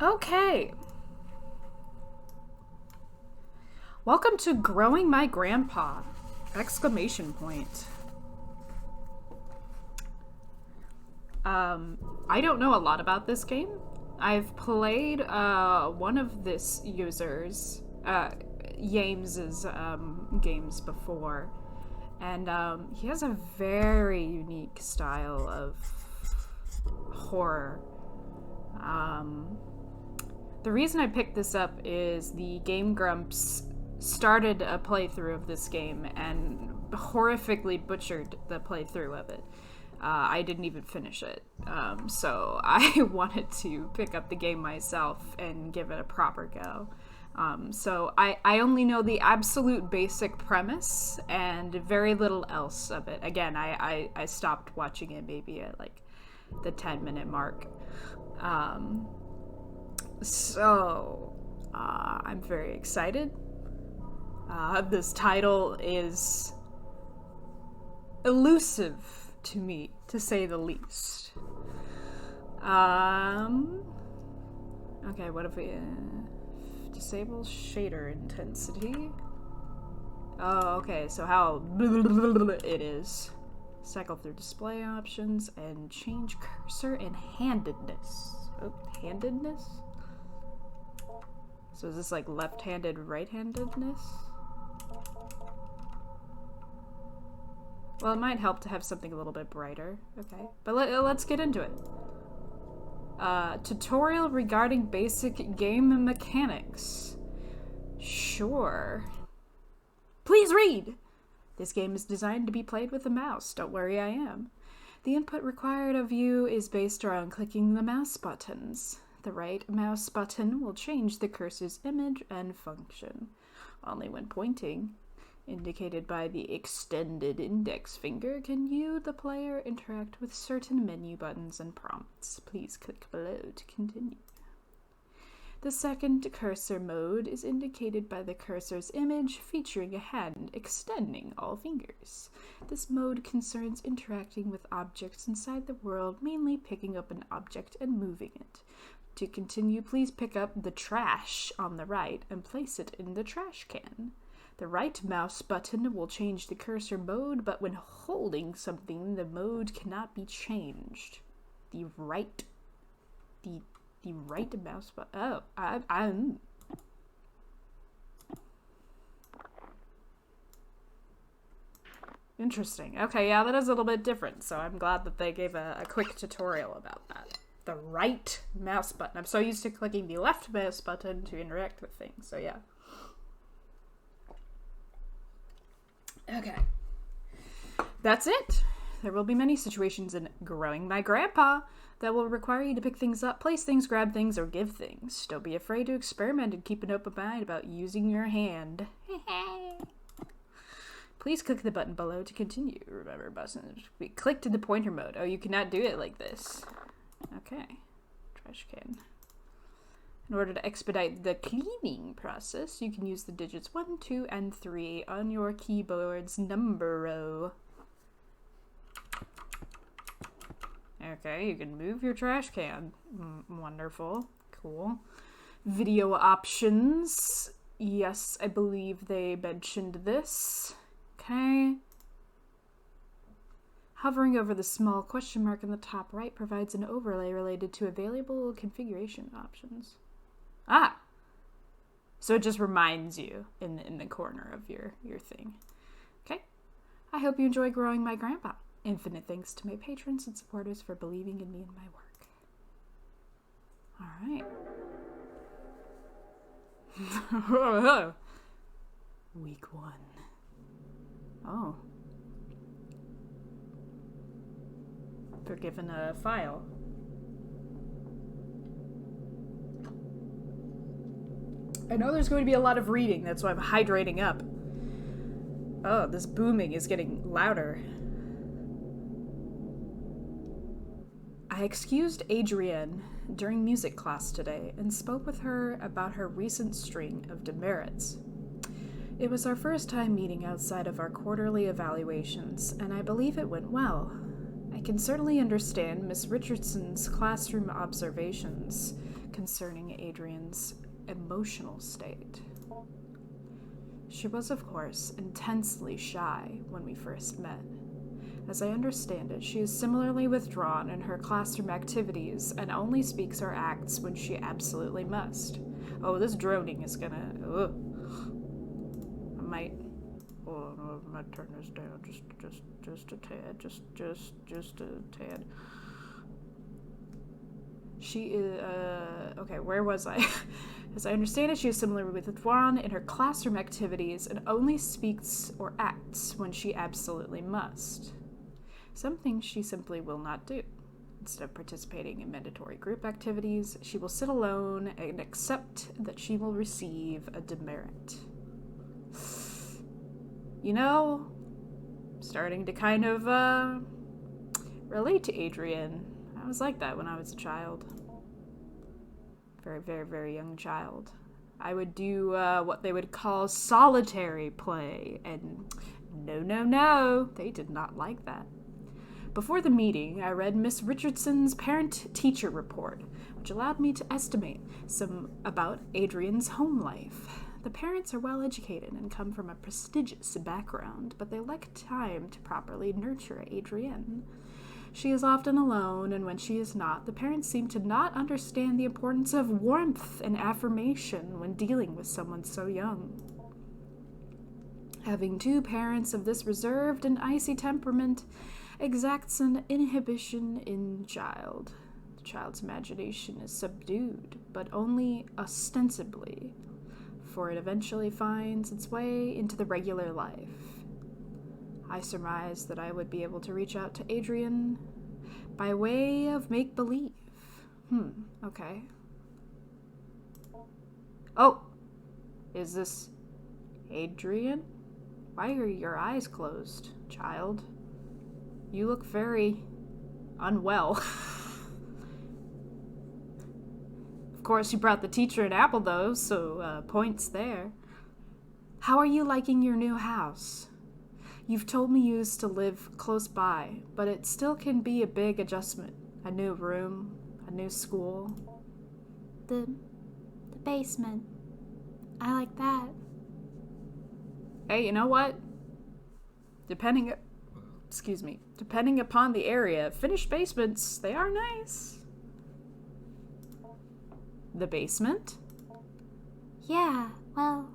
Okay. Welcome to Growing My Grandpa! Exclamation point. I don't know a lot about this game. I've played one of this user's Yames's games before, and he has a very unique style of horror. The reason I picked this up is the Game Grumps started a playthrough of this game and horrifically butchered the playthrough of it. I didn't even finish it. So I wanted to pick up the game myself and give it a proper go. So I only know the absolute basic premise and very little else of it. Again, I stopped watching it maybe at like the 10-minute mark. I'm very excited. This title is elusive to me, to say the least. Okay, what if we disable shader intensity? Oh, okay, so how it is. Cycle through display options and change cursor and handedness. Oh, handedness? So is this like left-handed, right-handedness? Well, it might help to have something a little bit brighter. Okay, but let's get into it. Tutorial regarding basic game mechanics. Sure. Please read! This game is designed to be played with a mouse. Don't worry, I am. The input required of you is based around clicking the mouse buttons. The right mouse button will change the cursor's image and function. Only when pointing, indicated by the extended index finger, can you, the player, interact with certain menu buttons and prompts. Please click below to continue. The second cursor mode is indicated by the cursor's image featuring a hand extending all fingers. This mode concerns interacting with objects inside the world, mainly picking up an object and moving it. To continue, please pick up the trash on the right and place it in the trash can. The right mouse button will change the cursor mode, but when holding something, the mode cannot be changed. The right mouse button. Oh, I'm. Interesting. Okay, yeah, that is a little bit different, so I'm glad that they gave a quick tutorial about that. The right mouse button. I'm so used to clicking the left mouse button to interact with things, so yeah. Okay. That's it. There will be many situations in Growing My Grandpa that will require you to pick things up, place things, grab things, or give things. Don't be afraid to experiment and keep an open mind about using your hand. Please click the button below to continue. Remember, button. We clicked in the pointer mode. Oh, you cannot do it like this. Okay. Trash can. In order to expedite the cleaning process, you can use the digits 1, 2, and 3 on your keyboard's number row. Okay, you can move your trash can. Wonderful. Cool. Video options. Yes, I believe they mentioned this. Okay. Hovering over the small question mark in the top right provides an overlay related to available configuration options. Ah! So it just reminds you in the corner of your thing. Okay. I hope you enjoy Growing My Grandpa. Infinite thanks to my patrons and supporters for believing in me and my work. Alright. Week 1. Oh. They're given a file. I know there's going to be a lot of reading, that's why I'm hydrating up. Oh, this booming is getting louder. I excused Adrienne during music class today and spoke with her about her recent string of demerits. It was our first time meeting outside of our quarterly evaluations, and I believe it went well. I can certainly understand Miss Richardson's classroom observations concerning Adrienne's emotional state. She was, of course, intensely shy when we first met. As I understand it, she is similarly withdrawn in her classroom activities and only speaks or acts when she absolutely must. Oh, this droning is gonna... Ugh. I might... Oh, no, I might turn this down just a tad. Just a tad. She is... Okay, where was I? As I understand it, she is similarly withdrawn in her classroom activities and only speaks or acts when she absolutely must. Some things she simply will not do. Instead of participating in mandatory group activities, she will sit alone and accept that she will receive a demerit. You know, I'm starting to kind of, relate to Adrienne. I was like that when I was a child. Very, very, very young child. I would do, what they would call solitary play, and no, they did not like that. Before the meeting, I read Miss Richardson's parent-teacher report, which allowed me to estimate some about Adrienne's home life. The parents are well educated and come from a prestigious background, but they lack time to properly nurture Adrienne. She is often alone, and when she is not, the parents seem to not understand the importance of warmth and affirmation when dealing with someone so young. Having two parents of this reserved and icy temperament exacts an inhibition in child. The child's imagination is subdued, but only ostensibly, for it eventually finds its way into the regular life. I surmised that I would be able to reach out to Adrienne by way of make-believe. Okay. Oh! Is this Adrienne? Why are your eyes closed, child? You look very unwell. Of course, you brought the teacher an apple, though, so points there. How are you liking your new house? You've told me you used to live close by, but it still can be a big adjustment. A new room, a new school. The basement. I like that. Hey, you know what? Depending upon the area, finished basements, they are nice. The basement? Yeah, well,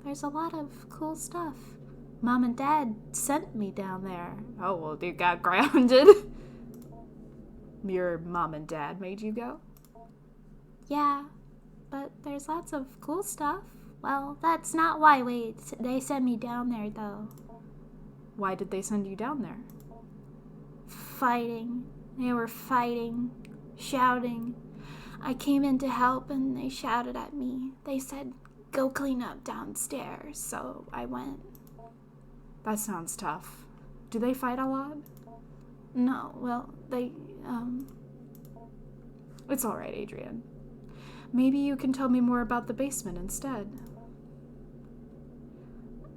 there's a lot of cool stuff. Mom and Dad sent me down there. Oh, well, you got grounded. Your mom and dad made you go? Yeah, but there's lots of cool stuff. Well, that's not why they sent me down there, though. Why did they send you down there? Fighting. They were fighting, shouting. I came in to help and they shouted at me. They said, go clean up downstairs, so I went. That sounds tough. Do they fight a lot? No, well, It's alright, Adrienne. Maybe you can tell me more about the basement instead.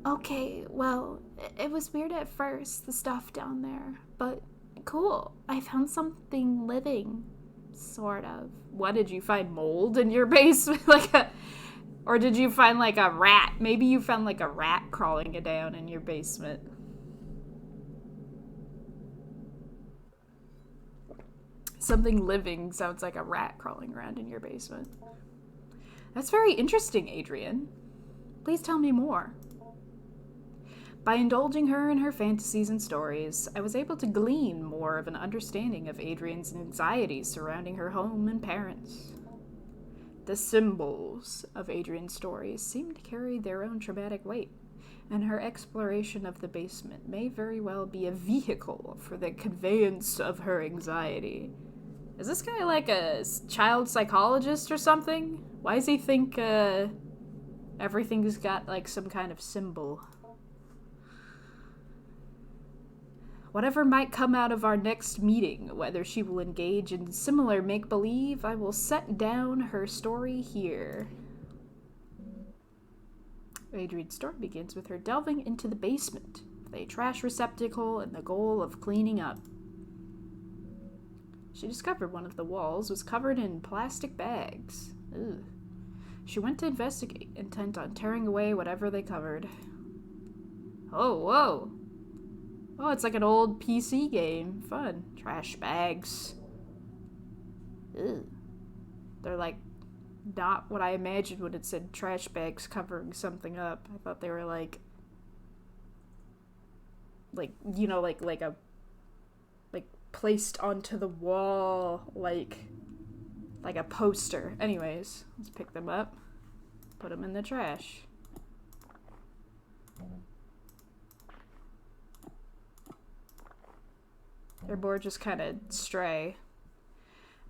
Okay, well, it was weird at first, the stuff down there, but cool. I found something living, sort of. What, did you find mold in your basement? Or did you find a rat? Maybe you found a rat crawling down in your basement. Something living sounds like a rat crawling around in your basement. That's very interesting, Adrienne. Please tell me more. By indulging her in her fantasies and stories, I was able to glean more of an understanding of Adrienne's anxieties surrounding her home and parents. The symbols of Adrienne's stories seem to carry their own traumatic weight, and her exploration of the basement may very well be a vehicle for the conveyance of her anxiety. Is this guy like a child psychologist or something? Why does he think everything's got some kind of symbol? Whatever might come out of our next meeting, whether she will engage in similar make-believe, I will set down her story here. Adrienne's story begins with her delving into the basement with a trash receptacle and the goal of cleaning up. She discovered one of the walls was covered in plastic bags. Ugh. She went to investigate, intent on tearing away whatever they covered. Oh, whoa. Oh, it's like an old PC game. Fun. Trash bags. Ugh. They're like not what I imagined when it said trash bags covering something up. I thought they were like you know, like placed onto the wall, like a poster. Anyways, let's pick them up, put them in the trash. They're more just kind of stray.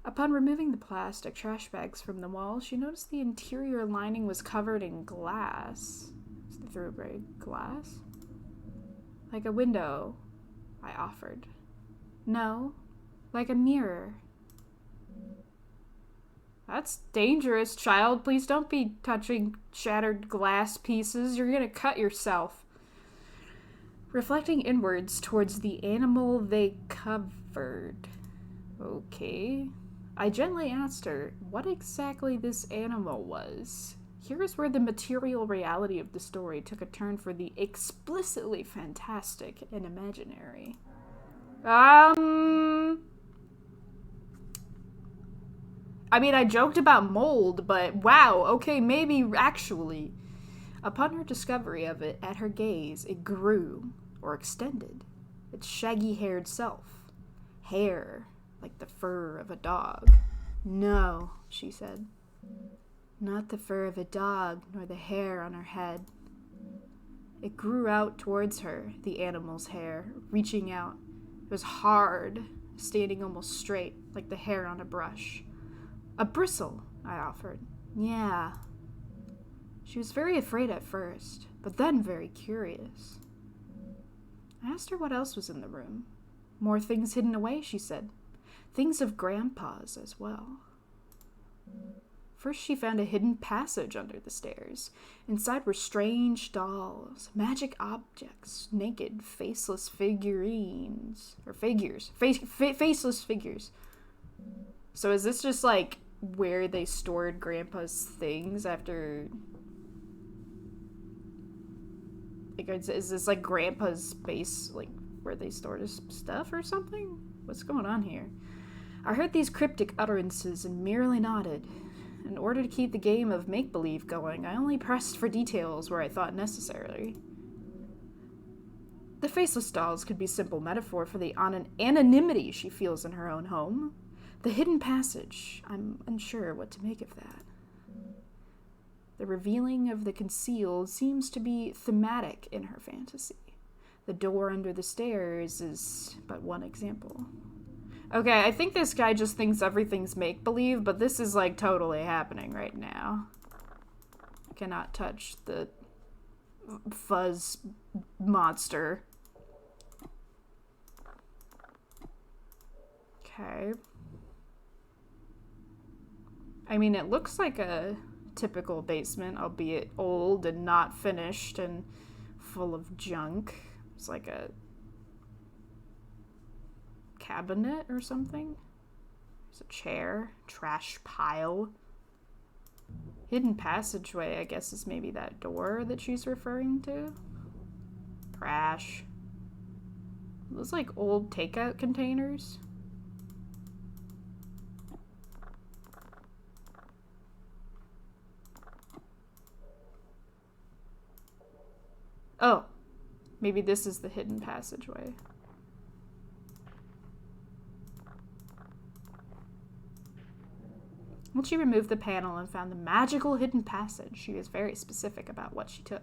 Upon removing the plastic trash bags from the wall, she noticed the interior lining was covered in glass. Is the thoroughbred glass? Like a window, I offered. No, like a mirror. That's dangerous, child. Please don't be touching shattered glass pieces. You're gonna cut yourself. Reflecting inwards towards the animal they covered. Okay. I gently asked her what exactly this animal was. Here is where the material reality of the story took a turn for the explicitly fantastic and imaginary. I mean, I joked about mold, but wow, okay, maybe actually. Upon her discovery of it, at her gaze, it grew, or extended, its shaggy-haired self. Hair, like the fur of a dog. No, she said. Not the fur of a dog, nor the hair on her head. It grew out towards her, the animal's hair, reaching out. It was hard, standing almost straight, like the hair on a brush. A bristle, I offered. Yeah. She was very afraid at first, but then very curious. I asked her what else was in the room. More things hidden away, she said. Things of Grandpa's as well. First, she found a hidden passage under the stairs. Inside were strange dolls, magic objects, naked, faceless figurines. Or figures. Faceless figures. So is this just, like, where they stored Grandpa's things after... Like, is this, like, Grandpa's space, like, where they stored his stuff or something? What's going on here? I heard these cryptic utterances and merely nodded. In order to keep the game of make-believe going, I only pressed for details where I thought necessary. The faceless dolls could be simple metaphor for the anonymity she feels in her own home. The hidden passage, I'm unsure what to make of that. The revealing of the concealed seems to be thematic in her fantasy. The door under the stairs is but one example. Okay, I think this guy just thinks everything's make-believe, but this is, like, totally happening right now. I cannot touch the fuzz monster. Okay. I mean, it looks like a typical basement, albeit old and not finished and full of junk. It's like a cabinet or something. There's a chair, trash pile. Hidden passageway, I guess, is maybe that door that she's referring to. Trash. Those like old takeout containers. Oh, maybe this is the hidden passageway. Once she removed the panel and found the magical hidden passage, she was very specific about what she took.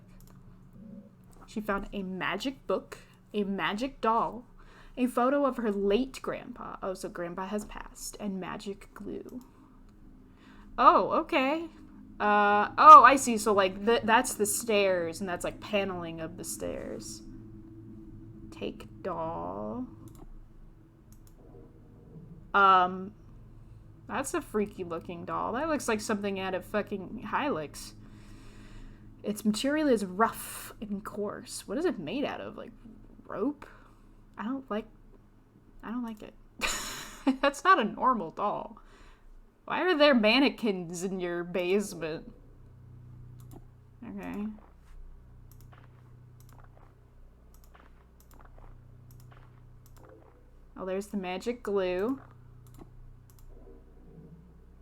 She found a magic book, a magic doll, a photo of her late grandpa, oh, so grandpa has passed, and magic glue. Oh, okay. Oh, I see, so, like, that's the stairs, and that's, like, paneling of the stairs. Take doll. That's a freaky looking doll. That looks like something out of fucking Hilux. Its material is rough and coarse. What is it made out of? Like, rope? I don't like it. That's not a normal doll. Why are there mannequins in your basement? Okay. Oh, there's the magic glue.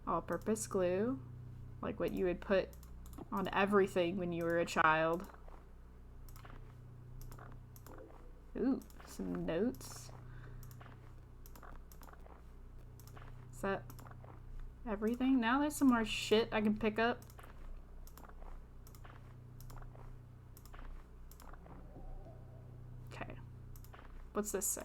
All-purpose glue. Like what you would put on everything when you were a child. Ooh, some notes. Is that everything? Now there's some more shit I can pick up. Okay. What's this say?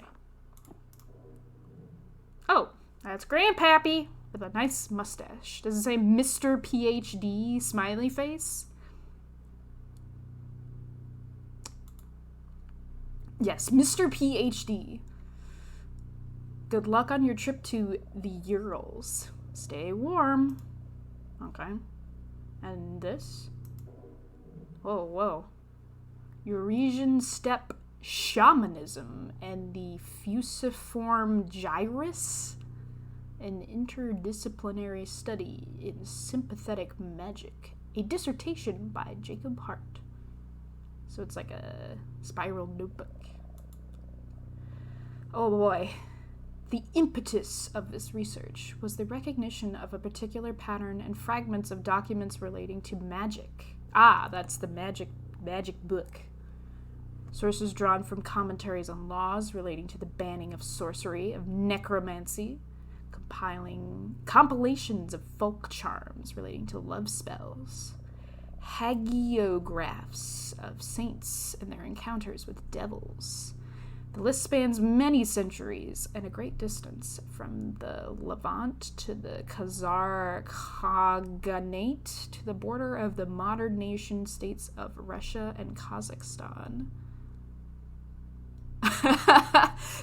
Oh, that's Grandpappy with a nice mustache. Does it say Mr. PhD smiley face? Yes, Mr. PhD. Good luck on your trip to the Urals. Stay warm. Okay. And this? Whoa, whoa. Eurasian steppe shamanism and the fusiform gyrus? An interdisciplinary study in sympathetic magic. A dissertation by Jacob Hart. So it's like a spiral notebook. Oh boy. The impetus of this research was the recognition of a particular pattern and fragments of documents relating to magic. Ah, that's the magic book. Sources drawn from commentaries on laws relating to the banning of sorcery, of necromancy, compilations of folk charms relating to love spells, hagiographs of saints and their encounters with devils. The list spans many centuries and a great distance, from the Levant to the Khazar Khaganate to the border of the modern nation states of Russia and Kazakhstan.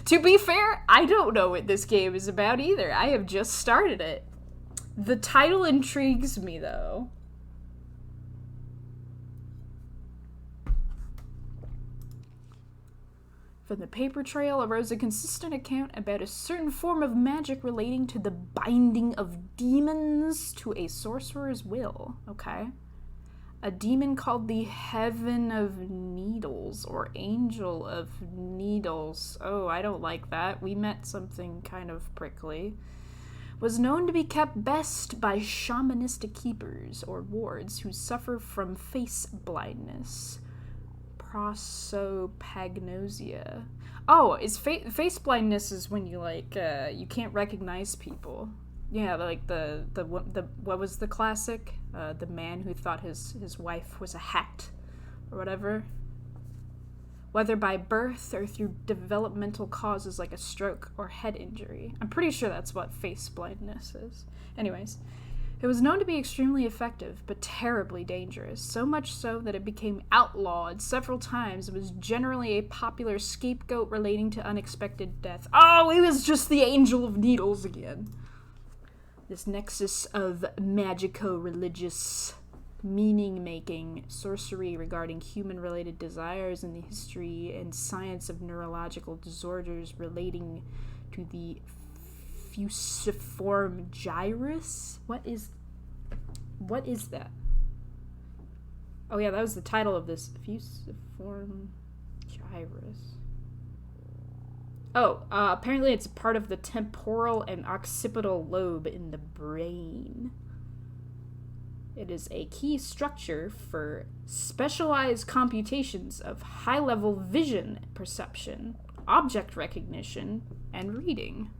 To be fair, I don't know what this game is about either. I have just started it. The title intrigues me, though. From the paper trail arose a consistent account about a certain form of magic relating to the binding of demons to a sorcerer's will. Okay. A demon called the Heaven of Needles, or Angel of Needles. Oh, I don't like that. We met something kind of prickly. Was known to be kept best by shamanistic keepers or wards who suffer from face blindness. Prosopagnosia. Oh, is face blindness is when you you can't recognize people. Yeah, like the what was the classic? The man who thought his wife was a hat or whatever. Whether by birth or through developmental causes like a stroke or head injury. I'm pretty sure that's what face blindness is. Anyways, it was known to be extremely effective, but terribly dangerous, so much so that it became outlawed several times and was generally a popular scapegoat relating to unexpected death. Oh, it was just the Angel of Needles again. This nexus of magico-religious meaning-making, sorcery regarding human-related desires, and the history and science of neurological disorders relating to the fusiform gyrus? What is that? Oh yeah, that was the title of this. Fusiform gyrus. Oh, apparently it's part of the temporal and occipital lobe in the brain. It is a key structure for specialized computations of high-level vision perception, object recognition, and reading.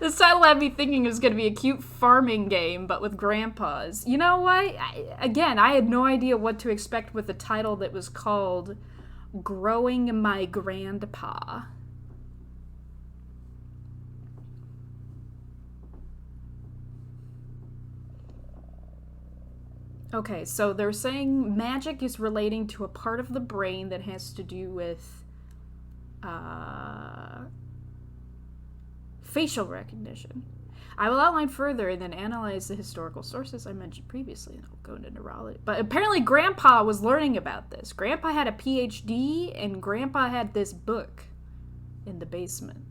This title had me thinking it was going to be a cute farming game, but with grandpas. You know what? I had no idea what to expect with a title that was called Growing My Grandpa. Okay, so they're saying magic is relating to a part of the brain that has to do with facial recognition. I will outline further and then analyze the historical sources I mentioned previously, and I'll go into neurology. But apparently Grandpa was learning about this. Grandpa had a PhD, and Grandpa had this book. in the basement.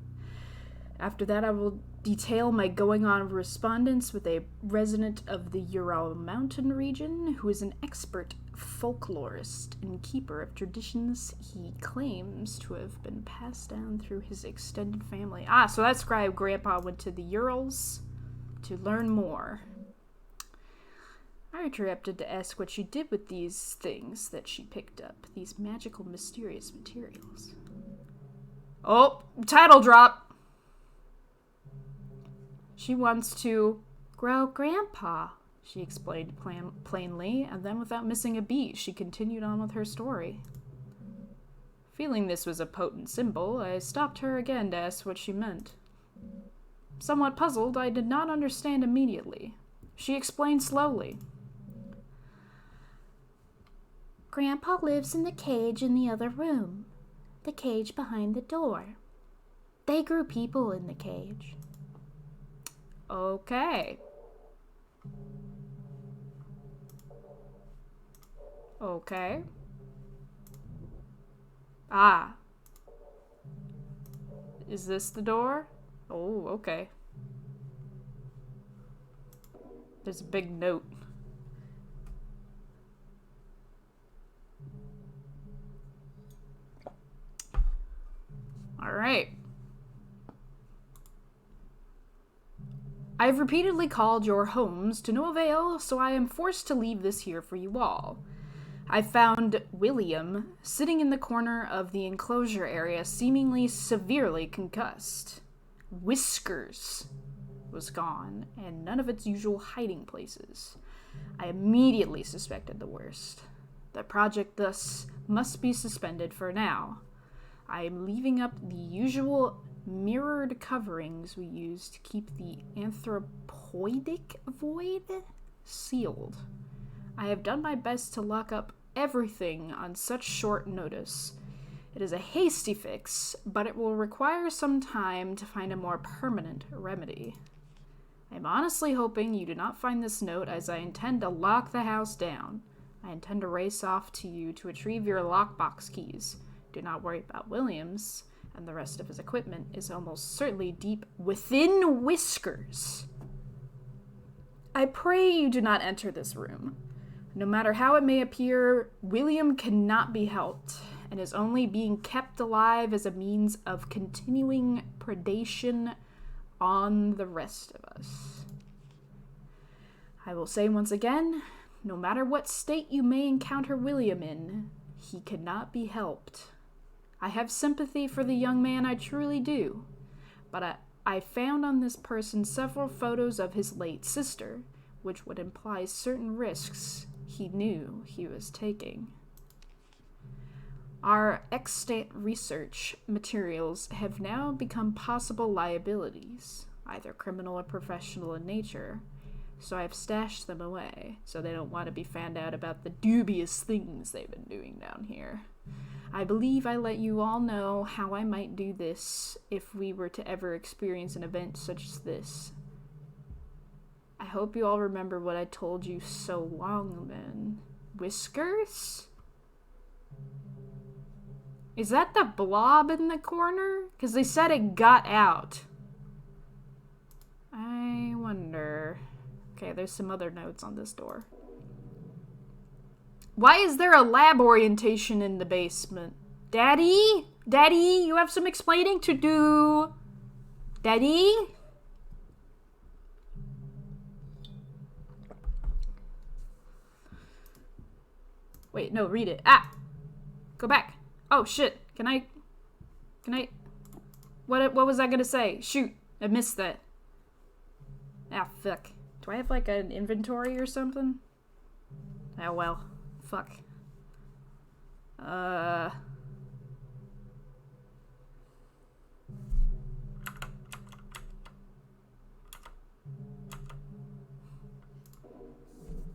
After that, I will detail my going-on correspondence with a resident of the Ural Mountain region who is an expert folklorist and keeper of traditions he claims to have been passed down through his extended family. So that scribe grandpa went to the Urals to learn more. I interrupted to ask what she did with these things that she picked up, these magical, mysterious materials. Oh, title drop! She wants to grow grandpa, she explained plainly, and then without missing a beat, she continued on with her story. Feeling this was a potent symbol, I stopped her again to ask what she meant. Somewhat puzzled, I did not understand immediately. She explained slowly. Grandpa lives in the cage in the other room, the cage behind the door. They grew people in the cage. Okay. Okay. Is this the door? Oh, okay. There's a big note. Alright. I've repeatedly called your homes to no avail, so I am forced to leave this here for you all. I found William sitting in the corner of the enclosure area, seemingly severely concussed. Whiskers was gone, and none of its usual hiding places. I immediately suspected the worst. The project thus must be suspended for now. I am leaving up the usual mirrored coverings we use to keep the anthropoidic void sealed. I have done my best to lock up everything on such short notice. It is a hasty fix, but it will require some time to find a more permanent remedy. I am honestly hoping you do not find this note, as I intend to lock the house down. I intend to race off to you to retrieve your lockbox keys. Do not worry about Williams, and the rest of his equipment is almost certainly deep within Whiskers. I pray you do not enter this room. No matter how it may appear, William cannot be helped, and is only being kept alive as a means of continuing predation on the rest of us. I will say once again, no matter what state you may encounter William in, he cannot be helped. I have sympathy for the young man, I truly do, but I found on this person several photos of his late sister, which would imply certain risks he knew he was taking. Our extant research materials have now become possible liabilities, either criminal or professional in nature, so I've stashed them away, so they don't want to be found out about the dubious things they've been doing down here. I believe I let you all know how I might do this if we were to ever experience an event such as this. I hope you all remember what I told you so long then. Whiskers? Is that the blob in the corner? Because they said it got out. I wonder. Okay, there's some other notes on this door. Why is there a lab orientation in the basement? Daddy? Daddy, you have some explaining to do. Daddy? Wait, no, read it. Go back. Oh, shit. Can I? What was I gonna say? Shoot, I missed that. Fuck. Do I have, like, an inventory or something? Oh, well. Fuck. I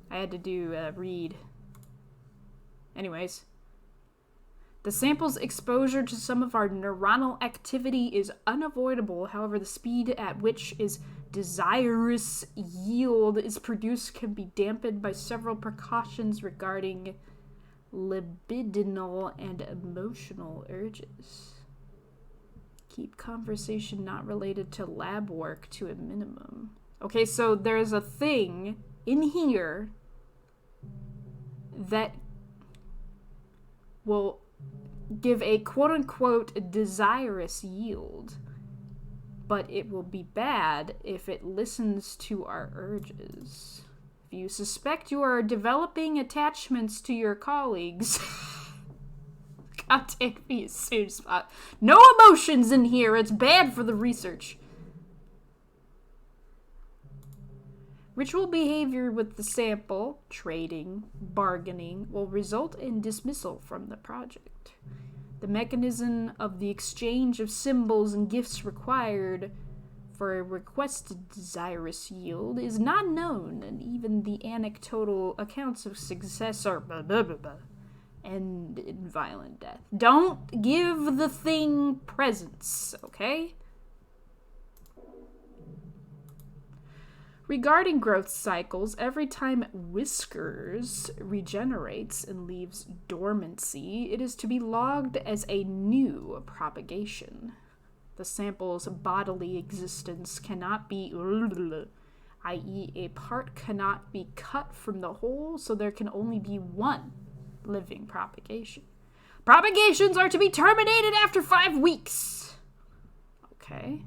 had to do read. Anyways. The sample's exposure to some of our neuronal activity is unavoidable. However, the speed at which is desirous yield is produced can be dampened by several precautions regarding libidinal and emotional urges. Keep conversation not related to lab work to a minimum. Okay, so there's a thing in here that will give a quote-unquote desirous yield, but it will be bad if it listens to our urges. If you suspect you are developing attachments to your colleagues, contact me as soon as possible. No emotions in here, it's bad for the research. Ritual behavior with the sample, trading, bargaining, will result in dismissal from the project. The mechanism of the exchange of symbols and gifts required for a requested desirous yield is not known, and even the anecdotal accounts of success are end in violent death. Don't give the thing presents, okay? Regarding growth cycles, every time whiskers regenerates and leaves dormancy, it is to be logged as a new propagation. The sample's bodily existence cannot be, i.e., a part cannot be cut from the whole, so there can only be one living propagation. Propagations are to be terminated after 5 weeks. Okay.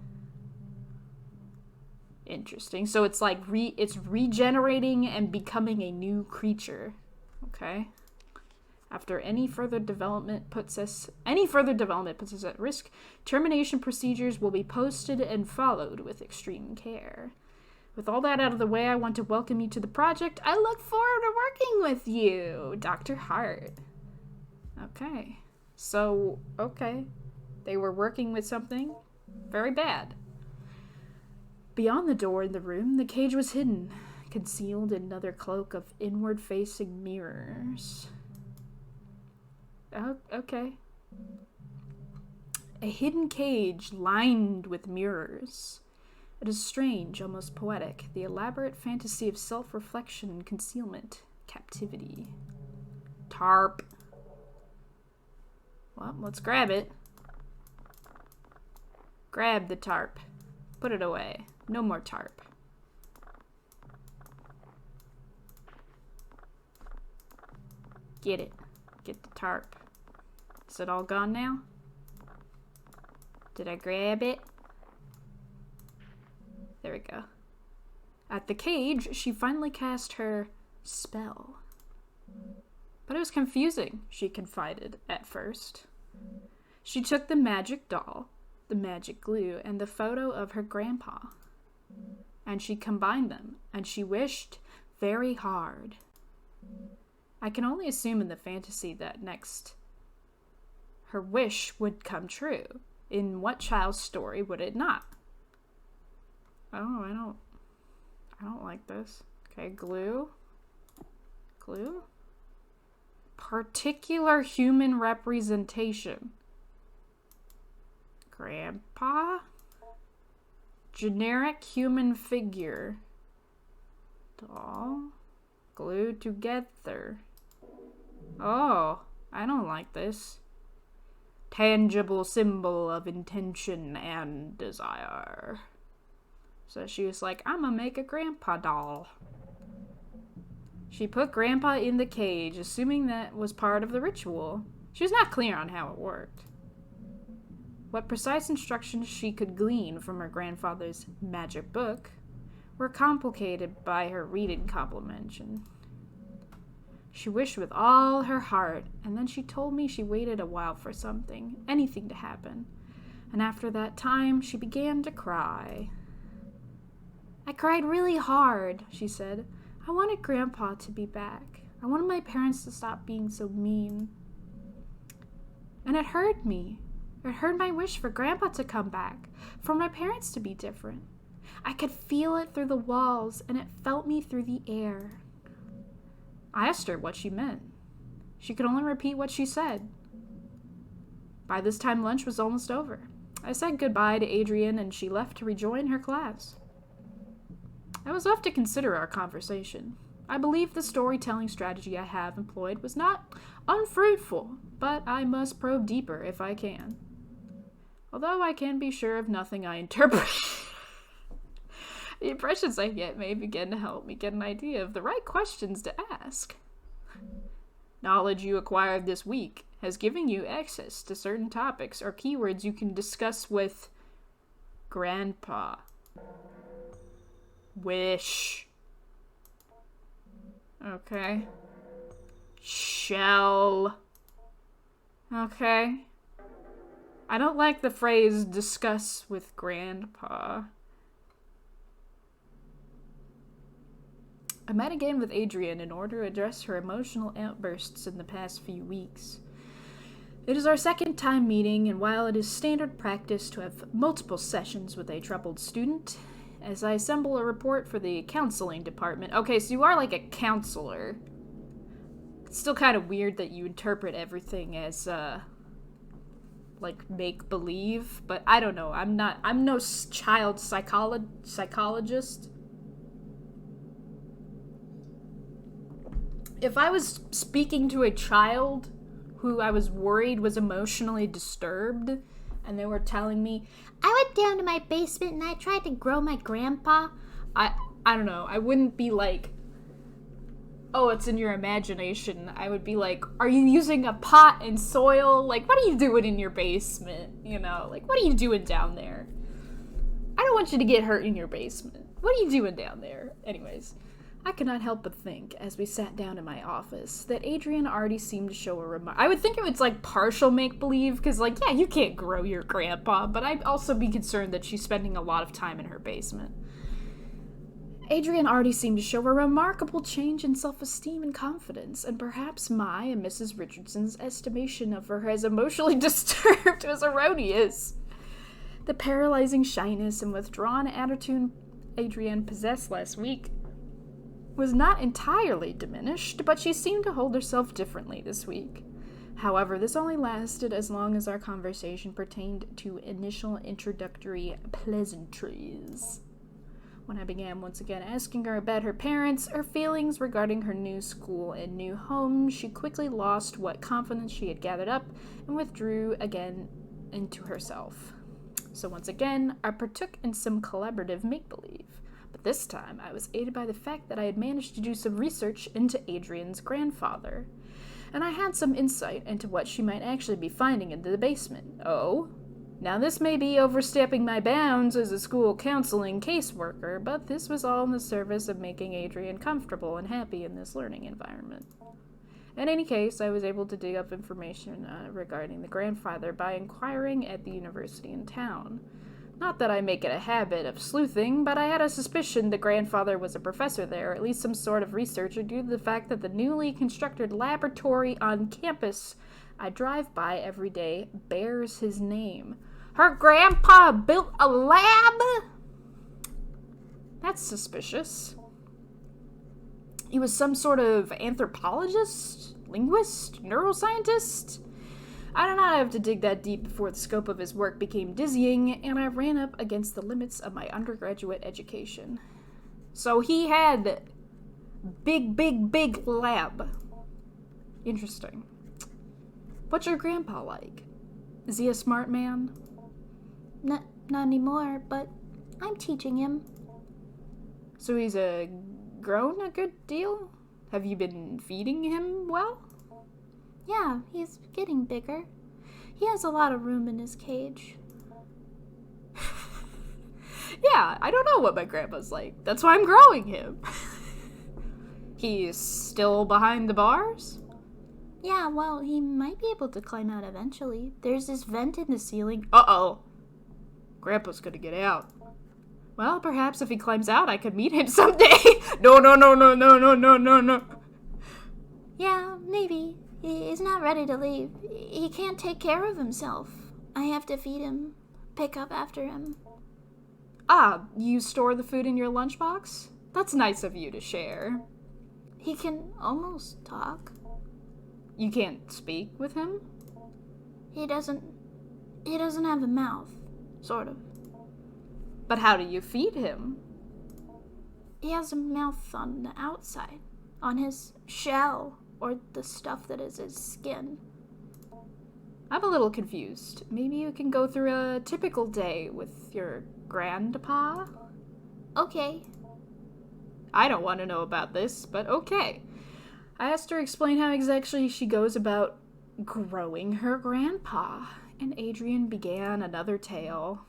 Interesting. So it's like it's regenerating and becoming a new creature. Okay. After any further development puts us at risk, termination procedures will be posted and followed with extreme care. With all that out of the way, I want to welcome you to the project. I look forward to working with you, Dr. Hart. Okay. So, okay. They were working with something very bad. Beyond the door in the room, the cage was hidden, concealed in another cloak of inward-facing mirrors. Oh, okay. A hidden cage lined with mirrors. It is strange, almost poetic, the elaborate fantasy of self-reflection and concealment, captivity. Tarp. Well, let's grab it. Grab the tarp. Put it away. No more tarp. Get it. Get the tarp. Is it all gone now? Did I grab it? There we go. At the cage, she finally cast her spell. But it was confusing, she confided at first. She took the magic doll, the magic glue, and the photo of her grandpa, and she combined them, and she wished very hard. I can only assume in the fantasy that next her wish would come true. In what child's story would it not? Oh, I don't like this. Okay, glue. Glue? Particular human representation. Grandpa? Generic human figure. Doll. Glued together. Oh, I don't like this. Tangible symbol of intention and desire. So she was like, I'm gonna make a grandpa doll. She put Grandpa in the cage, assuming that was part of the ritual. She was not clear on how it worked. What precise instructions she could glean from her grandfather's magic book were complicated by her reading comprehension. She wished with all her heart, and then she told me she waited a while for something, anything to happen. And after that time, she began to cry. I cried really hard, she said. I wanted Grandpa to be back. I wanted my parents to stop being so mean. And it hurt me. It hurt my wish for Grandpa to come back, for my parents to be different. I could feel it through the walls, and it felt me through the air. I asked her what she meant. She could only repeat what she said. By this time, lunch was almost over. I said goodbye to Adrienne, and she left to rejoin her class. I was left to consider our conversation. I believe the storytelling strategy I have employed was not unfruitful, but I must probe deeper if I can. Although I can be sure of nothing I interpret. The impressions I get may begin to help me get an idea of the right questions to ask. Knowledge you acquired this week has given you access to certain topics or keywords you can discuss with Grandpa. Wish. Okay. Shall. Okay. I don't like the phrase discuss with Grandpa. I met again with Adrienne in order to address her emotional outbursts in the past few weeks. It is our second time meeting, and while it is standard practice to have multiple sessions with a troubled student, as I assemble a report for the counseling department. Okay, so you are like a counselor. It's still kind of weird that you interpret everything as, like, make-believe, but I don't know. I'm no child psychologist. If I was speaking to a child who I was worried was emotionally disturbed, and they were telling me, I went down to my basement and I tried to grow my grandpa. I don't know, I wouldn't be like, oh, it's in your imagination. I would be like, are you using a pot and soil? Like, what are you doing in your basement? You know, like, what are you doing down there? I don't want you to get hurt in your basement. What are you doing down there? Anyways, I could not help but think, as we sat down in my office, that Adrienne already seemed to show a I would think it was, like, partial make-believe, because, like, yeah, you can't grow your grandpa, but I'd also be concerned that she's spending a lot of time in her basement. Adrienne already seemed to show a remarkable change in self-esteem and confidence, and perhaps my and Mrs. Richardson's estimation of her as emotionally disturbed was erroneous. The paralyzing shyness and withdrawn attitude Adrienne possessed last week was not entirely diminished, but she seemed to hold herself differently this week. However, this only lasted as long as our conversation pertained to initial introductory pleasantries. When I began once again asking her about her parents, her feelings regarding her new school and new home, she quickly lost what confidence she had gathered up and withdrew again into herself. So once again, I partook in some collaborative make-believe. But this time, I was aided by the fact that I had managed to do some research into Adrienne's grandfather, and I had some insight into what she might actually be finding in the basement. Oh, now this may be overstepping my bounds as a school counseling caseworker, but this was all in the service of making Adrienne comfortable and happy in this learning environment. In any case, I was able to dig up information regarding the grandfather by inquiring at the university in town. Not that I make it a habit of sleuthing, but I had a suspicion the grandfather was a professor there, or at least some sort of researcher, due to the fact that the newly constructed laboratory on campus I drive by every day bears his name. Her grandpa built a lab? That's suspicious. He was some sort of anthropologist? Linguist? Neuroscientist? I did not have to dig that deep before the scope of his work became dizzying, and I ran up against the limits of my undergraduate education. So he had big lab. Interesting. What's your grandpa like? Is he a smart man? Not anymore, but I'm teaching him. So he's grown a good deal? Have you been feeding him well? Yeah, he's getting bigger. He has a lot of room in his cage. Yeah, I don't know what my grandpa's like. That's why I'm growing him. He's still behind the bars? Yeah, well, he might be able to climb out eventually. There's this vent in the ceiling. Uh-oh. Grandpa's gonna get out. Well, perhaps if he climbs out, I could meet him someday. No. Yeah, maybe. He's not ready to leave. He can't take care of himself. I have to feed him, pick up after him. Ah, you store the food in your lunchbox? That's nice of you to share. He can almost talk. You can't speak with him? He doesn't have a mouth, sort of. But how do you feed him? He has a mouth on the outside, on his shell, or the stuff that is his skin. I'm a little confused. Maybe you can go through a typical day with your grandpa? Okay. I don't want to know about this, but okay. I asked her to explain how exactly she goes about growing her grandpa, and Adrienne began another tale.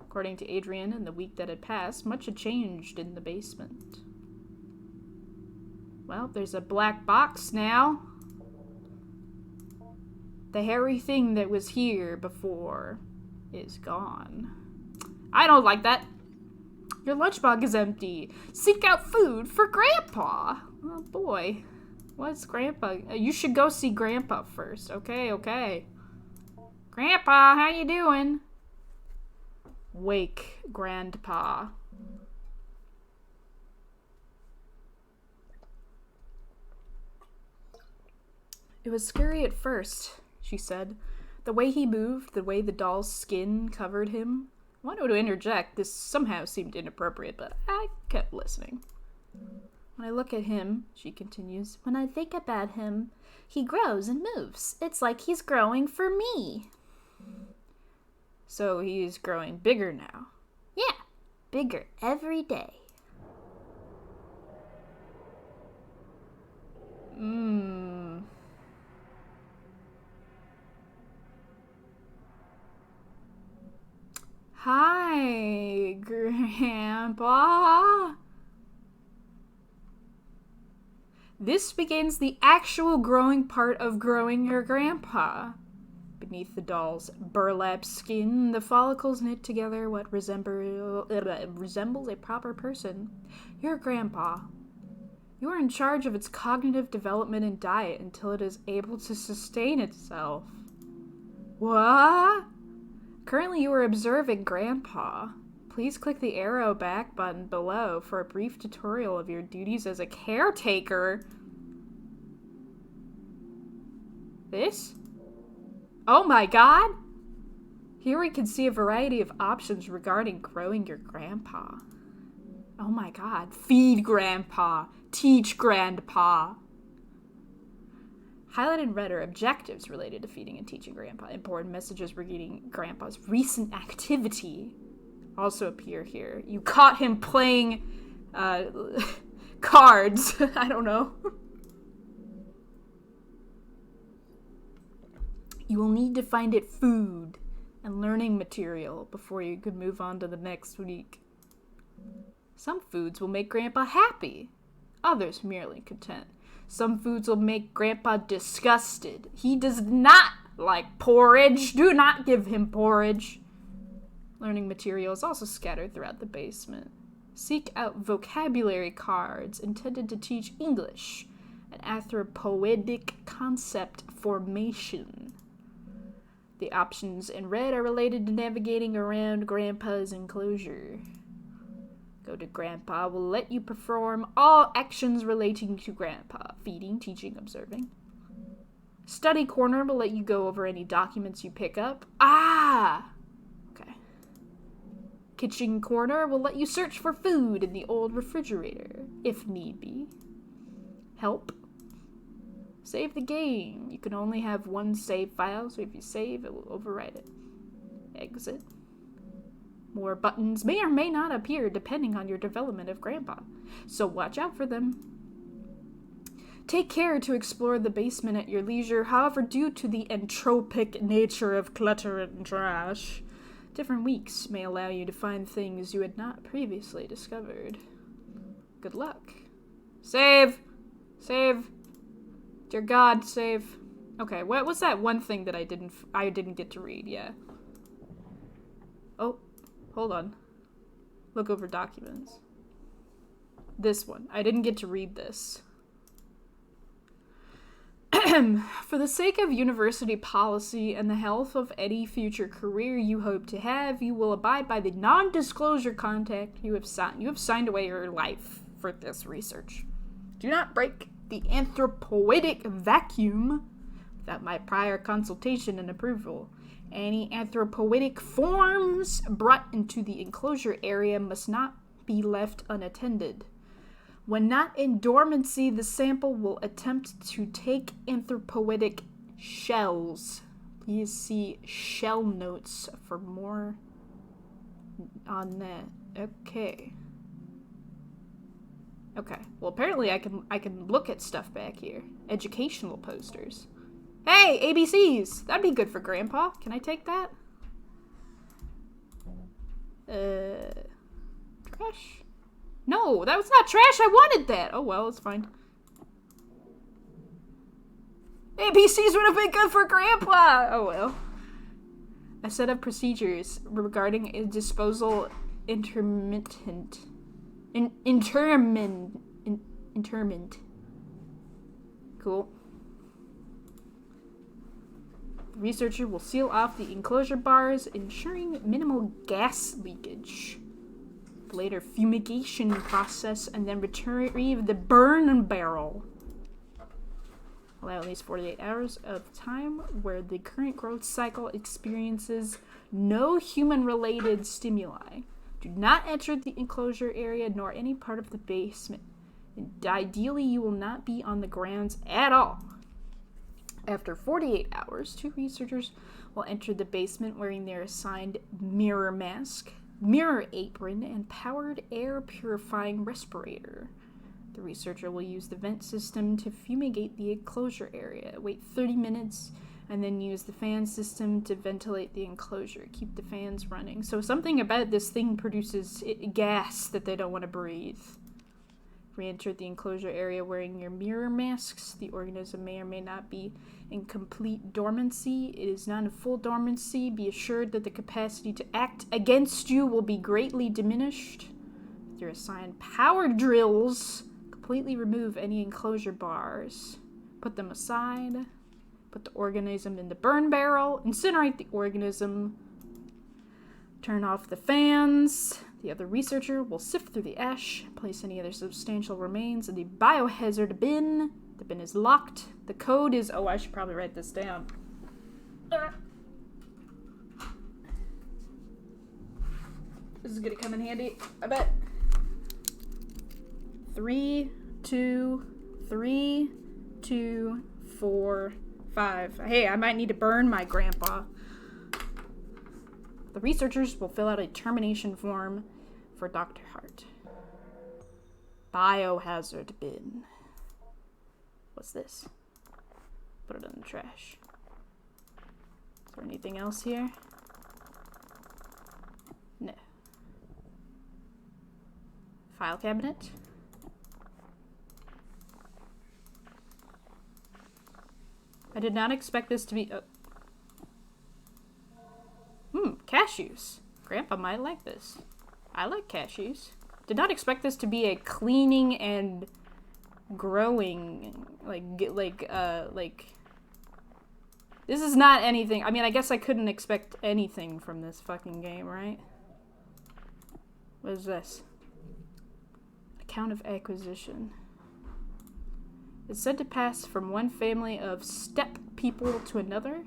According to Adrienne, in the week that had passed, much had changed in the basement. Well, there's a black box now. The hairy thing that was here before is gone. I don't like that. Your lunchbox is empty. Seek out food for Grandpa. Oh boy. What's Grandpa? You should go see Grandpa first. Okay. Grandpa, how you doing? Wake Grandpa. It was scary at first, she said. The way he moved, the way the doll's skin covered him. I wanted to interject. This somehow seemed inappropriate, but I kept listening. When I look at him, she continues, when I think about him, he grows and moves. It's like he's growing for me. So he's growing bigger now. Yeah, bigger every day. Hi, Grandpa. This begins the actual growing part of growing your grandpa. Beneath the doll's burlap skin, the follicles knit together what resembles a proper person. Your grandpa. You are in charge of its cognitive development and diet until it is able to sustain itself. What? Currently you are observing Grandpa. Please click the arrow back button below for a brief tutorial of your duties as a caretaker. This? Oh my god! Here we can see a variety of options regarding growing your grandpa. Oh my god. Feed Grandpa. Teach Grandpa. Highlighted in red are objectives related to feeding and teaching Grandpa. Important messages regarding Grandpa's recent activity also appear here. You caught him playing cards. I don't know. You will need to find it food and learning material before you could move on to the next week. Some foods will make Grandpa happy, others merely content. Some foods will make Grandpa disgusted. He does not like porridge. Do not give him porridge. Learning material is also scattered throughout the basement. Seek out vocabulary cards intended to teach English, an anthropoidic concept formation. The options in red are related to navigating around Grandpa's enclosure. Go to Grandpa will let you perform all actions relating to Grandpa. Feeding, teaching, observing. Study corner will let you go over any documents you pick up. Okay. Kitchen corner will let you search for food in the old refrigerator, if need be. Help. Save the game. You can only have one save file, so if you save, it will overwrite it. Exit. More buttons may or may not appear depending on your development of Grandpa, so watch out for them. Take care to explore the basement at your leisure, however, due to the entropic nature of clutter and trash, different weeks may allow you to find things you had not previously discovered. Good luck. Save! Save! Dear God, save. Okay, what was that one thing that I didn't get to read? Yeah. Oh. Hold on. Look over documents. This one. I didn't get to read this. For the sake of university policy and the health of any future career you hope to have, you will abide by the non-disclosure contract you have signed. You have signed away your life for this research. Do not break the anthropoidic vacuum without my prior consultation and approval. Any anthropoidic forms brought into the enclosure area must not be left unattended. When not in dormancy, the sample will attempt to take anthropoidic shells. Please see shell notes for more on that. Okay. Okay. Well, apparently I can look at stuff back here. Educational posters. Hey, ABCs! That'd be good for Grandpa. Can I take that? Trash? No, that was not trash. I wanted that. Oh well, it's fine. ABCs would have been good for Grandpa! Oh well. A set of procedures regarding a disposal interment. Cool. The researcher will seal off the enclosure bars, ensuring minimal gas leakage. Later fumigation process, and then retrieve the burn barrel. Allow at least 48 hours of time where the current growth cycle experiences no human-related stimuli. Do not enter the enclosure area nor any part of the basement. And ideally, you will not be on the grounds at all. After 48 hours, 2 researchers will enter the basement wearing their assigned mirror mask, mirror apron, and powered air purifying respirator. The researcher will use the vent system to fumigate the enclosure area. Wait 30 minutes and then use the fan system to ventilate the enclosure. Keep the fans running. So something about this thing produces gas that they don't want to breathe. Re-enter the enclosure area wearing your mirror masks. The organism may or may not be in complete dormancy. It is not in full dormancy. Be assured that the capacity to act against you will be greatly diminished. With your assigned power drills, completely remove any enclosure bars. Put them aside. Put the organism in the burn barrel. Incinerate the organism. Turn off the fans. The other researcher will sift through the ash, place any other substantial remains in the biohazard bin. The bin is locked. The code is... Oh, I should probably write this down. This is gonna come in handy, I bet. 3, 2, 3, 2, 4, 5. Hey, I might need to burn my grandpa. The researchers will fill out a termination form for Dr. Hart. Biohazard bin. What's this? Put it in the trash. Is there anything else here? No. File cabinet. I did not expect this to be... cashews. Grandpa might like this. I like cashews. Did not expect this to be a cleaning and growing, this is not anything. I mean, I guess I couldn't expect anything from this fucking game, right? What is this? Account of acquisition. It's said to pass from one family of steppe people to another,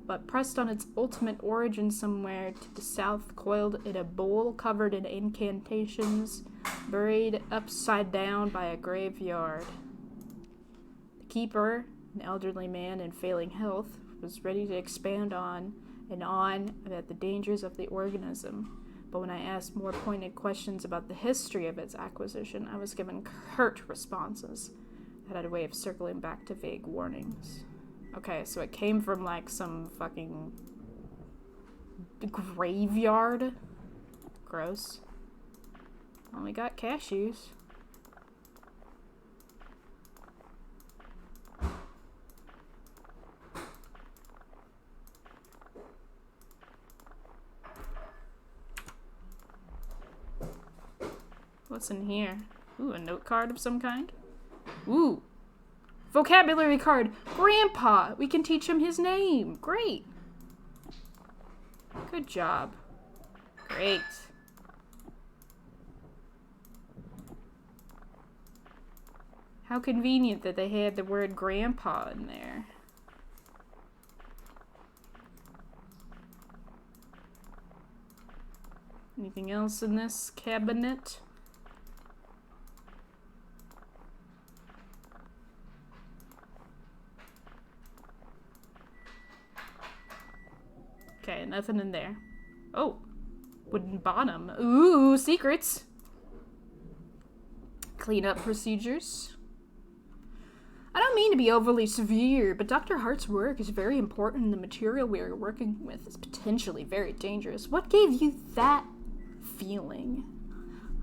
but pressed on its ultimate origin somewhere to the south, coiled in a bowl covered in incantations, buried upside down by a graveyard. The keeper, an elderly man in failing health, was ready to expand on and on about the dangers of the organism, but when I asked more pointed questions about the history of its acquisition, I was given curt responses that had a way of circling back to vague warnings. Okay, so it came from, like, some fucking graveyard. Gross. Well, we got cashews. What's in here? Ooh, a note card of some kind? Ooh. Vocabulary card. Grandpa. We can teach him his name. Great. Good job. Great. How convenient that they had the word grandpa in there. Anything else in this cabinet? nothing in there. Oh, wooden bottom. Ooh, secrets. Cleanup procedures. I don't mean to be overly severe, but Dr. Hart's work is very important and the material we are working with is potentially very dangerous. What gave you that feeling?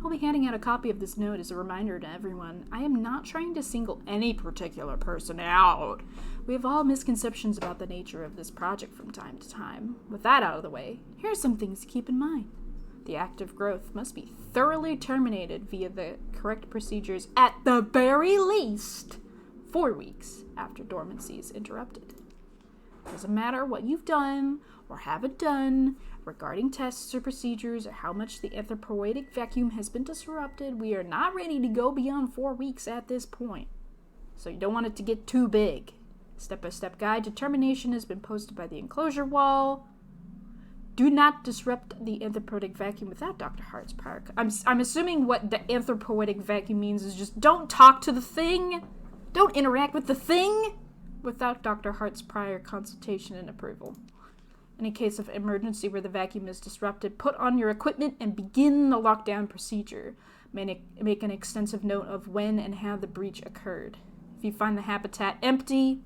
I'll be handing out a copy of this note as a reminder to everyone. I am not trying to single any particular person out. We have all misconceptions about the nature of this project from time to time. With that out of the way, here are some things to keep in mind. The act of growth must be thoroughly terminated via the correct procedures at the very least 4 weeks after dormancy is interrupted. Doesn't matter what you've done or haven't done regarding tests or procedures or how much the anthropoidic vacuum has been disrupted, we are not ready to go beyond 4 weeks at this point. So you don't want it to get too big. Step-by-step guide to termination has been posted by the enclosure wall. Do not disrupt the anthropoidic vacuum without Dr. Hart's prior... I'm assuming what the anthropoidic vacuum means is just don't talk to the thing. Don't interact with the thing without Dr. Hart's prior consultation and approval. In a case of emergency where the vacuum is disrupted, put on your equipment and begin the lockdown procedure. Make an extensive note of when and how the breach occurred. If you find the habitat empty,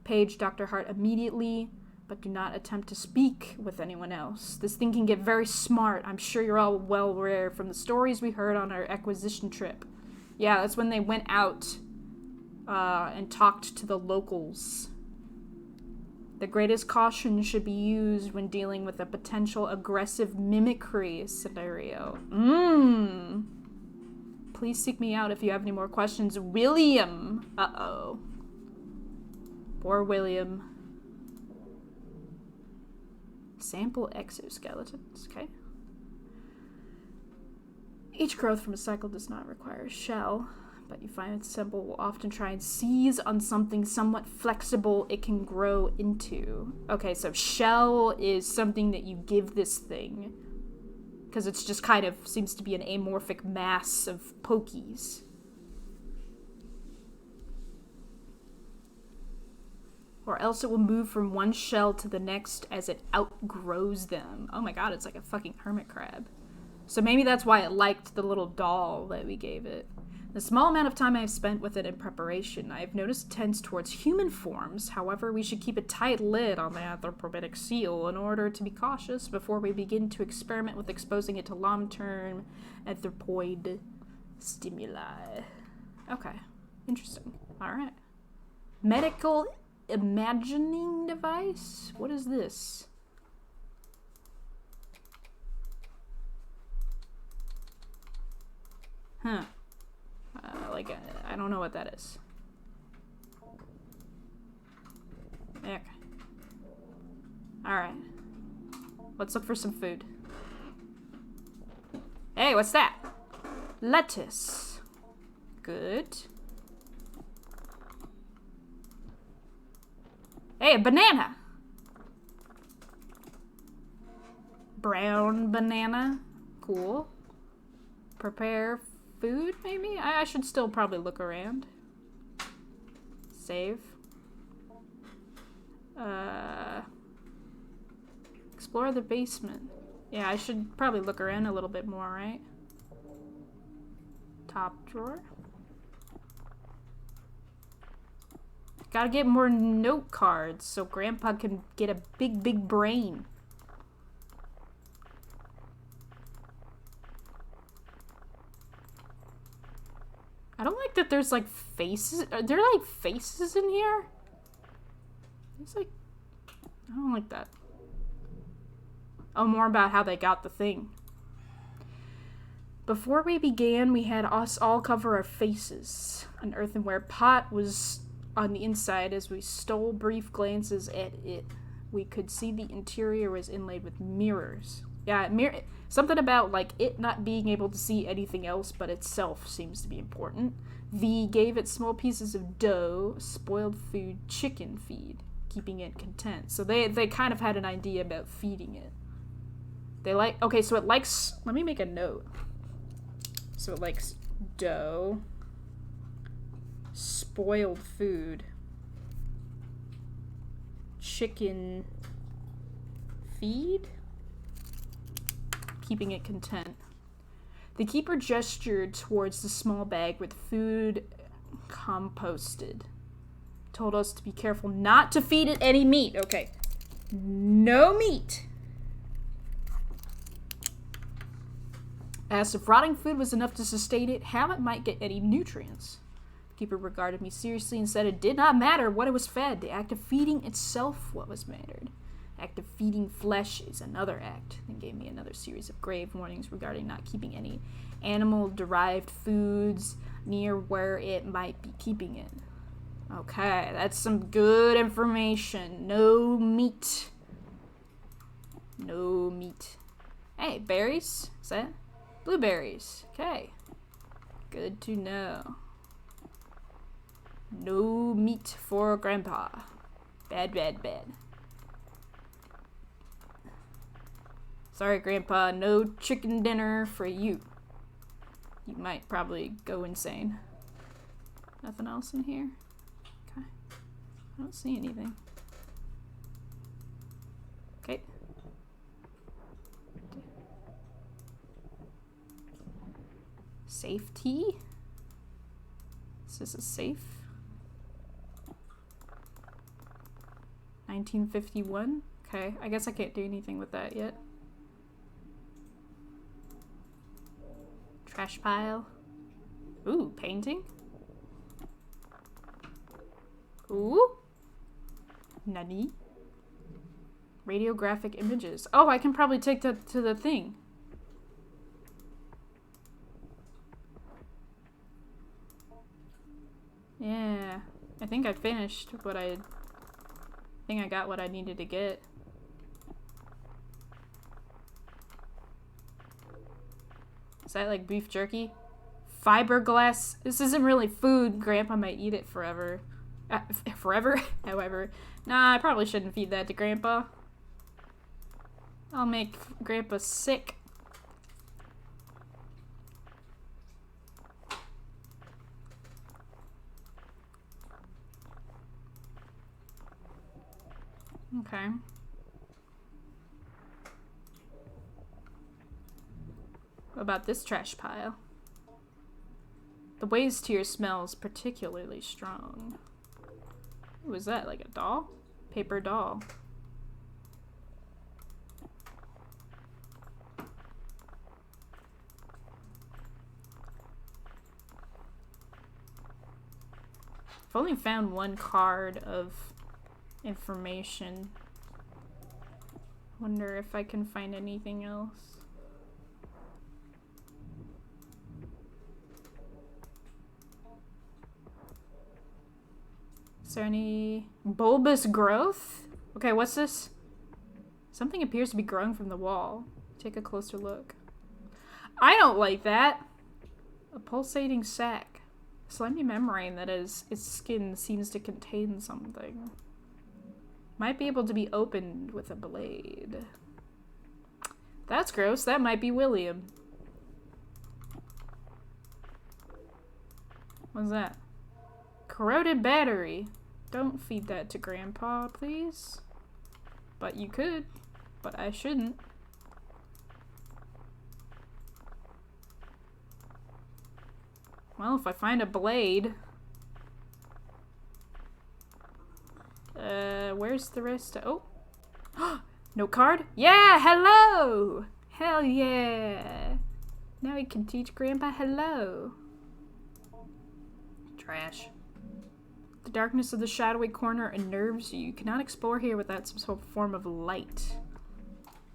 page Dr. Hart immediately, but do not attempt to speak with anyone else. This thing can get very smart. I'm sure you're all well aware from the stories we heard on our acquisition trip. Yeah, that's when they went out and talked to the locals. The greatest caution should be used when dealing with a potential aggressive mimicry scenario. Please seek me out if you have any more questions. William. Uh-oh. Poor William. Sample exoskeletons. Okay. Each growth from a cycle does not require a shell, but you find its symbol will often try and seize on something somewhat flexible it can grow into. Okay, so shell is something that you give this thing, because it's just kind of seems to be an amorphic mass of pokies. Or else it will move from one shell to the next as it outgrows them. Oh my god, it's like a fucking hermit crab. So maybe that's why it liked the little doll that we gave it. The small amount of time I have spent with it in preparation, I have noticed it tends towards human forms. However, we should keep a tight lid on the anthropoidic seal in order to be cautious before we begin to experiment with exposing it to long-term anthropoid stimuli. Okay, interesting. All right. Medical imagining device? What is this? Huh. I don't know what that is. Okay. Alright. Let's look for some food. Hey, what's that? Lettuce. Good. Hey, a banana. Brown banana. Cool. Prepare food, maybe? I should still probably look around. Save. Explore the basement. Yeah, I should probably look around a little bit more, right? Top drawer. Gotta get more note cards so Grandpa can get a big, big brain. I don't like that there's like faces. Are there like faces in here? It's like, I don't like that. Oh, more about how they got the thing. Before we began, we had us all cover our faces. An earthenware pot was on the inside. As we stole brief glances at it, we could see the interior was inlaid with mirrors. Yeah, something about like it not being able to see anything else but itself seems to be important. V gave it small pieces of dough, spoiled food, chicken feed, keeping it content. So they kind of had an idea about feeding it. Okay, so it likes, let me make a note. So it likes dough, spoiled food, chicken feed? Keeping it content. The keeper gestured towards the small bag with food composted. Told us to be careful not to feed it any meat. Okay. No meat. Asked if rotting food was enough to sustain it, how it might get any nutrients. The keeper regarded me seriously and said it did not matter what it was fed. The act of feeding itself what was mattered. The act of feeding flesh is another act. Then gave me another series of grave warnings regarding not keeping any animal-derived foods near where it might be keeping it. Okay, that's some good information. No meat. No meat. Hey, berries? Is that? Blueberries. Okay. Good to know. No meat for Grandpa. Bad, bad, bad. Sorry, Grandpa. No chicken dinner for you. You might probably go insane. Nothing else in here? Okay. I don't see anything. Okay. Safety? Is this a safe? 1951? Okay, I guess I can't do anything with that yet. Trash pile. Ooh, painting? Ooh? Nani? Radiographic images. Oh, I can probably take that to the thing. Yeah, I think I finished what I think I got what I needed to get. Is that like beef jerky? Fiberglass. This isn't really food. Grandpa might eat it forever. Forever? However. Nah, I probably shouldn't feed that to Grandpa. I'll make Grandpa sick. Okay. What about this trash pile? The waste here smells particularly strong. What was that, like a doll? Paper doll. I've only found one card of information. Wonder if I can find anything else. Is there any bulbous growth? Okay, what's this? Something appears to be growing from the wall. Take a closer look. I don't like that. A pulsating sac. A slimy membrane that is its skin seems to contain something. Might be able to be opened with a blade. That's gross. That might be William. What's that? Corroded battery. Don't feed that to Grandpa, please. But you could. But I shouldn't. Well, if I find a blade... where's the rest of... Oh! No card? Yeah! Hello! Hell yeah! Now we can teach Grandpa hello. Trash. The darkness of the shadowy corner unnerves you. You cannot explore here without some form of light.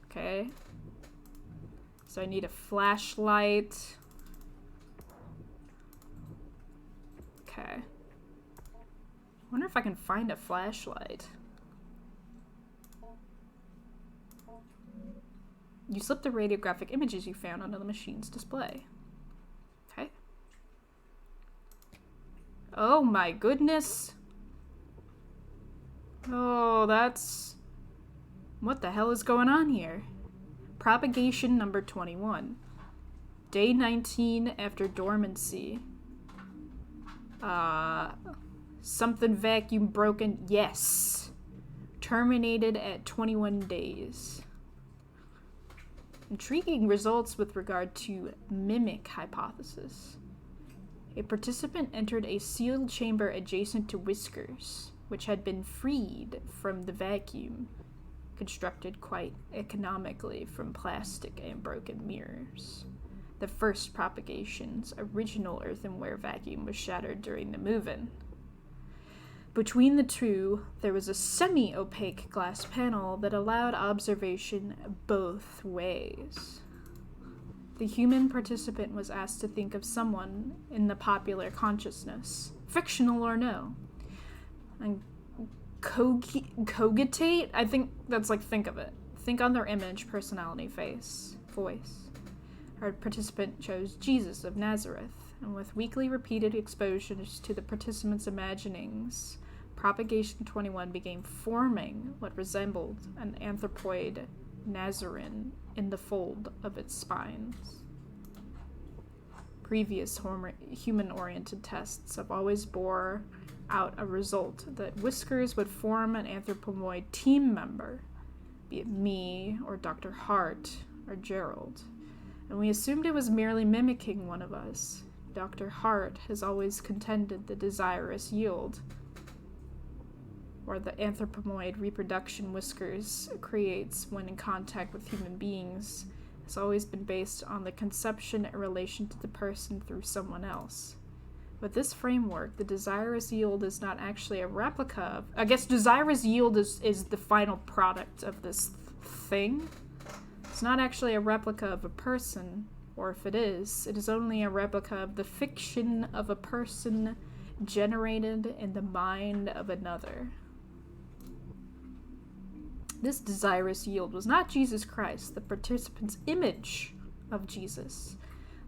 Okay. So I need a flashlight. Okay. I wonder if I can find a flashlight. You slip the radiographic images you found onto the machine's display. Okay. Oh my goodness. Oh, that's... What the hell is going on here? Propagation number 21. Day 19 after dormancy. Something vacuum broken. Yes. Terminated at 21 days. Intriguing results with regard to mimic hypothesis. A participant entered a sealed chamber adjacent to Whiskers, which had been freed from the vacuum, constructed quite economically from plastic and broken mirrors. The first propagation's original earthenware vacuum was shattered during the move-in. Between the two, there was a semi-opaque glass panel that allowed observation both ways. The human participant was asked to think of someone in the popular consciousness, fictional or no, and cogitate? I think that's like think of it. Think on their image, personality, face, voice. Our participant chose Jesus of Nazareth, and with weekly repeated exposures to the participant's imaginings, Propagation 21 began forming what resembled an anthropoid Nazarene in the fold of its spines. Previous human-oriented tests have always bore out a result that Whiskers would form an anthropoid team member, be it me or Dr. Hart or Gerald, and we assumed it was merely mimicking one of us. Dr. Hart has always contended the desirous yield, or the anthropoid reproduction Whiskers creates when in contact with human beings, has always been based on the conception in relation to the person through someone else. With this framework, the desirous yield is not actually a replica of... I guess desirous yield is the final product of this thing. It's not actually a replica of a person, or if it is only a replica of the fiction of a person generated in the mind of another. This desirous yield was not Jesus Christ, the participant's image of Jesus,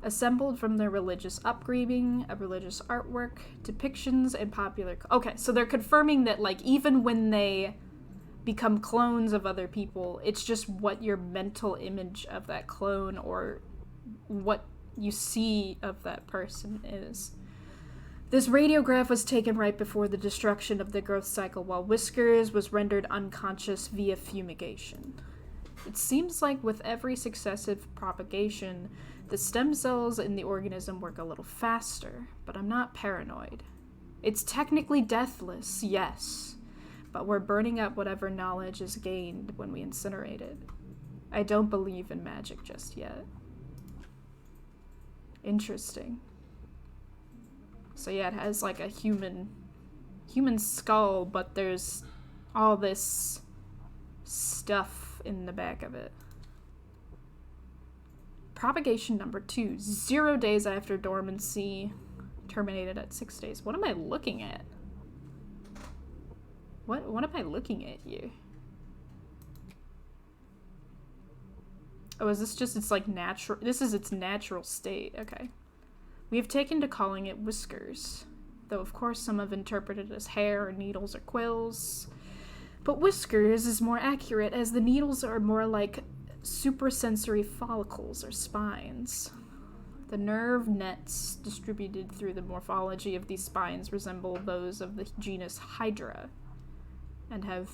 assembled from their religious upbringing, a religious artwork, depictions, and popular... Okay, so they're confirming that, like, even when they become clones of other people, it's just what your mental image of that clone or what you see of that person is. This radiograph was taken right before the destruction of the growth cycle, while Whiskers was rendered unconscious via fumigation. It seems like with every successive propagation, the stem cells in the organism work a little faster, but I'm not paranoid. It's technically deathless, yes, but we're burning up whatever knowledge is gained when we incinerate it. I don't believe in magic just yet. Interesting. So yeah, it has like a human skull, but there's all this stuff in the back of it. Propagation number 2, 0 days after dormancy, terminated at 6 days. What am I looking at? What am I looking at here? Oh, is this just its like natural... This is its natural state. Okay. We have taken to calling it Whiskers, though of course some have interpreted it as hair or needles or quills. But Whiskers is more accurate, as the needles are more like suprasensory follicles or spines. The nerve nets distributed through the morphology of these spines resemble those of the genus Hydra, and have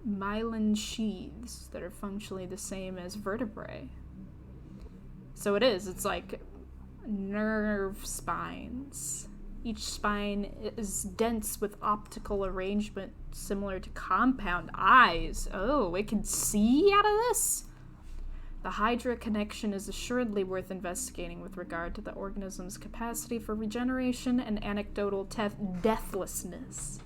myelin sheaths that are functionally the same as vertebrae. So it's like nerve spines. Each spine is dense with optical arrangement similar to compound eyes. Oh, it can see out of this? The Hydra connection is assuredly worth investigating with regard to the organism's capacity for regeneration and anecdotal deathlessness.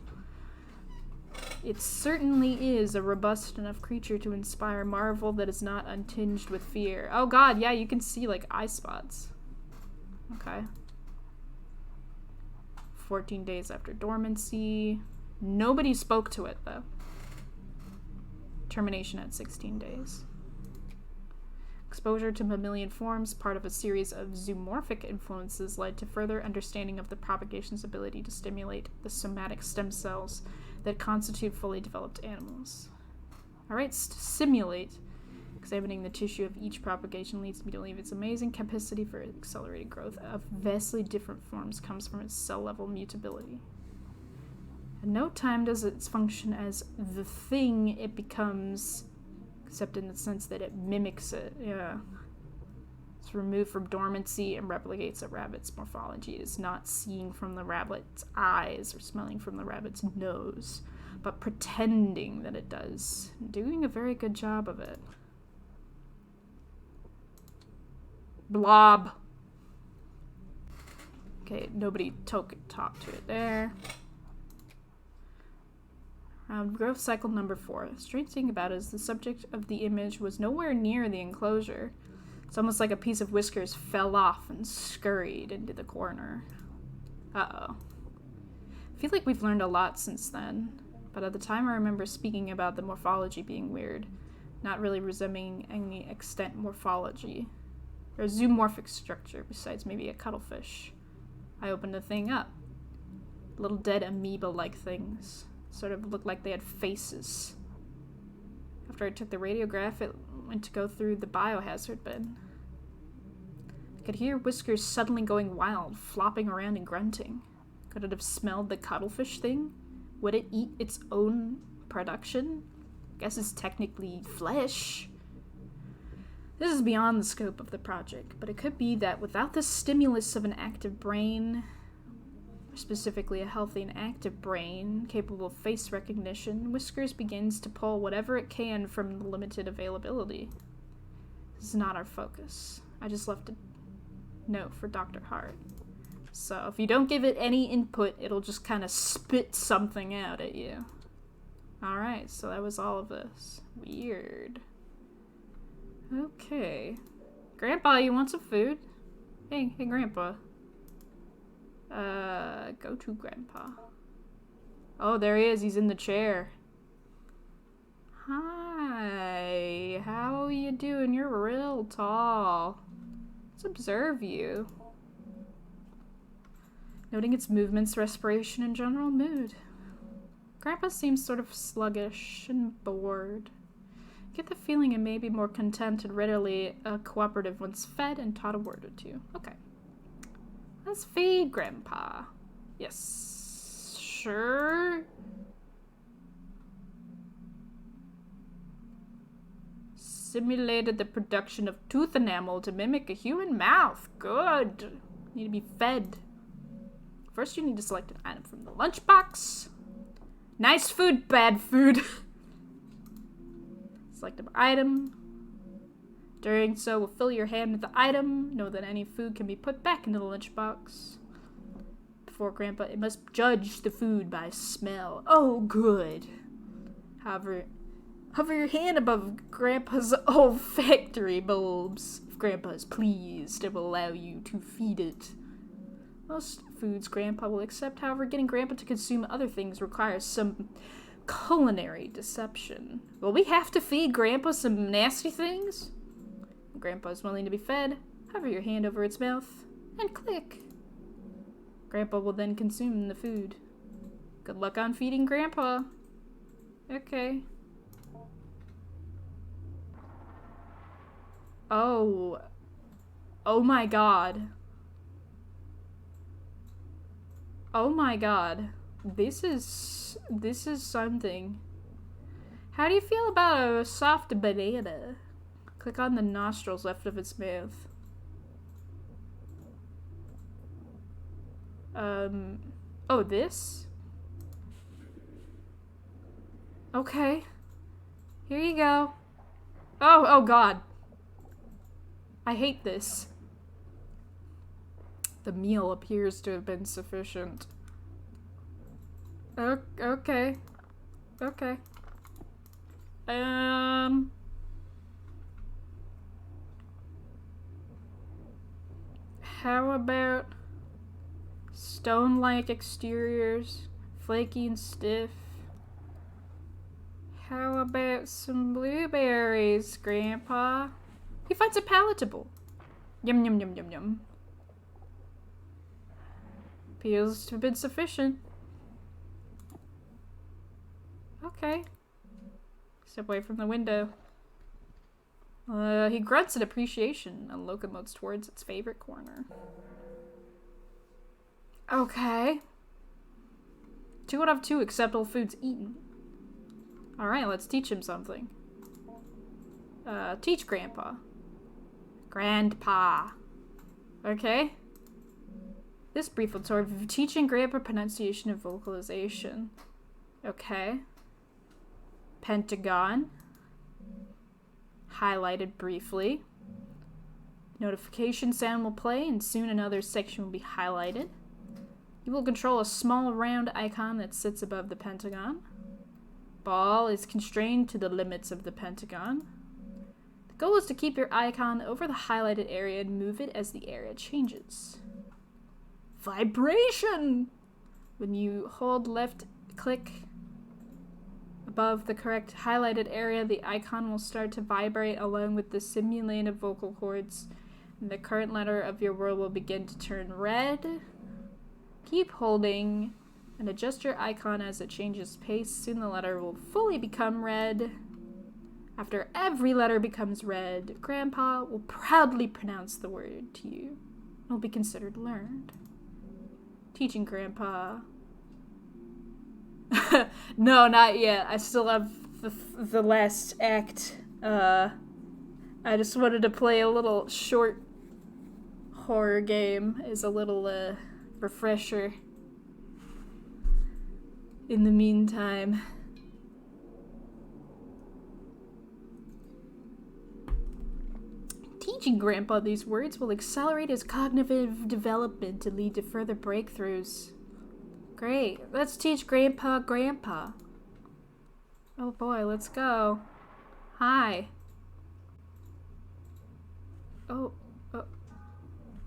It certainly is a robust enough creature to inspire marvel that is not untinged with fear. Oh god, yeah, you can see like eye spots. Okay. 14 days after dormancy. Nobody spoke to it, though. Termination at 16 days. Exposure to mammalian forms, part of a series of zoomorphic influences, led to further understanding of the propagation's ability to stimulate the somatic stem cells that constitute fully developed animals. Alright, simulate. Examining the tissue of each propagation leads me to believe its amazing capacity for accelerated growth of vastly different forms comes from its cell-level mutability. At no time does its function as the thing it becomes, except in the sense that it mimics it. Yeah. It's removed from dormancy and replicates a rabbit's morphology. It is not seeing from the rabbit's eyes or smelling from the rabbit's nose, but pretending that it does. Doing a very good job of it. Blob. Okay, nobody talk to it there. Growth cycle number 4. The strange thing about it is the subject of the image was nowhere near the enclosure. It's almost like a piece of whiskers fell off and scurried into the corner. Uh-oh. I feel like we've learned a lot since then, but at the time I remember speaking about the morphology being weird, not really resembling any extant morphology, or zoomorphic structure besides maybe a cuttlefish. I opened the thing up. Little dead amoeba-like things. Sort of looked like they had faces. After I took the radiograph, it went to go through the biohazard bin. I could hear whiskers suddenly going wild, flopping around and grunting. Could it have smelled the cuttlefish thing? Would it eat its own production? Guess it's technically flesh. This is beyond the scope of the project, but it could be that without the stimulus of an active brain, specifically a healthy and active brain capable of face recognition, Whiskers begins to pull whatever it can from the limited availability. This is not our focus. I just left a note for Dr. Hart. So if you don't give it any input, it'll just kind of spit something out at you. Alright, so that was all of this. Weird. Okay. Grandpa, you want some food? Hey, Grandpa. Go to Grandpa. Oh, there he is. He's in the chair. Hi. How you doing? You're real tall. Let's observe you. Noting its movements, respiration, and general mood. Grandpa seems sort of sluggish and bored. Get the feeling it may be more content and readily cooperative once fed and taught a word or two. Okay. Let's feed Grandpa. Yes. Sure. Simulated the production of tooth enamel to mimic a human mouth. Good. Need to be fed. First, you need to select an item from the lunchbox. Nice food, bad food. Select an item. Doing so will fill your hand with the item. Know that any food can be put back into the lunchbox. Before Grandpa, it must judge the food by smell. Oh, good. Hover your hand above Grandpa's olfactory bulbs. If Grandpa is pleased, it will allow you to feed it. Most foods Grandpa will accept, however, getting Grandpa to consume other things requires some culinary deception. Will we have to feed Grandpa some nasty things? When Grandpa is willing to be fed, hover your hand over its mouth, and click. Grandpa will then consume the food. Good luck on feeding Grandpa. Okay. Oh. Oh my god. Oh my god. This is something. How do you feel about a soft banana? Click on the nostrils left of its mouth. Oh, this? Okay. Here you go. Oh god. I hate this. The meal appears to have been sufficient. Okay. Okay. How about stone-like exteriors, flaky and stiff? How about some blueberries, Grandpa? He finds it palatable. Yum yum yum yum yum. Appears to have been sufficient. Okay. Step away from the window. He grunts in appreciation and locomotes towards its favorite corner. Okay. 2 out of 2 acceptable foods eaten. Alright, let's teach him something. Teach Grandpa. Grandpa. Okay. This brief tutorial of teaching Grandpa pronunciation and vocalization. Okay. Pentagon. Highlighted briefly. Notification sound will play and soon another section will be highlighted. You will control a small round icon that sits above the pentagon. Ball is constrained to the limits of the pentagon. The goal is to keep your icon over the highlighted area and move it as the area changes. Vibration! When you hold left click above the correct highlighted area, the icon will start to vibrate along with the simulated vocal cords, and the current letter of your word will begin to turn red. Keep holding and adjust your icon as it changes pace. Soon the letter will fully become red. After every letter becomes red, Grandpa will proudly pronounce the word to you. It will be considered learned. Teaching Grandpa. No, not yet. I still have the last act. I just wanted to play a little short horror game as a little refresher. In the meantime. Teaching Grandpa these words will accelerate his cognitive development and lead to further breakthroughs. Great. Let's teach Grandpa. Oh boy, let's go. Hi. Oh,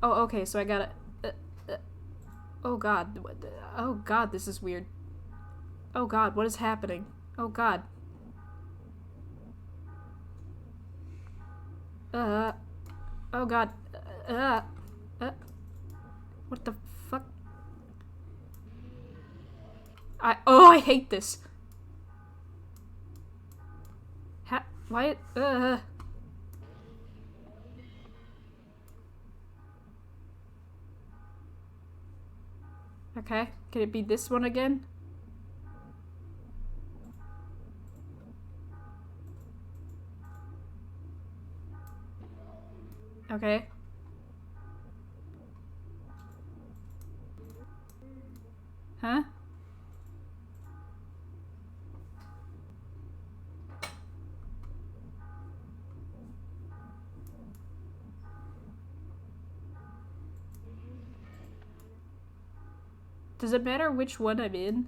okay, so I gotta... oh god. Oh god, this is weird. Oh god, what is happening? Oh god. Oh god. What the fuck? I hate this. Why? Okay, can it be this one again? Okay. Huh? Does it matter which one I'm in?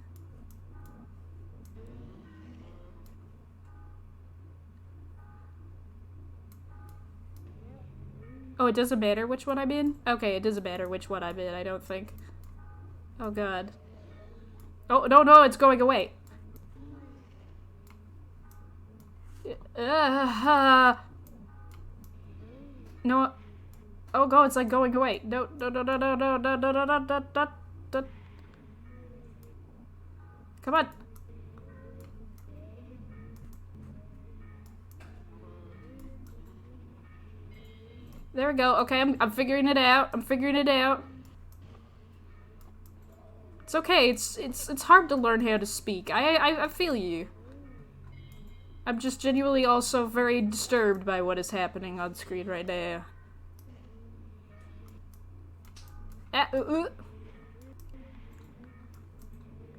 Oh, it doesn't matter which one I'm in? Okay, it doesn't matter which one I'm in, I don't think. Oh god. Oh, no, it's going away. No. Oh god, it's like going away. No. Come on. There we go. Okay, I'm figuring it out. It's okay. It's hard to learn how to speak. I feel you. I'm just genuinely also very disturbed by what is happening on screen right now.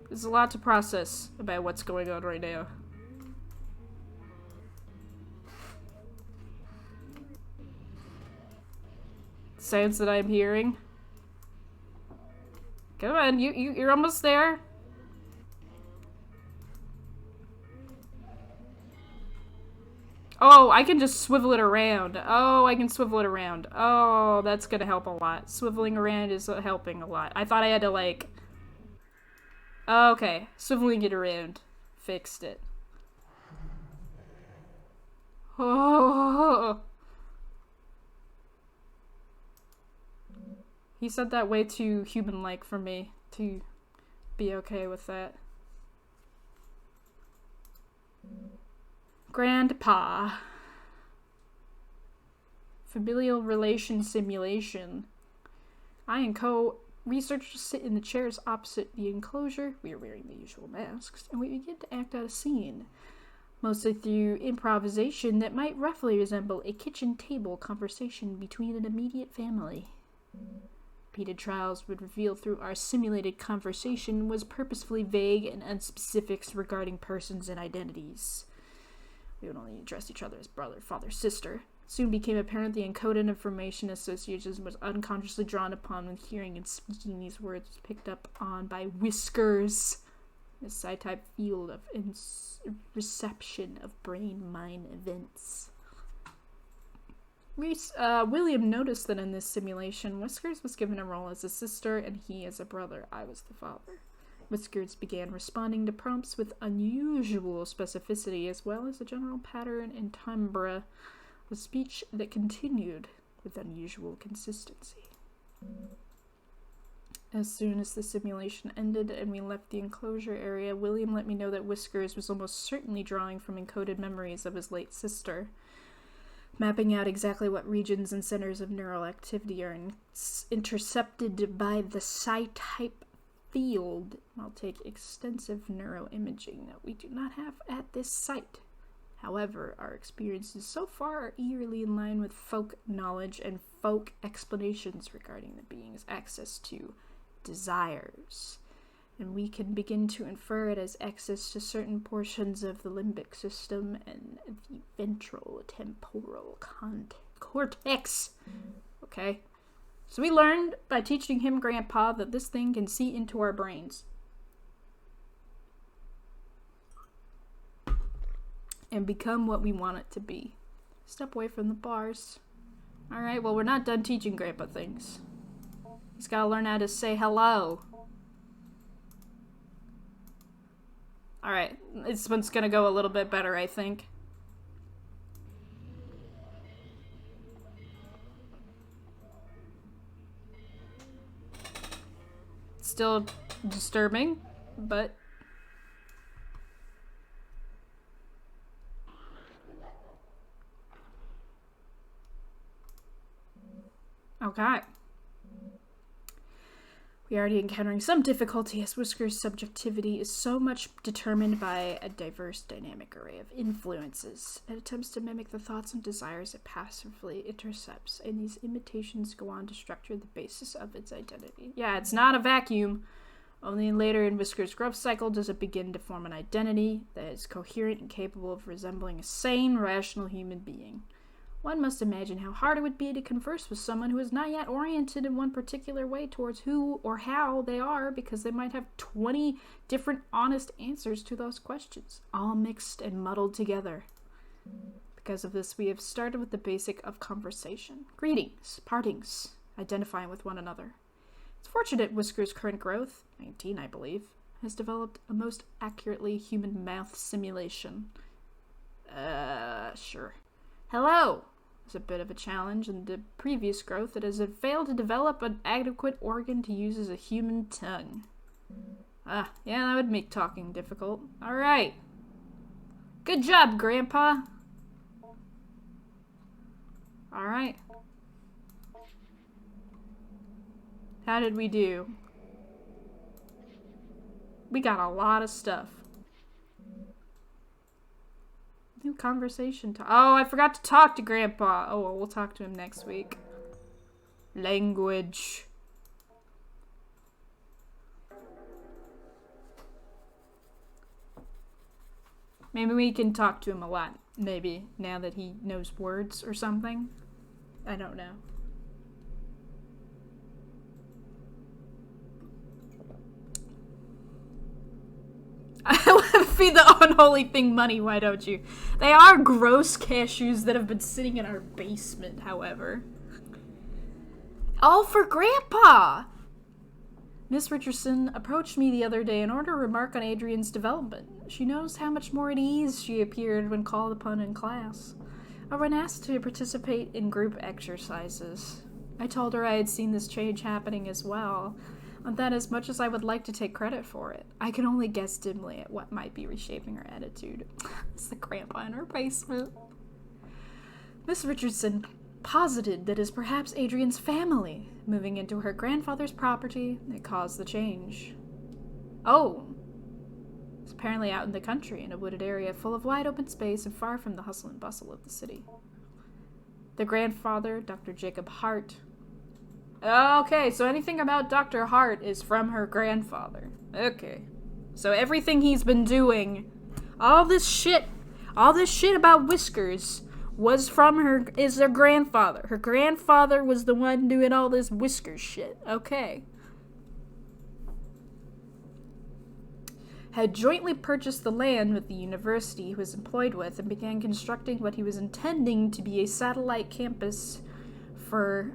There's a lot to process about what's going on right now. Sounds that I'm hearing. Come on, you're almost there. Oh, I can just swivel it around. Oh, I can swivel it around. Oh, that's gonna help a lot. Swiveling around is helping a lot. I thought I had to, like... Okay, swiveling it around. Fixed it. Oh. He said that way too human-like for me to be okay with that. Grandpa. Familial relation simulation. I and co-researchers sit in the chairs opposite the enclosure. We are wearing the usual masks, and we begin to act out a scene. mostly through improvisation that might roughly resemble a kitchen table conversation between an immediate family. Repeated trials would reveal through our simulated conversation was purposefully vague and unspecifics regarding persons and identities. We would only address each other as brother, father, sister. It soon became apparent the encoded information association was unconsciously drawn upon when hearing and speaking these words was picked up on by whiskers. A psi-type field of reception of brain-mind events. William noticed that in this simulation, Whiskers was given a role as a sister and he as a brother. I was the father. Whiskers began responding to prompts with unusual specificity as well as a general pattern and timbre of speech that continued with unusual consistency. As soon as the simulation ended and we left the enclosure area, William let me know that Whiskers was almost certainly drawing from encoded memories of his late sister, mapping out exactly what regions and centers of neural activity are intercepted by the psi-type field. I'll take extensive neuroimaging that we do not have at this site. However, our experiences so far are eerily in line with folk knowledge and folk explanations regarding the being's access to desires, and we can begin to infer it as access to certain portions of the limbic system and the ventral temporal cortex. Okay, so we learned by teaching him, Grandpa, that this thing can see into our brains and become what we want it to be. Step away from the bars. Alright, well, we're not done teaching Grandpa things. He's gotta learn how to say hello. Alright, this one's gonna go a little bit better, I think. Still disturbing, but... okay. We are already encountering some difficulty as Whisker's subjectivity is so much determined by a diverse dynamic array of influences. It attempts to mimic the thoughts and desires it passively intercepts, and these imitations go on to structure the basis of its identity. Yeah, it's not a vacuum. Only later in Whisker's growth cycle does it begin to form an identity that is coherent and capable of resembling a sane, rational human being. One must imagine how hard it would be to converse with someone who is not yet oriented in one particular way towards who or how they are, because they might have 20 different honest answers to those questions, all mixed and muddled together. Because of this, we have started with the basic of conversation. Greetings, partings, identifying with one another. It's fortunate Whisker's current growth, 19 I believe, has developed a most accurately human mouth simulation. Sure. Hello! It's a bit of a challenge. In the previous growth, it has failed to develop an adequate organ to use as a human tongue. Yeah, that would make talking difficult. Alright. Good job, Grandpa! Alright. How did we do? We got a lot of stuff. New conversation. Oh, I forgot to talk to Grandpa. Oh, well, we'll talk to him next week. Language. Maybe we can talk to him a lot. Maybe, now that he knows words or something. I don't know. Feed the unholy thing money, why don't you? They are gross cashews that have been sitting in our basement, however. All for Grandpa! Miss Richardson approached me the other day in order to remark on Adrienne's development. She knows how much more at ease she appeared when called upon in class, or when asked to participate in group exercises. I told her I had seen this change happening as well, and that as much as I would like to take credit for it, I can only guess dimly at what might be reshaping her attitude. It's the Grandpa in her basement. Miss Richardson posited that it is perhaps Adrienne's family moving into her grandfather's property that caused the change. Oh. It's apparently out in the country in a wooded area full of wide open space and far from the hustle and bustle of the city. The grandfather, Dr. Jacob Hart. Okay, so anything about Dr. Hart is from her grandfather. Okay. So everything he's been doing, all this shit about whiskers was from is their grandfather. Her grandfather was the one doing all this whiskers shit. Okay. Had jointly purchased the land with the university he was employed with and began constructing what he was intending to be a satellite campus for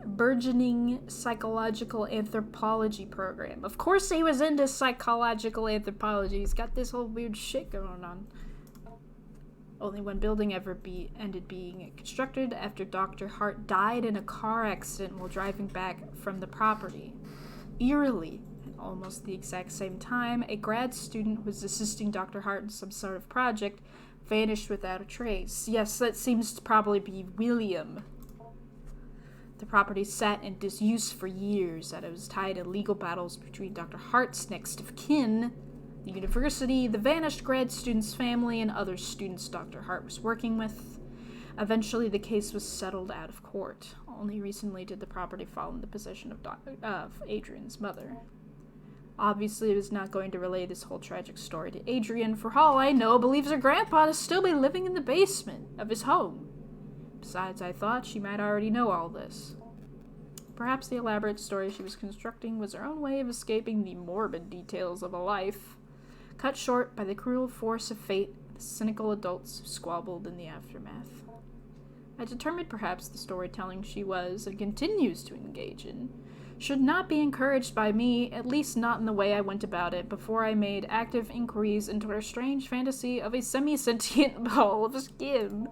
burgeoning psychological anthropology program. Of course he was into psychological anthropology. He's got this whole weird shit going on. Only one building ended being constructed after Dr. Hart died in a car accident while driving back from the property. Eerily, at almost the exact same time, a grad student who was assisting Dr. Hart in some sort of project vanished without a trace. Yes, that seems to probably be William. The property sat in disuse for years, and it was tied in legal battles between Dr. Hart's next of kin, the university, the vanished grad student's family, and other students Dr. Hart was working with. Eventually, the case was settled out of court. Only recently did the property fall in the possession of Adrienne's mother. Obviously, I was not going to relay this whole tragic story to Adrienne. For all I know, believes her grandpa to still be living in the basement of his home. Besides, I thought she might already know all this. Perhaps the elaborate story she was constructing was her own way of escaping the morbid details of a life, cut short by the cruel force of fate and the cynical adults who squabbled in the aftermath. I determined perhaps the storytelling she was and continues to engage in should not be encouraged by me, at least not in the way I went about it before I made active inquiries into her strange fantasy of a semi-sentient ball of skin.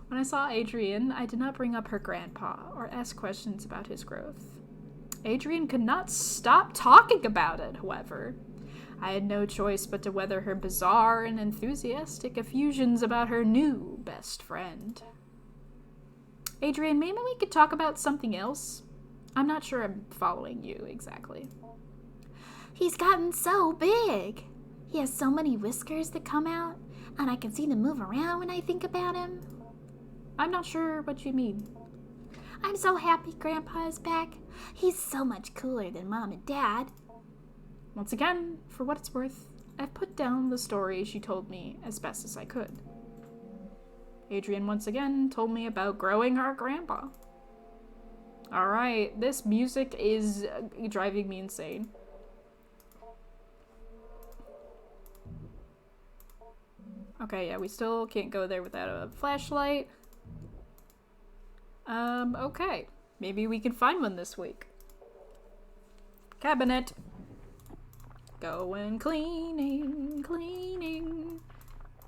When I saw Adrienne, I did not bring up her grandpa or ask questions about his growth. Adrienne could not stop talking about it, however. I had no choice but to weather her bizarre and enthusiastic effusions about her new best friend. Adrienne, maybe we could talk about something else? I'm not sure I'm following you exactly. He's gotten so big. He has so many whiskers that come out, and I can see them move around when I think about him. I'm not sure what you mean. I'm so happy Grandpa is back. He's so much cooler than Mom and Dad. Once again, for what it's worth, I've put down the story she told me as best as I could. Adrienne once again told me about growing our grandpa. Alright, this music is driving me insane. Okay, yeah, we still can't go there without a flashlight. Okay. Maybe we can find one this week. Cabinet. Going cleaning.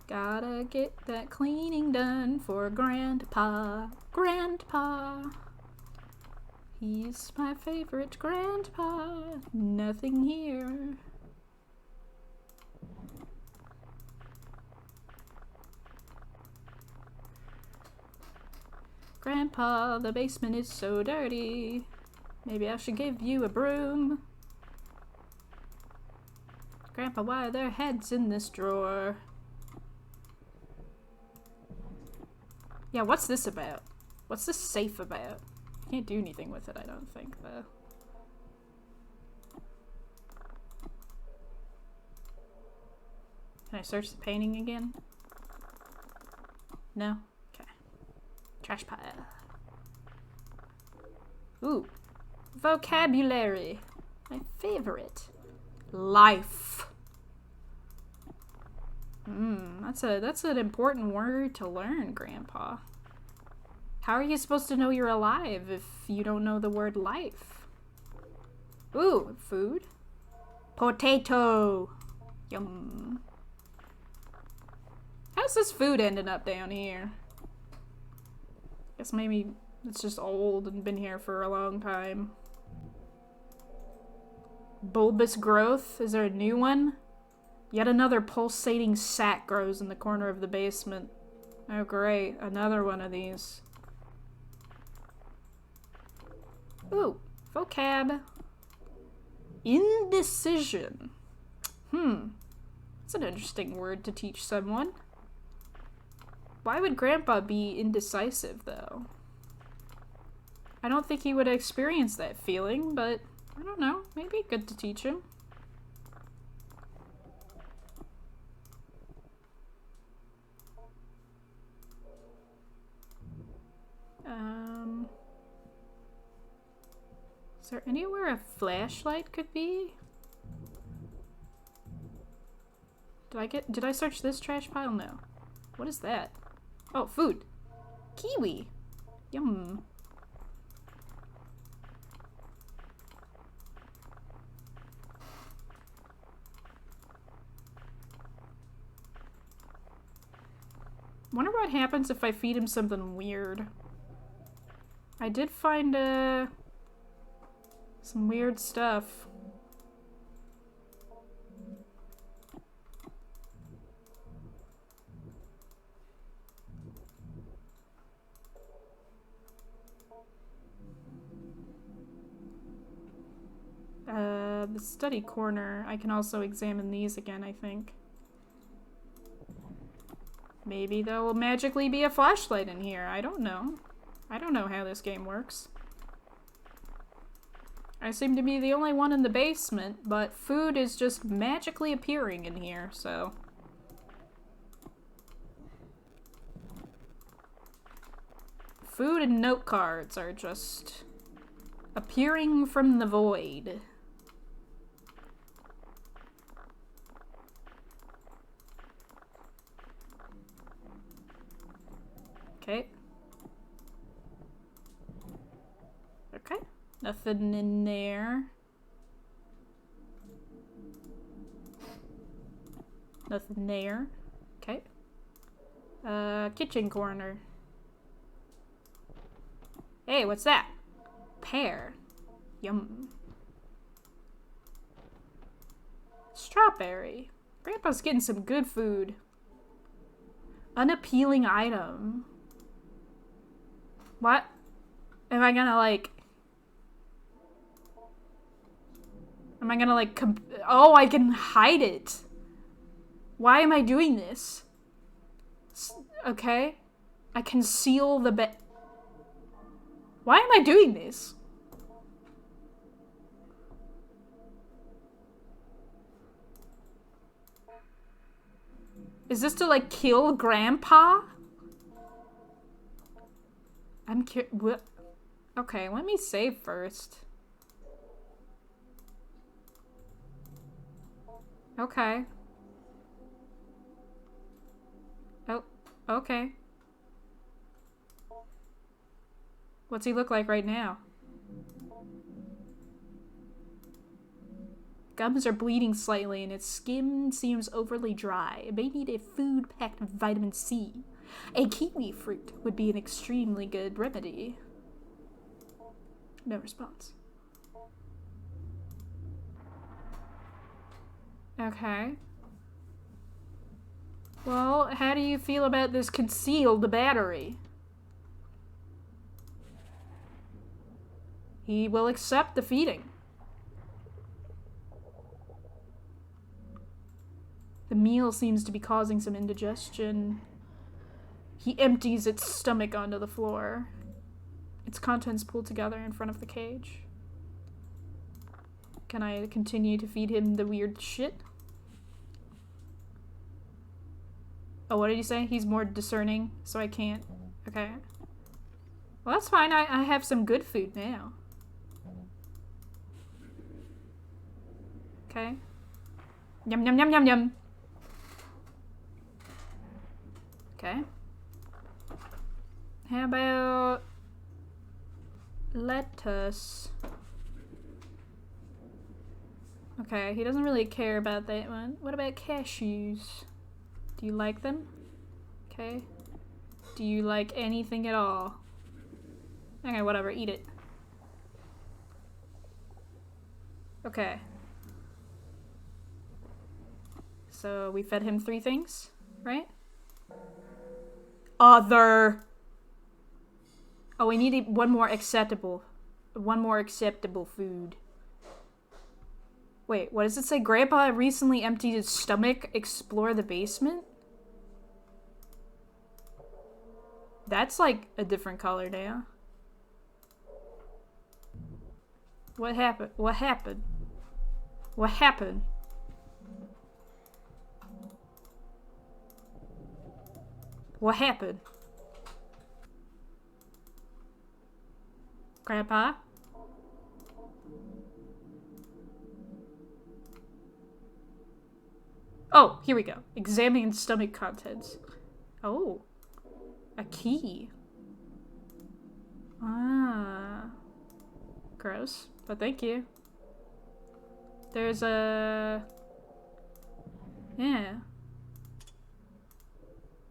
Gotta get that cleaning done for Grandpa. He's my favorite grandpa. Nothing here. Grandpa, the basement is so dirty. Maybe I should give you a broom. Grandpa, why are there heads in this drawer? Yeah, what's this about? What's this safe about? Can't do anything with it, I don't think, though. Can I search the painting again? No? Okay. Trash pile. Ooh. Vocabulary. My favorite. Life. That's an important word to learn, Grandpa. How are you supposed to know you're alive if you don't know the word life? Ooh, food. Potato. Yum. How's this food ending up down here? Guess maybe it's just old and been here for a long time. Bulbous growth? Is there a new one? Yet another pulsating sac grows in the corner of the basement. Oh great, another one of these. Ooh, vocab. Indecision. That's an interesting word to teach someone. Why would Grandpa be indecisive, though? I don't think he would experience that feeling, but I don't know. Maybe good to teach him. Is there anywhere a flashlight could be? Did I search this trash pile? No. What is that? Oh, food. Kiwi. Yum. Wonder what happens if I feed him something weird. I did find, some weird stuff. The study corner. I can also examine these again, I think. Maybe there will magically be a flashlight in here. I don't know. I don't know how this game works. I seem to be the only one in the basement, but food is just magically appearing in here, so... Food and note cards are just appearing from the void. Okay. Okay. Nothing in there. Nothing there. Okay. Kitchen corner. Hey, what's that? Pear. Yum. Strawberry. Grandpa's getting some good food. Unappealing item. What? Am I gonna like... Am I gonna like... Oh, I can hide it. Why am I doing this? Okay. I conceal the bed. Why am I doing this? Is this to like kill Grandpa? I'm curious. Okay, let me save first. Okay. Oh, okay. What's he look like right now? Gums are bleeding slightly and its skin seems overly dry. It may need a food packed with vitamin C. A kiwi fruit would be an extremely good remedy. No response. Okay. Well, how do you feel about this concealed battery? He will accept the feeding. The meal seems to be causing some indigestion. He empties its stomach onto the floor. Its contents pulled together in front of the cage. Can I continue to feed him the weird shit? Oh, what did he say? He's more discerning, so I can't. Okay. Well, that's fine. I have some good food now. Okay. Yum, yum, yum, yum, yum. Okay. How about lettuce? Okay, he doesn't really care about that one. What about cashews? Do you like them? Okay. Do you like anything at all? Okay, whatever, eat it. Okay. So we fed him 3 things, right? Other. Oh, we need one more acceptable food. Wait, what does it say? Grandpa recently emptied his stomach. Explore the basement? That's like a different color now. What happened? What happened? What happened? What happened? Grandpa? Oh, here we go. Examining stomach contents. Oh. A key. Ah. Gross. But thank you. There's a... Yeah.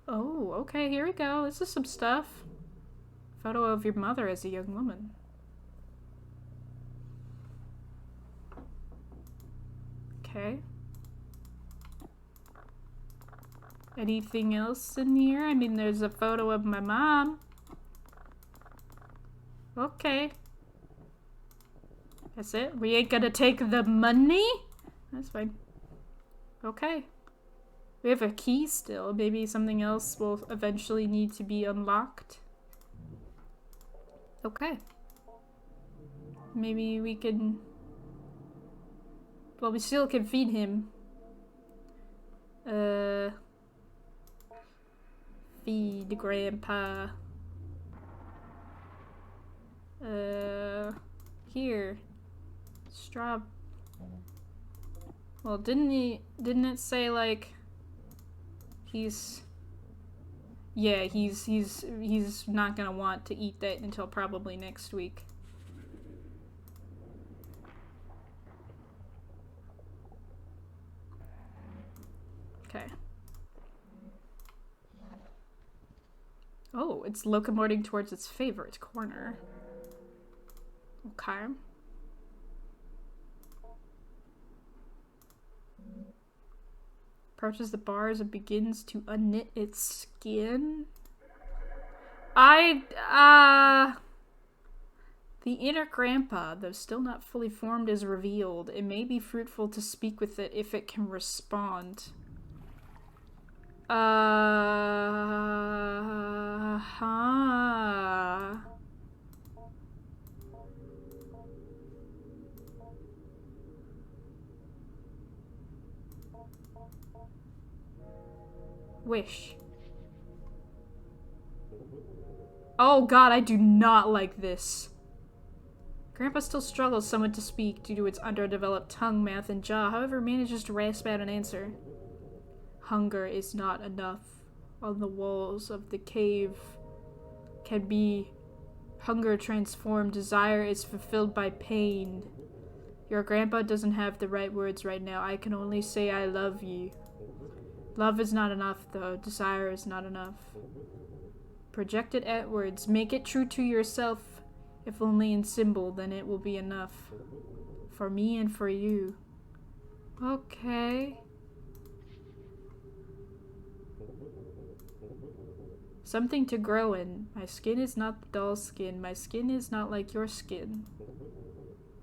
Oh, okay, here we go. This is some stuff. Photo of your mother as a young woman. Okay. Anything else in here? I mean, there's a photo of my mom. Okay. That's it? We ain't gonna take the money? That's fine. Okay. We have a key still. Maybe something else will eventually need to be unlocked. Okay. Maybe we can... Well, we still can feed him. Feed Grandpa. Here. Straw. Well, didn't it say, like... He's... Yeah, he's not gonna want to eat that until probably next week. Okay. Oh, it's locomoting towards its favorite corner. Okay. Approaches the bars and begins to unknit its skin. The inner grandpa, though still not fully formed, is revealed. It may be fruitful to speak with it if it can respond. Wish. Oh god, I do not like this. Grandpa still struggles somewhat to speak due to its underdeveloped tongue, mouth, and jaw, however manages to rasp out an answer. Hunger is not enough. On the walls of the cave can be hunger transformed. Desire is fulfilled by pain. Your grandpa doesn't have the right words right now. I can only say I love you. Love is not enough, though. Desire is not enough. Project it outwards. Make it true to yourself. If only in symbol, then it will be enough. For me and for you. Okay. Something to grow in. My skin is not dull skin. My skin is not like your skin.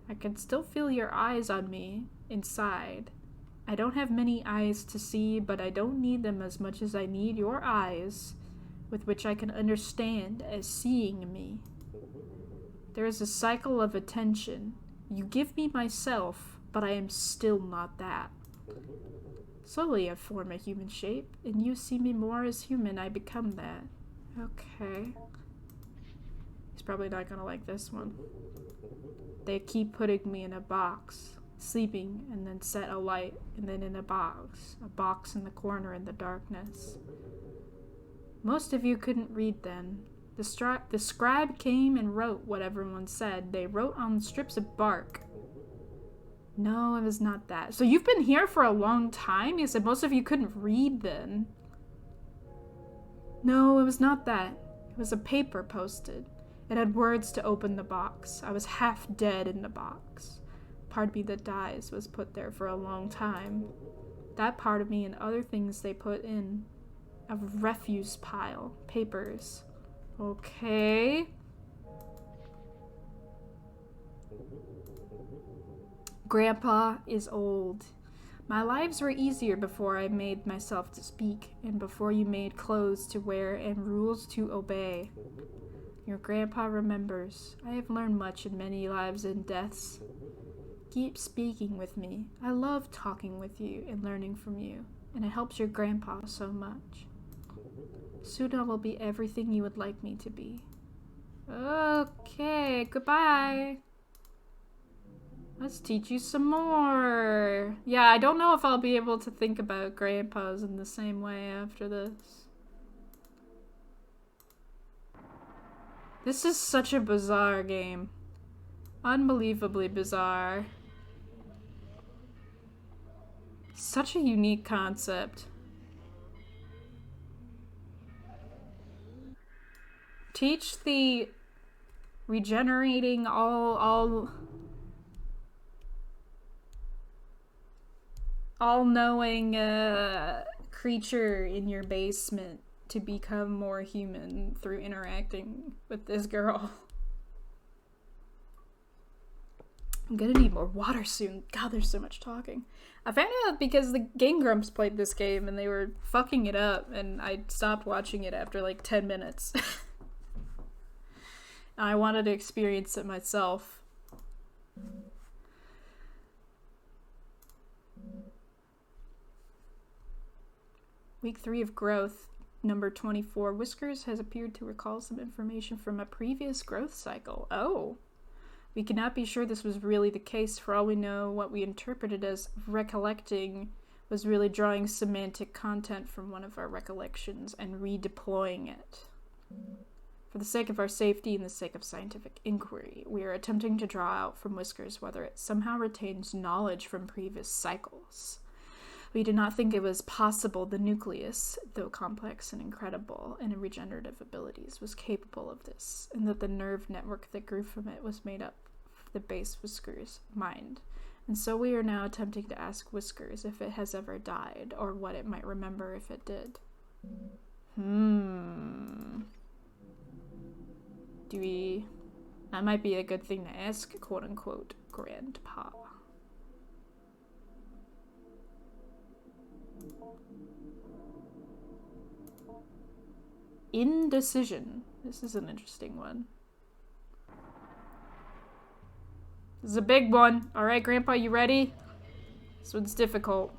I can still feel your eyes on me, inside. I don't have many eyes to see, but I don't need them as much as I need your eyes, with which I can understand as seeing me. There is a cycle of attention. You give me myself, but I am still not that. Slowly I form a human shape, and you see me more as human. I become that. Okay. He's probably not gonna like this one. They keep putting me in a box, sleeping, and then set a light, and then in a box in the corner in the darkness. Most of you couldn't read then. The scribe came and wrote what everyone said. They wrote on strips of bark. No, it was not that. So you've been here for a long time? You said most of you couldn't read then. No, it was not that. It was a paper posted. It had words to open the box. I was half dead in the box. Part of me that dies was put there for a long time. That part of me and other things they put in a refuse pile. Papers. Okay. Grandpa is old. My lives were easier before I made myself to speak, and before you made clothes to wear and rules to obey. Your grandpa remembers. I have learned much in many lives and deaths. Keep speaking with me. I love talking with you and learning from you, and it helps your grandpa so much. Soon I will be everything you would like me to be. Okay, goodbye. Let's teach you some more. Yeah, I don't know if I'll be able to think about grandpas in the same way after this. This is such a bizarre game. Unbelievably bizarre. Such a unique concept. Teach the regenerating all-knowing creature in your basement to become more human through interacting with this girl. I'm gonna need more water soon. God, there's so much talking. I found out because the Game Grumps played this game and they were fucking it up, and I stopped watching it after like 10 minutes. I wanted to experience it myself. Week 3 of growth, number 24. Whiskers has appeared to recall some information from a previous growth cycle. Oh. We cannot be sure this was really the case. For all we know, what we interpreted as recollecting was really drawing semantic content from one of our recollections and redeploying it. For the sake of our safety and the sake of scientific inquiry, we are attempting to draw out from Whiskers whether it somehow retains knowledge from previous cycles. We did not think it was possible the nucleus, though complex and incredible in regenerative abilities, was capable of this, and that the nerve network that grew from it was made up of the base Whiskers' mind. And so we are now attempting to ask Whiskers if it has ever died, or what it might remember if it did. That might be a good thing to ask, quote-unquote, Grandpa. Indecision. This is an interesting one. This is a big one. Alright, Grandpa, you ready? This one's difficult.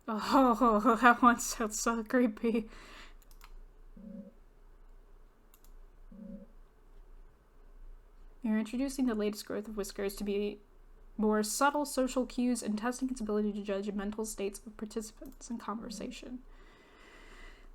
Oh, that one sounds so creepy. You're introducing the latest growth of Whiskers to be more subtle social cues and testing its ability to judge mental states of participants in conversation.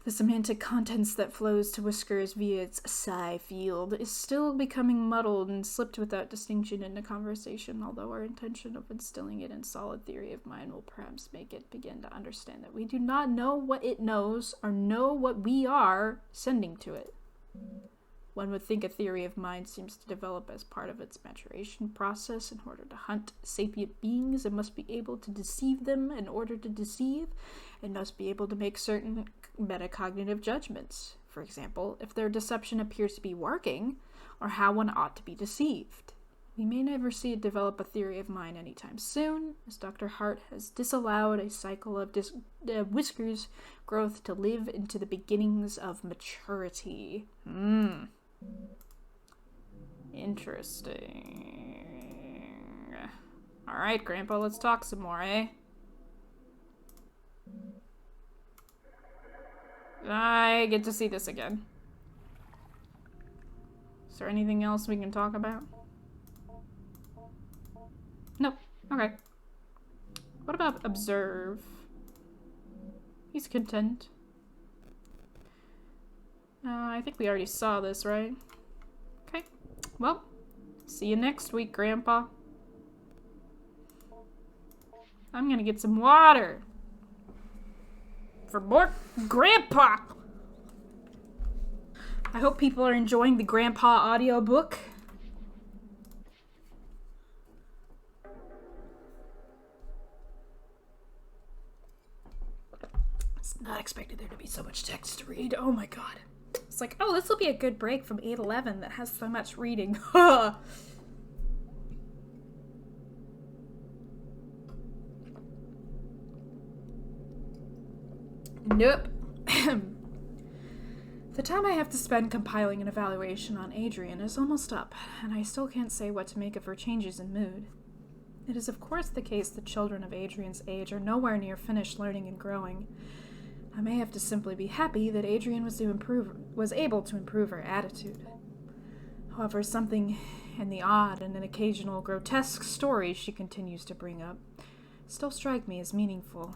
The semantic contents that flows to Whiskers via its psi field is still becoming muddled and slipped without distinction into conversation, although our intention of instilling it in solid theory of mind will perhaps make it begin to understand that we do not know what it knows or know what we are sending to it. One would think a theory of mind seems to develop as part of its maturation process. In order to hunt sapient beings, it must be able to deceive them. In order to deceive, it must be able to make certain metacognitive judgments. For example, if their deception appears to be working, or how one ought to be deceived. We may never see it develop a theory of mind anytime soon, as Dr. Hart has disallowed a cycle of Whiskers growth to live into the beginnings of maturity. Interesting. Alright, Grandpa, let's talk some more, eh? I get to see this again. Is there anything else we can talk about? Nope. Okay. What about observe? He's content. I think we already saw this, right? Okay. Well, See you next week, Grandpa. I'm gonna get some water. For more Grandpa! I hope people are enjoying the Grandpa audiobook. It's not expected there to be so much text to read. Oh my god. It's like, oh, this will be a good break from 811 that has so much reading. Nope. The time I have to spend compiling an evaluation on Adrienne is almost up, and I still can't say what to make of her changes in mood. It is of course the case that children of Adrienne's age are nowhere near finished learning and growing. I may have to simply be happy that Adrienne was able to improve her attitude. However, something in the odd and an occasional grotesque stories she continues to bring up still strike me as meaningful.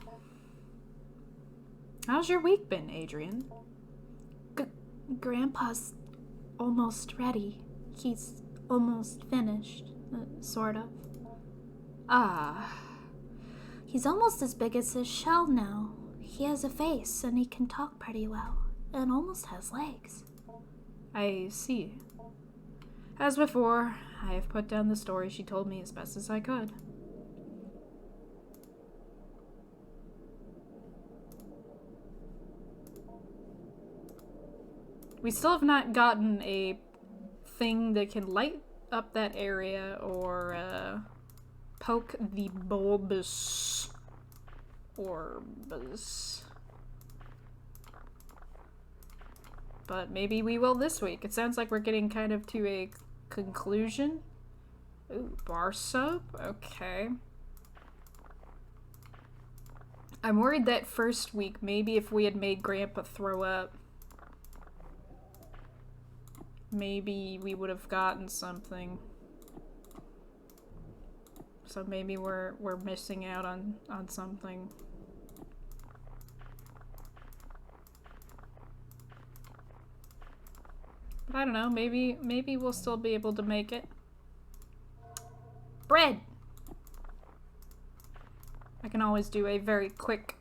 How's your week been, Adrienne? Grandpa's almost ready. He's almost finished, sort of. Ah. He's almost as big as his shell now. He has a face, and he can talk pretty well, and almost has legs. I see. As before, I have put down the story she told me as best as I could. We still have not gotten a thing that can light up that area or poke the bulbous orbs. But maybe we will this week. It sounds like we're getting kind of to a conclusion. Ooh, bar soap? Okay. I'm worried that first week, maybe if we had made Grandpa throw up, maybe we would have gotten something. So maybe we're missing out on something. But I don't know, maybe we'll still be able to make it. Bread! I can always do a very quick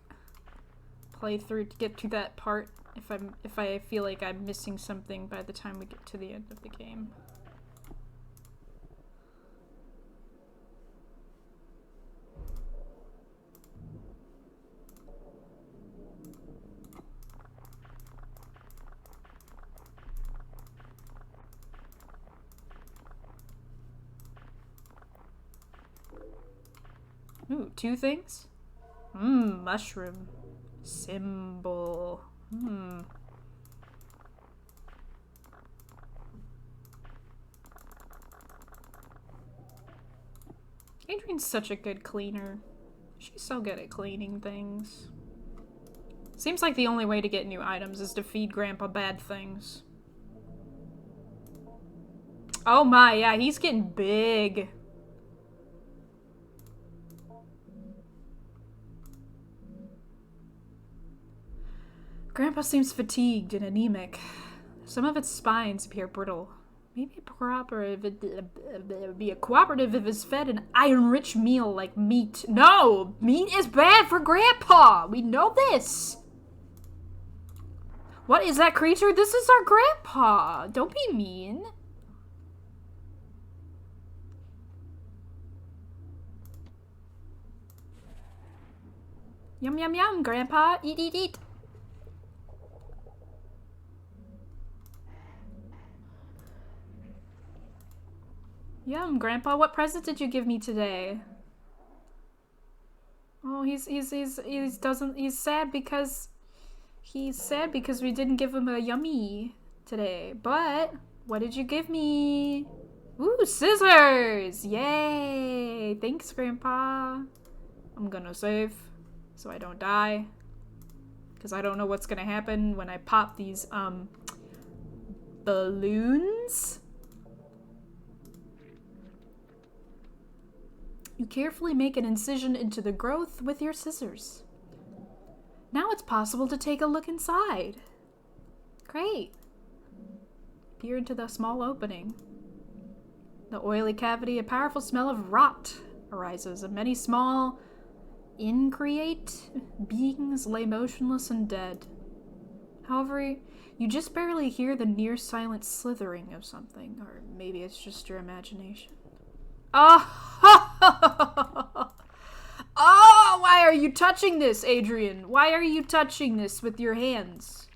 playthrough to get to that part if I feel like I'm missing something by the time we get to the end of the game. Ooh, 2 things? Mushroom. Symbol. Adrienne's such a good cleaner. She's so good at cleaning things. Seems like the only way to get new items is to feed Grandpa bad things. Oh my, yeah, he's getting big. Grandpa seems fatigued and anemic. Some of its spines appear brittle. Maybe a cooperative if it's fed an iron-rich meal like meat. No! Meat is bad for Grandpa! We know this! What is that creature? This is our Grandpa! Don't be mean. Yum yum yum, Grandpa. Eat, eat, eat. Yum, Grandpa. What present did you give me today? Oh, he's sad because we didn't give him a yummy today. But what did you give me? Ooh, scissors! Yay! Thanks, Grandpa. I'm gonna save so I don't die, because I don't know what's gonna happen when I pop these balloons. You carefully make an incision into the growth with your scissors. Now it's possible to take a look inside. Great. Peer into the small opening. the oily cavity, a powerful smell of rot arises, and many small, increate beings lay motionless and dead. However, you just barely hear the near-silent slithering of something, or maybe it's just your imagination. Oh! Oh, why are you touching this, Adrienne? Why are you touching this with your hands?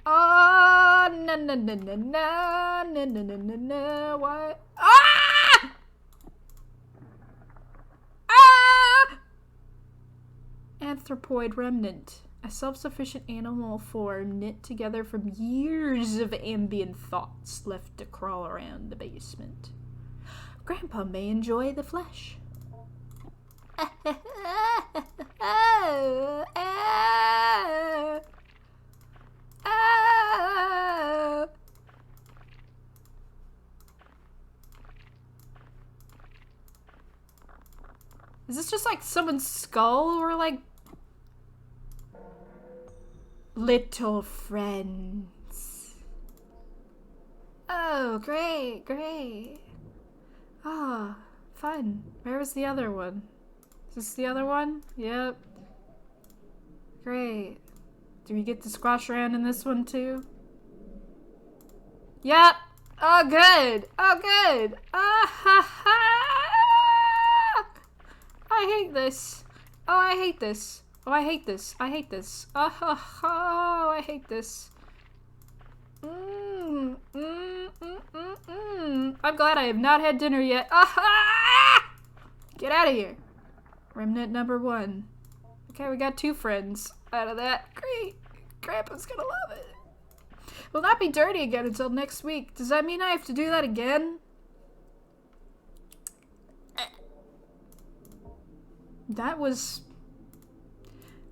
Oh, na na na na na na na na na na. What? Ah! Ah! Anthropoid remnant. A self-sufficient animal form knit together from years of ambient thoughts left to crawl around the basement. Grandpa may enjoy the flesh. Is this just like someone's skull or like little friends? Oh, great, great. Ah, fun. Where was the other one? Is this the other one? Yep. Great. Do we get to squash around in this one too? Yep. Oh, good. Oh, good. Ah, ha, ha. I hate this. Oh, I hate this. Oh, I hate this. I hate this. Oh, ha, ha. I hate this. I'm glad I have not had dinner yet. Ah, ha. Get out of here. Remnant number 1. Okay, we got 2 friends out of that. Great. Grandpa's gonna love it. Will not be dirty again until next week. Does that mean I have to do that again? That was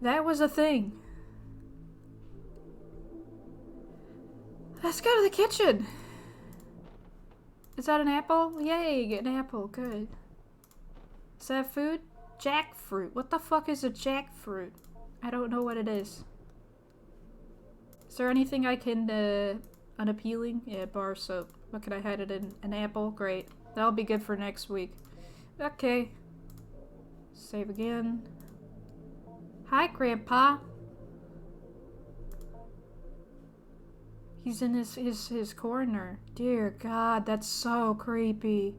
a thing. Let's go to the kitchen. Is that an apple? Yay, get an apple. Good. Is that food? Jackfruit. What the fuck is a jackfruit? I don't know what it is. Is there anything I can, unappealing? Yeah, bar soap. What can I hide it in? An apple? Great. That'll be good for next week. Okay. Save again. Hi, Grandpa. He's in his corner. Dear God, that's so creepy.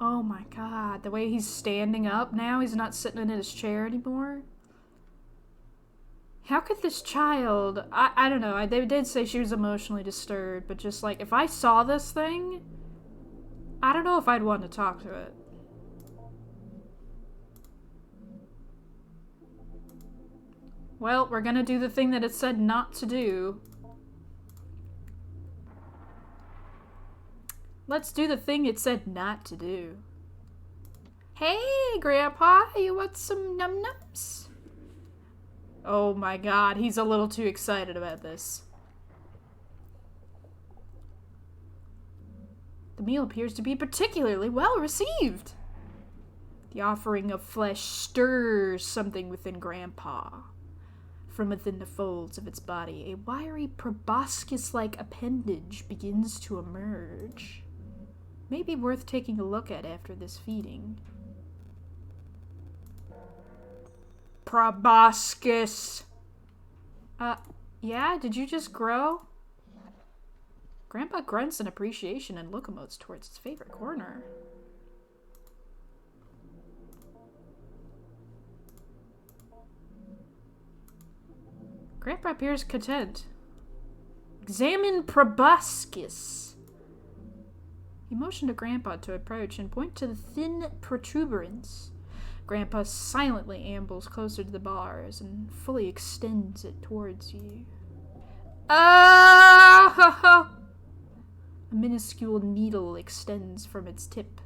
Oh my God, the way he's standing up now, he's not sitting in his chair anymore. How could this child, I don't know, they did say she was emotionally disturbed, but just like, if I saw this thing, I don't know if I'd want to talk to it. Well, we're gonna do the thing that it said not to do. Let's do the thing it said not to do. Hey, Grandpa, you want some num-nums? Oh my God, he's a little too excited about this. The meal appears to be particularly well received. The offering of flesh stirs something within Grandpa. From within the folds of its body, a wiry proboscis-like appendage begins to emerge. May be worth taking a look at after this feeding. Proboscis! Yeah? Did you just grow? Grandpa grunts in appreciation and locomotes towards his favorite corner. Grandpa appears content. Examine proboscis. He motioned to Grandpa to approach and point to the thin protuberance. Grandpa silently ambles closer to the bars and fully extends it towards you. Oh! A minuscule needle extends from its tip.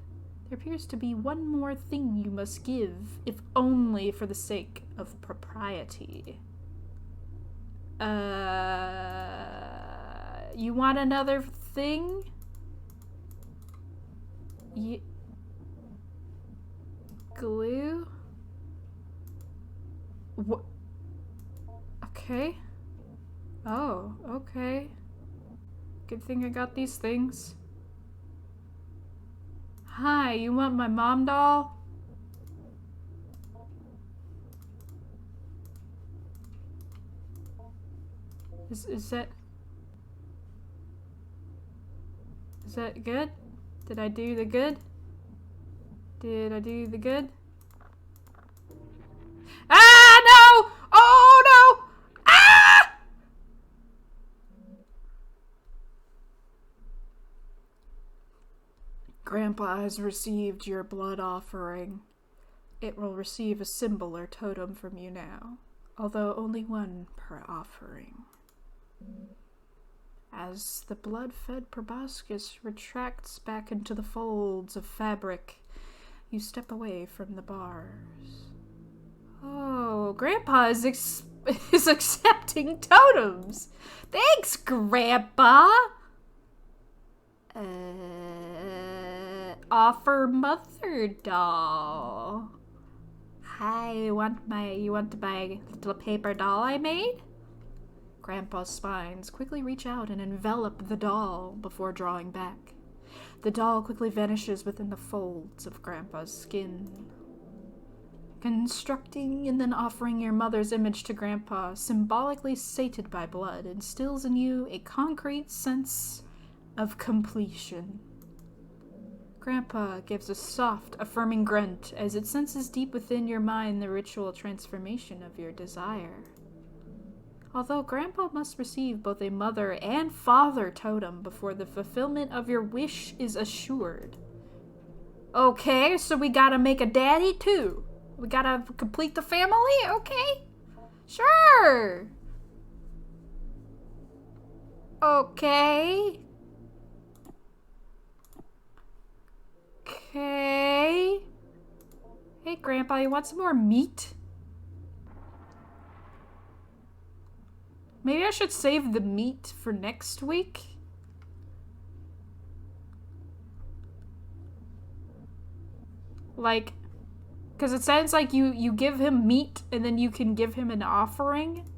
There appears to be one more thing you must give, if only for the sake of propriety. You want another thing? Glue? What? Okay. Oh, okay. Good thing I got these things. Hi, you want my mom doll? Is that good? Did I do the good? Did I do the good? Ah, no! Oh, no! Ah! Grandpa has received your blood offering. It will receive a symbol or totem from you now, although only one per offering. As the blood-fed proboscis retracts back into the folds of fabric, you step away from the bars. Oh, Grandpa is accepting totems. Thanks, Grandpa. Offer mother doll. Hi, you want my little paper doll I made? Grandpa's spines quickly reach out and envelop the doll before drawing back. The doll quickly vanishes within the folds of Grandpa's skin. Constructing and then offering your mother's image to Grandpa, symbolically sated by blood, instills in you a concrete sense of completion. Grandpa gives a soft, affirming grunt as it senses deep within your mind the ritual transformation of your desire. Although Grandpa must receive both a mother and father totem before the fulfillment of your wish is assured. Okay, so we gotta make a daddy too. We gotta complete the family? Okay. Sure. Okay. Okay. Hey, Grandpa, you want some more meat? Maybe I should save the meat for next week. Like, because it sounds like you give him meat and then you can give him an offering.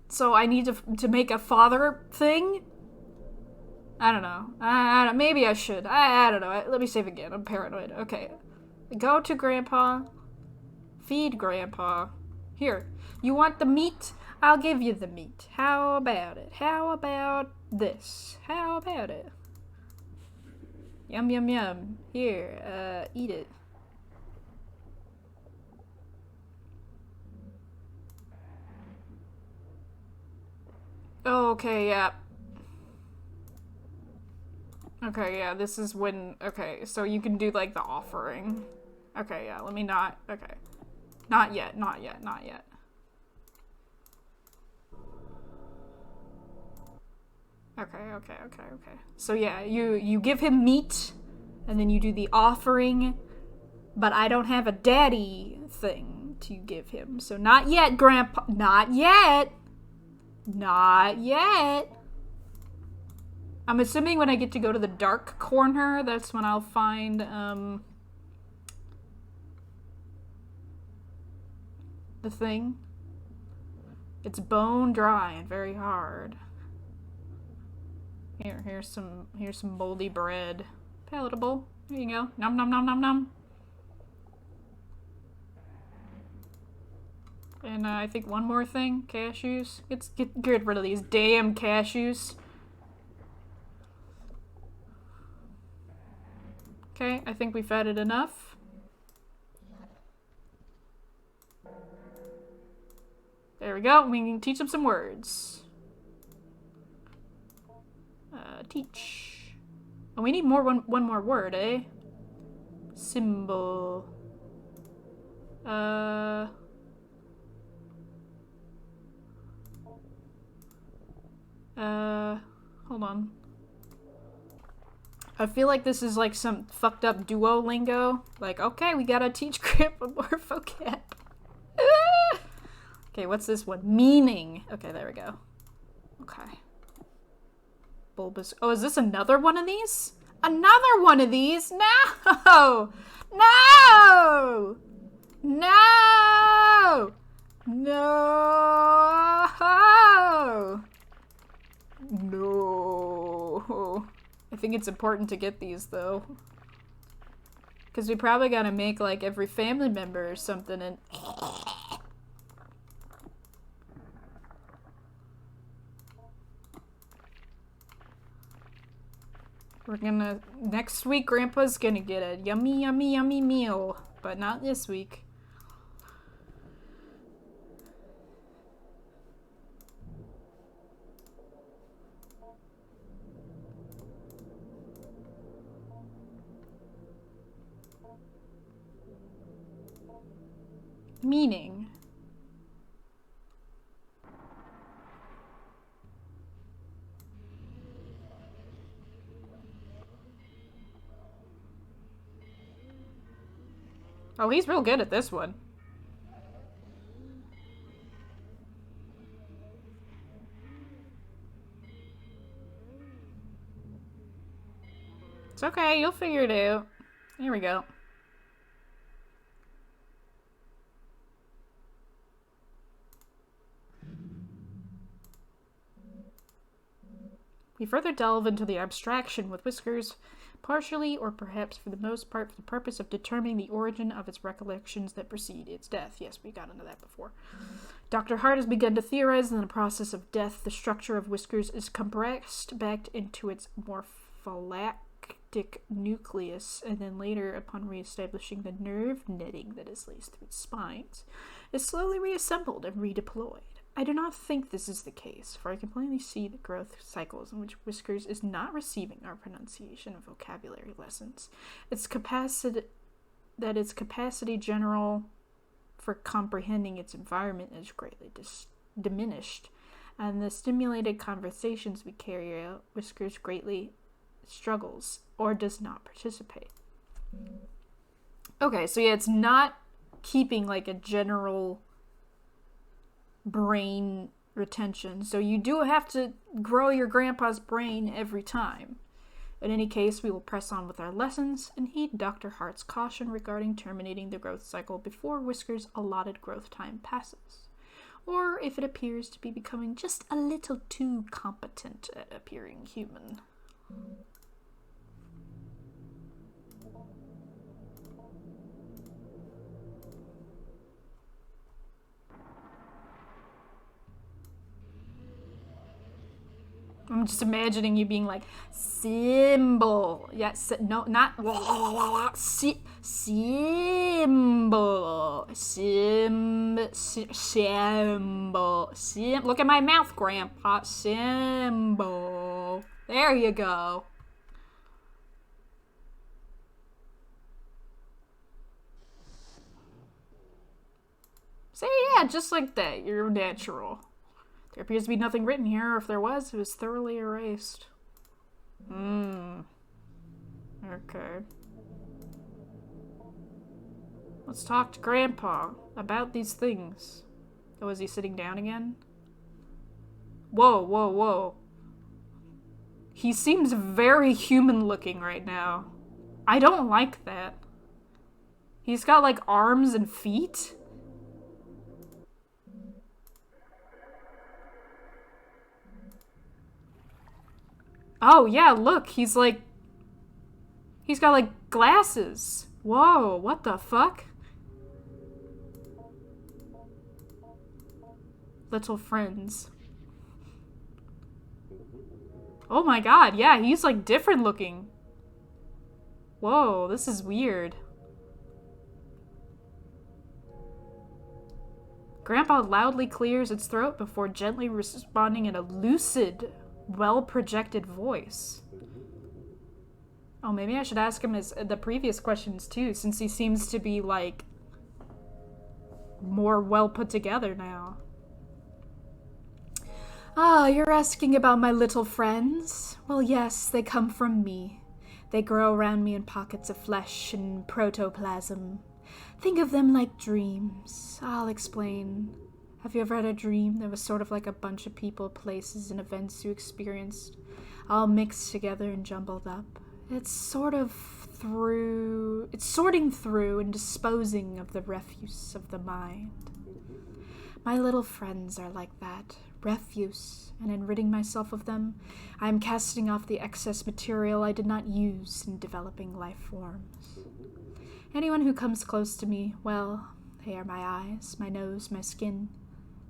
So I need to make a father thing? I don't know. I don't, maybe I should. I don't know. Let me save again. I'm paranoid. Okay. Go to Grandpa. Feed Grandpa. Here. You want the meat? I'll give you the meat. How about it? How about this? How about it? Yum, yum, yum. Here. Eat it. Okay, yeah. Okay, yeah, this is when... Okay, so you can do, like, the offering. Okay, yeah, let me not... Okay. Not yet, not yet, not yet. Okay. So, yeah, you give him meat, and then you do the offering, but I don't have a daddy thing to give him. So, not yet, Grandpa. Not yet! Not yet! I'm assuming when I get to go to the dark corner, that's when I'll find, the thing. It's bone dry and very hard. Here's some moldy bread. Palatable. There you go. Nom nom nom nom nom. And I think one more thing. Cashews. Get rid of these damn cashews. Okay, I think we fed it enough. There we go. We can teach them some words. Teach. Oh, we need one more word, eh? Symbol. Hold on. I feel like this is like some fucked up Duolingo. Like, okay, we gotta teach Grandpa more vocab. Okay, what's this one? Meaning. Okay, there we go. Okay. Bulbous. Oh, is this another one of these? Another one of these? No! No! No! No! I think it's important to get these, though. Because we probably gotta make, like, every family member or something, and... We're gonna... Next week, Grandpa's gonna get a yummy, yummy, yummy meal. But not this week. Meaning... Oh, he's real good at this one. It's okay, you'll figure it out. Here we go. We further delve into the abstraction with Whiskers, partially, or perhaps for the most part, for the purpose of determining the origin of its recollections that precede its death. Yes, we got into that before. Dr. Hart has begun to theorize that in the process of death, the structure of Whiskers is compressed back into its morpholactic nucleus, and then later, upon reestablishing the nerve netting that is laced through its spines, is slowly reassembled and redeployed. I do not think this is the case, for I can plainly see the growth cycles in which Whiskers is not receiving our pronunciation and vocabulary lessons. Its capacity general for comprehending its environment is greatly diminished, and the stimulated conversations we carry out, Whiskers greatly struggles or does not participate. Okay, so yeah, it's not keeping like a general brain retention. So you do have to grow your grandpa's brain every time. In any case, we will press on with our lessons and heed Dr. Hart's caution regarding terminating the growth cycle before Whiskers' allotted growth time passes, or if it appears to be becoming just a little too competent at appearing human. I'm just imagining you being like, symbol. Yes, no, not symbol. Symbol. Look at my mouth, Grandpa. Symbol. There you go. See, yeah, just like that. You're natural. There appears to be nothing written here, or if there was, it was thoroughly erased. Okay. Let's talk to Grandpa about these things. Oh, is he sitting down again? Whoa, whoa, whoa. He seems very human looking right now. I don't like that. He's got like arms and feet. Oh, yeah, look, he's got, like, glasses. Whoa, what the fuck? Little friends. Oh my god, yeah, he's, like, different looking. Whoa, this is weird. Grandpa loudly clears its throat before gently responding in a lucid, well-projected voice. Oh, maybe I should ask him the previous questions too, since he seems to be, like, more well put together now. Ah, you're asking about my little friends? Well, yes, they come from me. They grow around me in pockets of flesh and protoplasm. Think of them like dreams. I'll explain. Have you ever had a dream that was sort of like a bunch of people, places, and events you experienced, all mixed together and jumbled up? It's sorting through and disposing of the refuse of the mind. My little friends are like that, refuse, and in ridding myself of them, I am casting off the excess material I did not use in developing life forms. Anyone who comes close to me, well, they are my eyes, my nose, my skin.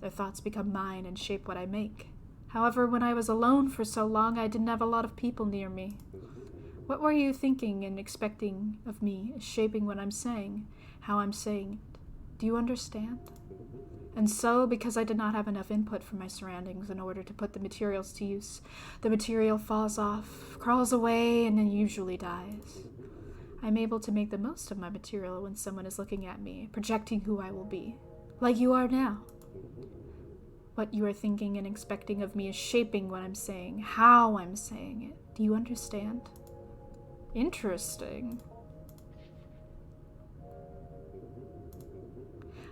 Their thoughts become mine and shape what I make. However, when I was alone for so long, I didn't have a lot of people near me. What were you thinking and expecting of me is shaping what I'm saying, how I'm saying it. Do you understand? And so, because I did not have enough input from my surroundings in order to put the materials to use, the material falls off, crawls away, and then usually dies. I'm able to make the most of my material when someone is looking at me, projecting who I will be, like you are now. What you are thinking and expecting of me is shaping what I'm saying, how I'm saying it. Do you understand? Interesting.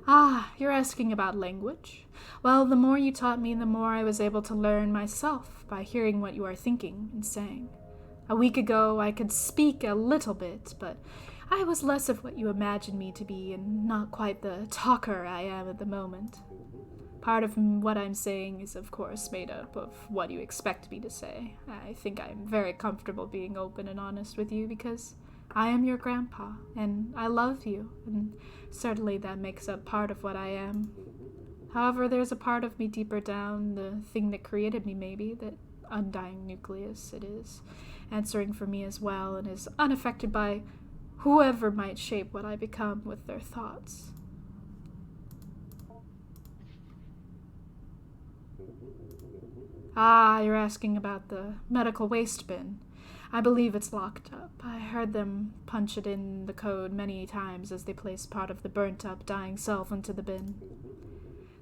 Ah, you're asking about language? Well, the more you taught me, the more I was able to learn myself by hearing what you are thinking and saying. A week ago, I could speak a little bit, but I was less of what you imagined me to be and not quite the talker I am at the moment. Part of what I'm saying is, of course, made up of what you expect me to say. I think I'm very comfortable being open and honest with you because I am your grandpa, and I love you, and certainly that makes up part of what I am. However, there's a part of me deeper down, the thing that created me maybe, that undying nucleus it is, answering for me as well, and is unaffected by whoever might shape what I become with their thoughts. Ah, you're asking about the medical waste bin. I believe it's locked up. I heard them punch it in the code many times as they placed part of the burnt-up, dying self into the bin.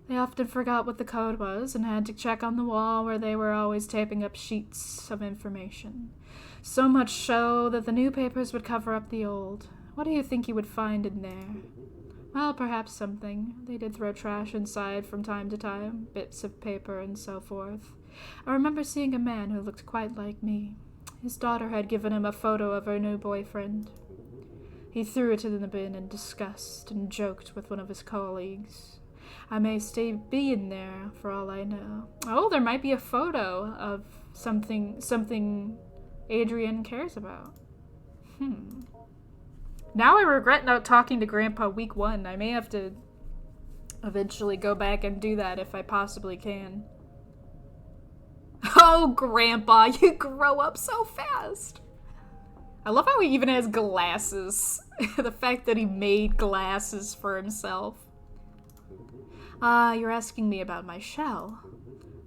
They often forgot what the code was and had to check on the wall where they were always taping up sheets of information. So much so that the new papers would cover up the old. What do you think you would find in there? Well, perhaps something. They did throw trash inside from time to time, bits of paper and so forth. I remember seeing a man who looked quite like me. His daughter had given him a photo of her new boyfriend. He threw it in the bin in disgust and joked with one of his colleagues. I may be in there for all I know. Oh, there might be a photo of something Adrienne cares about. Now I regret not talking to Grandpa week 1. I may have to eventually go back and do that if I possibly can. Oh, Grandpa, you grow up so fast. I love how he even has glasses. The fact that he made glasses for himself. You're asking me about my shell.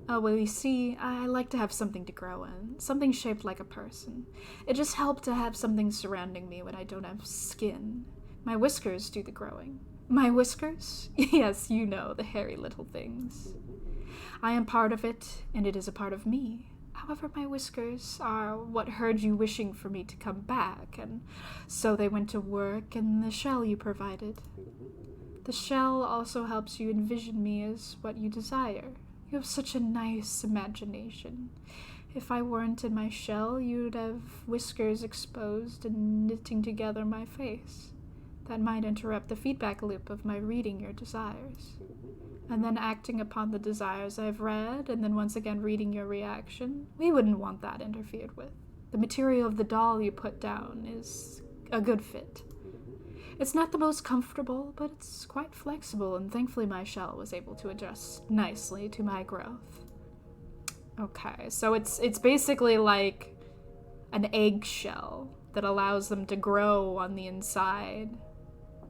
Oh, well, you see, I like to have something to grow in. Something shaped like a person. It just helped to have something surrounding me when I don't have skin. My whiskers do the growing. My whiskers? Yes, you know, the hairy little things. I am part of it, and it is a part of me. However, my whiskers are what heard you wishing for me to come back, and so they went to work in the shell you provided. The shell also helps you envision me as what you desire. You have such a nice imagination. If I weren't in my shell, you'd have whiskers exposed and knitting together my face. That might interrupt the feedback loop of my reading your desires. And then acting upon the desires I've read, and then once again reading your reaction. We wouldn't want that interfered with. The material of the doll you put down is a good fit. It's not the most comfortable, but it's quite flexible, and thankfully my shell was able to adjust nicely to my growth. Okay, so it's basically like an eggshell that allows them to grow on the inside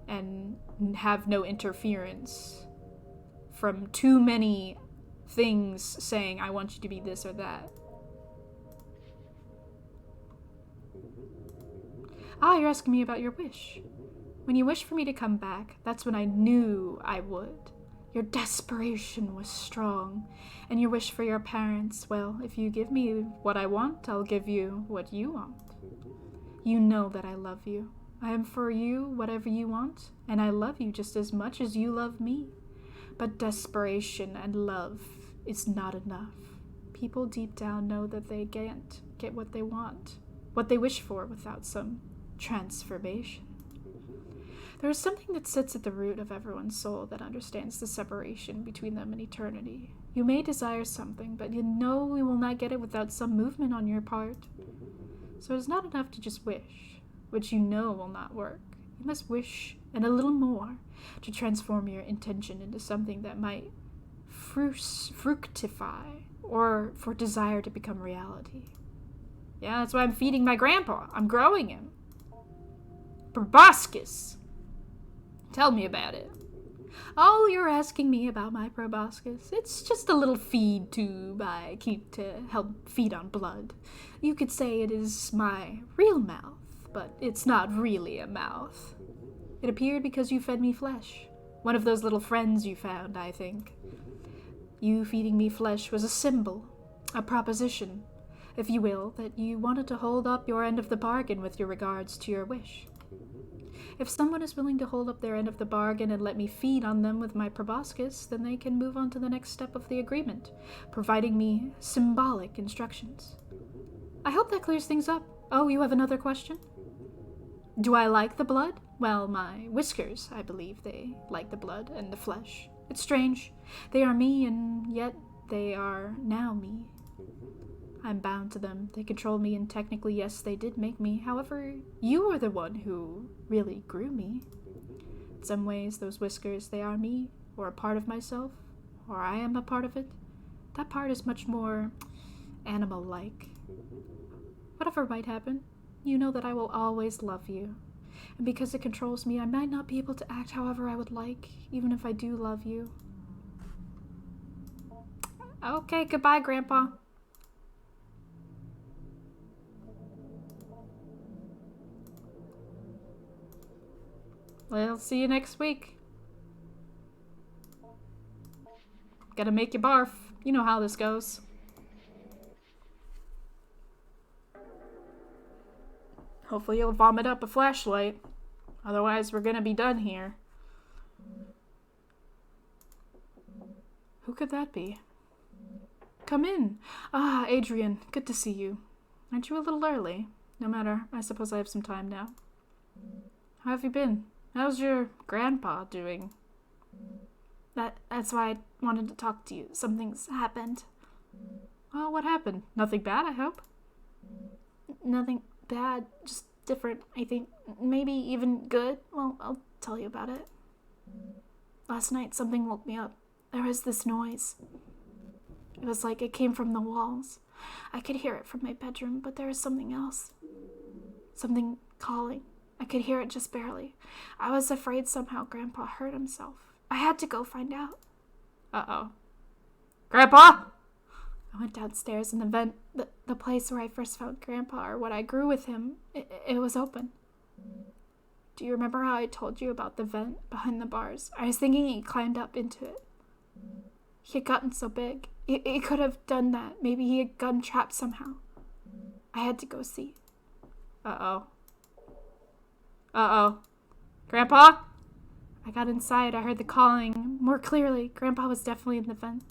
and have no interference from too many things saying, I want you to be this or that. Ah, you're asking me about your wish. When you wished for me to come back, that's when I knew I would. Your desperation was strong, and your wish for your parents, well, if you give me what I want, I'll give you what you want. You know that I love you. I am for you whatever you want, and I love you just as much as you love me. But desperation and love is not enough. People deep down know that they can't get what they want, what they wish for without some transformation. There is something that sits at the root of everyone's soul that understands the separation between them and eternity. You may desire something, but you know you will not get it without some movement on your part. So it is not enough to just wish, which you know will not work. You must wish, and a little more, to transform your intention into something that might fructify, or for desire to become reality. Yeah, that's why I'm feeding my grandpa. I'm growing him. Proboscis. Tell me about it. Oh, you're asking me about my proboscis. It's just a little feed tube I keep to help feed on blood. You could say it is my real mouth, but it's not really a mouth. It appeared because you fed me flesh. One of those little friends you found, I think. You feeding me flesh was a symbol, a proposition, if you will, that you wanted to hold up your end of the bargain with your regards to your wish. If someone is willing to hold up their end of the bargain and let me feed on them with my proboscis, then they can move on to the next step of the agreement, providing me symbolic instructions. I hope that clears things up. Oh, you have another question? Do I like the blood? Well, my whiskers, I believe they like the blood and the flesh. It's strange. They are me, and yet they are now me. I'm bound to them. They control me, and technically, yes, they did make me. However, you are the one who really grew me. In some ways, those whiskers, they are me, or a part of myself, or I am a part of it. That part is much more animal-like. Whatever might happen, you know that I will always love you. And because it controls me, I might not be able to act however I would like, even if I do love you. Okay, goodbye, Grandpa. Well, see you next week. Gotta make you barf. You know how this goes. Hopefully you'll vomit up a flashlight. Otherwise, we're gonna be done here. Who could that be? Come in. Ah, Adrienne, good to see you. Aren't you a little early? No matter, I suppose I have some time now. How have you been? How's your grandpa doing? That's why I wanted to talk to you. Something's happened. Oh, what happened? Nothing bad, I hope? Nothing bad, just different, I think. Maybe even good. Well, I'll tell you about it. Last night, something woke me up. There was this noise. It was like it came from the walls. I could hear it from my bedroom, but there was something else. Something calling. I could hear it just barely. I was afraid somehow Grandpa hurt himself. I had to go find out. Uh-oh. Grandpa! I went downstairs in the vent, the place where I first found Grandpa, or what I grew with him. It was open. Do you remember how I told you about the vent behind the bars? I was thinking he climbed up into it. He had gotten so big. He could have done that. Maybe he had gotten trapped somehow. I had to go see. Uh-oh. Uh-oh. Grandpa? I got inside. I heard the calling more clearly. Grandpa was definitely in the vent.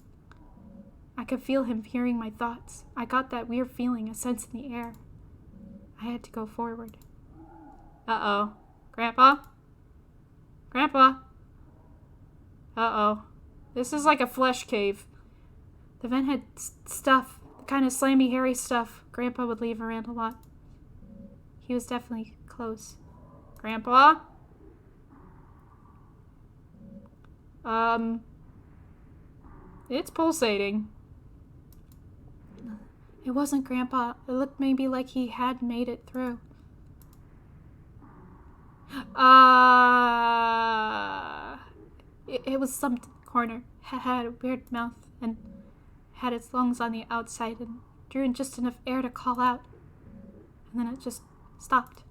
I could feel him hearing my thoughts. I got that weird feeling, a sense in the air. I had to go forward. Uh-oh. Grandpa? Grandpa? Uh-oh. This is like a flesh cave. The vent had stuff, the kind of slimy, hairy stuff Grandpa would leave around a lot. He was definitely close. Grandpa? It's pulsating. It wasn't Grandpa. It looked maybe like he had made it through. It was some corner. Had a weird mouth and had its lungs on the outside and drew in just enough air to call out. And then it just stopped.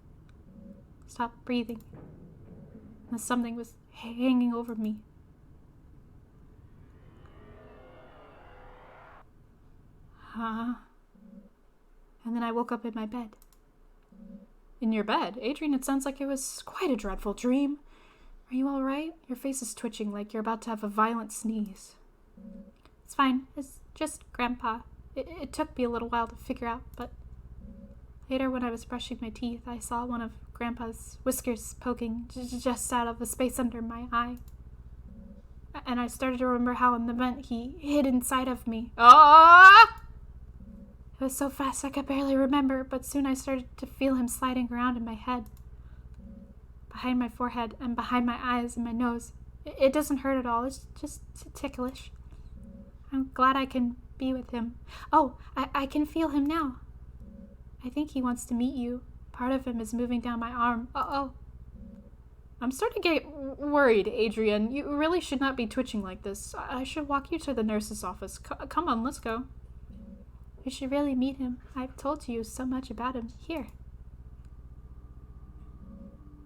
Stopped breathing. And something was hanging over me. And then I woke up in my bed. In your bed? Adrienne, it sounds like it was quite a dreadful dream. Are you all right? Your face is twitching like you're about to have a violent sneeze. It's fine. It's just Grandpa. It took me a little while to figure out, but later when I was brushing my teeth, I saw one of Grandpa's whiskers poking just out of the space under my eye. And I started to remember how in the vent he hid inside of me. Ah! It was so fast I could barely remember, but soon I started to feel him sliding around in my head, behind my forehead and behind my eyes and my nose. It doesn't hurt at all, it's just ticklish. I'm glad I can be with him. Oh, I can feel him now. I think he wants to meet you. Part of him is moving down my arm. Uh-oh. I'm starting to get worried, Adrienne. You really should not be twitching like this. I should walk you to the nurse's office. Come on, let's go. You should really meet him. I've told you so much about him. Here.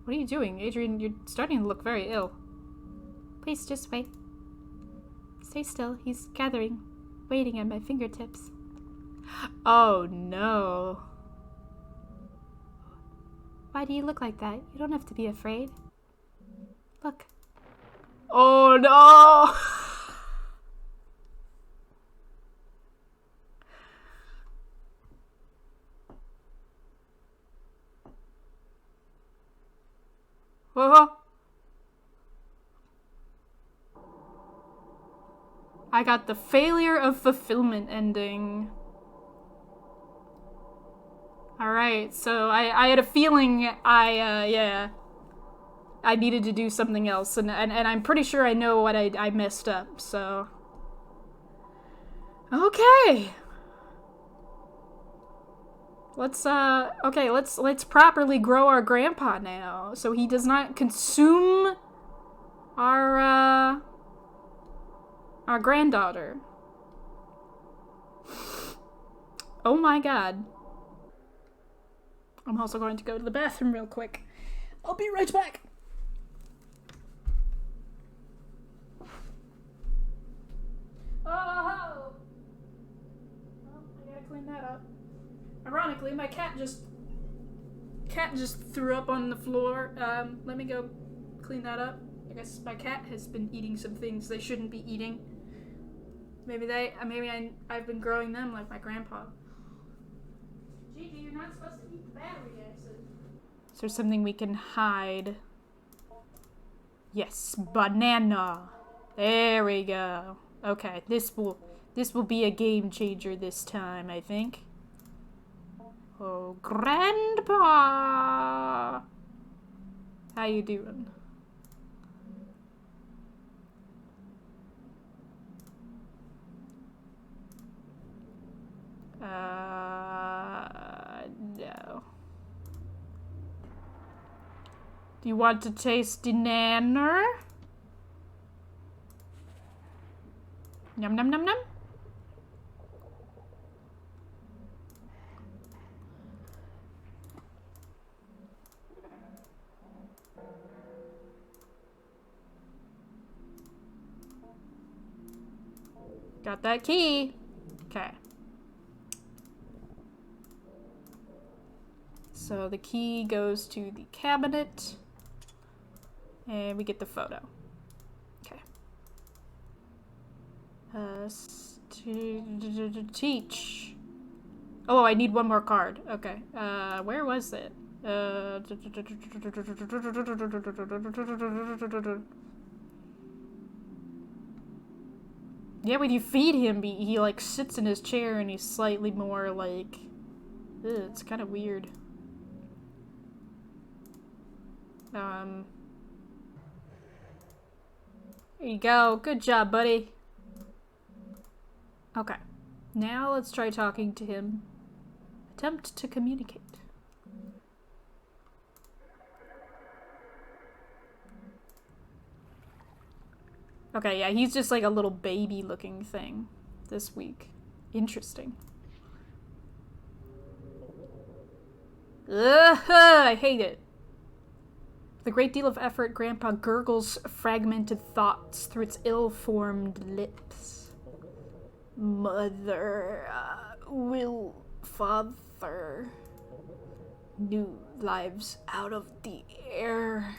What are you doing, Adrienne? You're starting to look very ill. Please just wait. Stay still. He's gathering, waiting at my fingertips. Oh no. Why do you look like that? You don't have to be afraid. Look. Oh no! Whoa. I got the failure of fulfillment ending. Alright, so I had a feeling I needed to do something else, and I'm pretty sure I know what I messed up, so. Okay. Let's properly grow our grandpa now, so he does not consume our granddaughter. Oh my god. I'm also going to go to the bathroom real quick. I'll be right back. Oh! Well, I gotta clean that up. Ironically, my cat just threw up on the floor. Let me go clean that up. I guess my cat has been eating some things they shouldn't be eating. Maybe I've been growing them like my grandpa. Gigi, you're not supposed to eat the battery exit. Is there something we can hide? Yes, banana. There we go. Okay, this will be a game changer this time, I think. Oh, Grandpa! How you doing? No. Do you want to taste the nanner? Yum num num num. Got that key. Okay. So the key goes to the cabinet. And we get the photo. Okay. Teach. Oh, I need one more card. Okay. Where was it? Yeah, when you feed him, he like sits in his chair and he's slightly more like... it's kind of weird. There you go. Good job, buddy. Okay. Now let's try talking to him. Attempt to communicate. Okay, yeah, he's just like a little baby looking thing this week. Interesting. Ugh, I hate it. With a great deal of effort, Grandpa gurgles fragmented thoughts through its ill-formed lips. Mother, will father, new lives out of the air.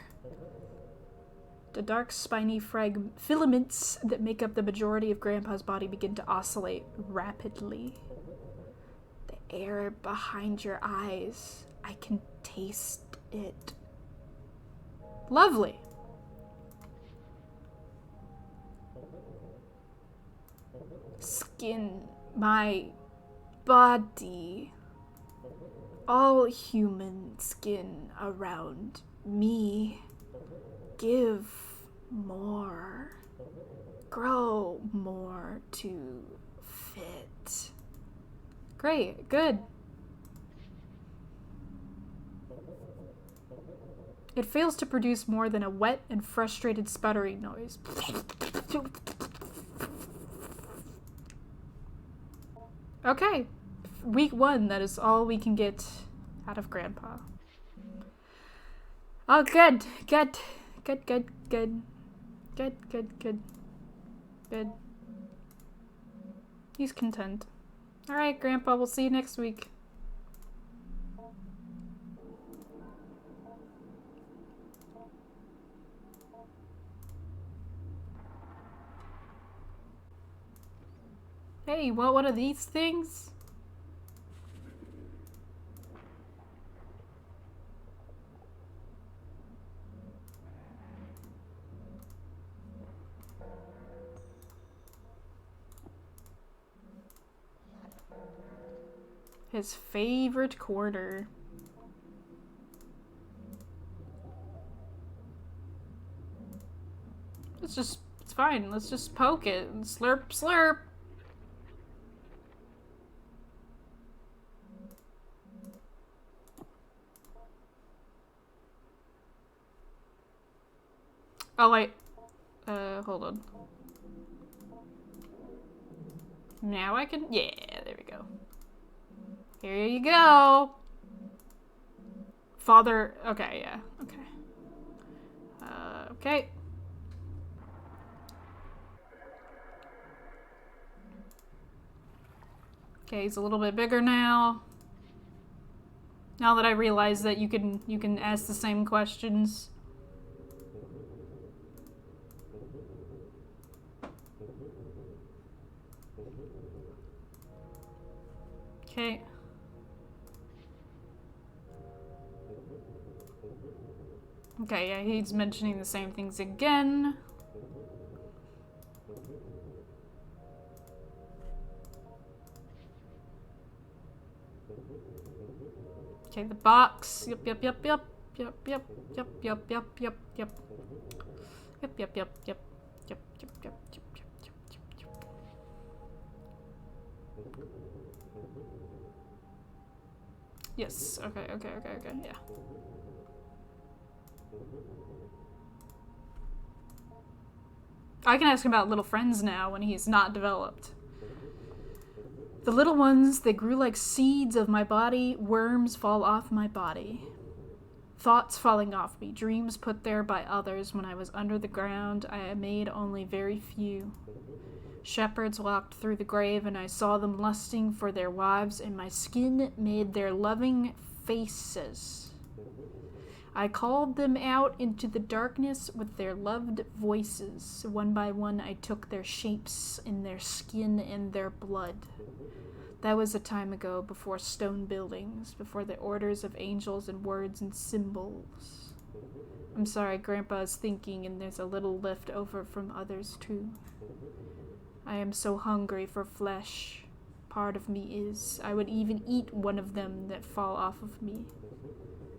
The dark, spiny filaments that make up the majority of Grandpa's body begin to oscillate rapidly. The air behind your eyes, I can taste it. Lovely. Skin, my body, all human skin around me. Give more. Grow more to fit. Great, good. It fails to produce more than a wet and frustrated sputtering noise. Okay. Week 1, that is all we can get out of Grandpa. Oh, good. Good. Good, good, good. Good, good, good. Good. He's content. Alright, Grandpa, we'll see you next week. Hey, you want one of these things? His favorite corner. It's fine. Let's just poke it and slurp, slurp. Oh, wait. Hold on. Now I can... Yeah, there we go. Here you go. Father... Okay, yeah. Okay. Okay. Okay, he's a little bit bigger now. Now that I realize that you can ask the same questions. Okay. Okay, yeah, he's mentioning the same things again. Okay, the box. Yep, yep, yep, yep. Yep, yep, yep, yep, yep, yep, yep. Yep, yep, yep, yep. Yep, yep, yep, yep, yep, yep, yep, yep. Yes, okay, okay, okay, okay, yeah. I can ask him about little friends now when he's not developed. The little ones, they grew like seeds of my body. Worms fall off my body. Thoughts falling off me. Dreams put there by others. When I was under the ground, I made only very few. Shepherds walked through the grave, and I saw them lusting for their wives, and my skin made their loving faces. I called them out into the darkness with their loved voices. One by one, I took their shapes in their skin and their blood. That was a time ago, before stone buildings, before the orders of angels and words and symbols. I'm sorry, Grandpa is thinking, and there's a little left over from others too. I am so hungry for flesh. Part of me is. I would even eat one of them that fall off of me.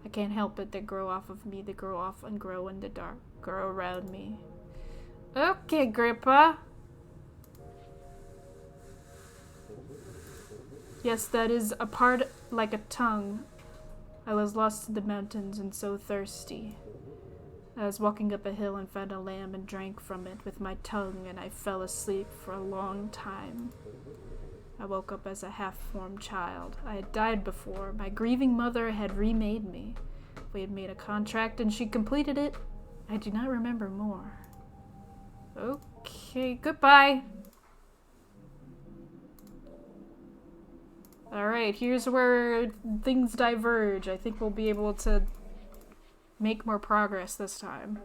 I can't help it, they grow off of me. They grow off and grow in the dark. Grow around me. Okay, Grandpa. Yes, that is a part like a tongue. I was lost in the mountains and so thirsty. I was walking up a hill and found a lamb and drank from it with my tongue, and I fell asleep for a long time. I woke up as a half-formed child. I had died before. My grieving mother had remade me. We had made a contract and she completed it. I do not remember more. Okay, goodbye. Alright, here's where things diverge. I think we'll be able to make more progress this time.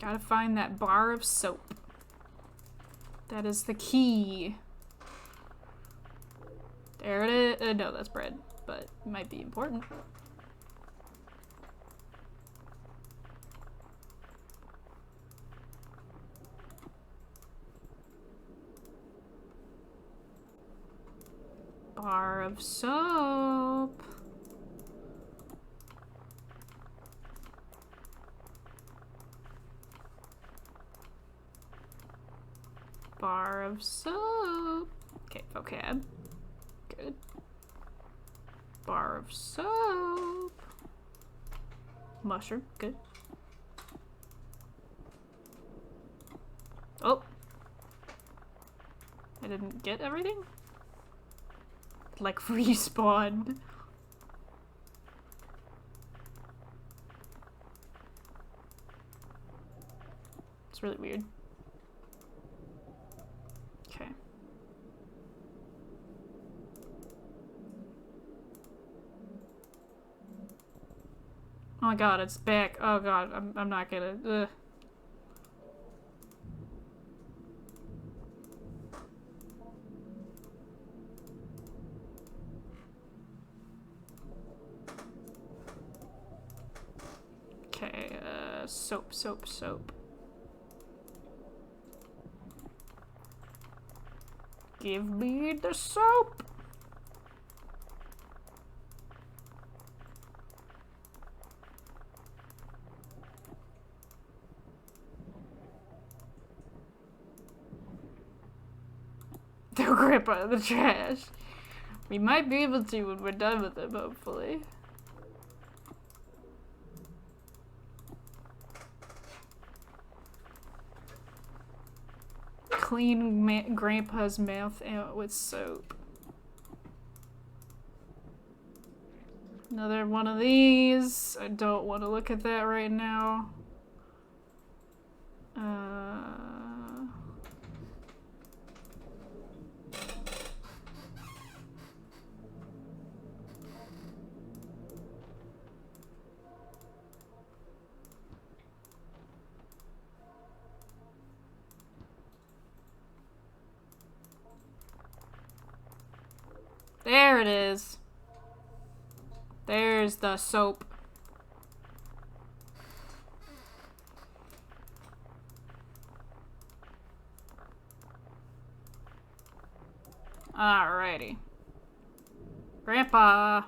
Gotta find that bar of soap. That is the key. There it is. No, that's bread, but it might be important. Bar of soap. Bar of soap. Okay, vocab. Good. Bar of soap. Mushroom. Good. Oh. I didn't get everything? Like respawned. It's really weird. Okay. Oh my god, it's back. Oh god, I'm not gonna. Ugh. Okay, soap, soap, soap. Give me the soap! Throw Grandpa in the trash. We might be able to when we're done with him, hopefully. Clean Grandpa's mouth out with soap. Another one of these. I don't want to look at that right now. There it is. There's the soap. Alrighty. Grandpa,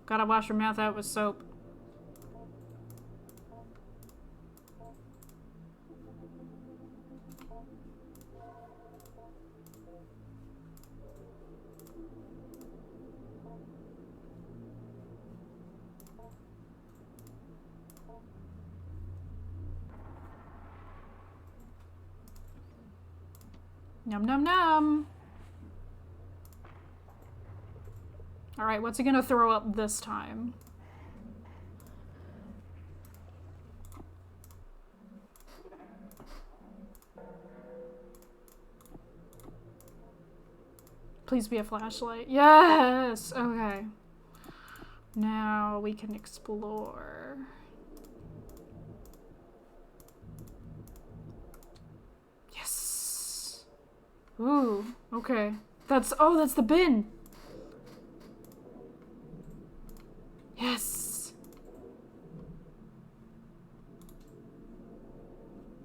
gotta wash your mouth out with soap. Num num num. Alright, what's he gonna throw up this time? Please be a flashlight. Yes! Okay. Now we can explore. Yes! Ooh, okay. That's the bin! Yes!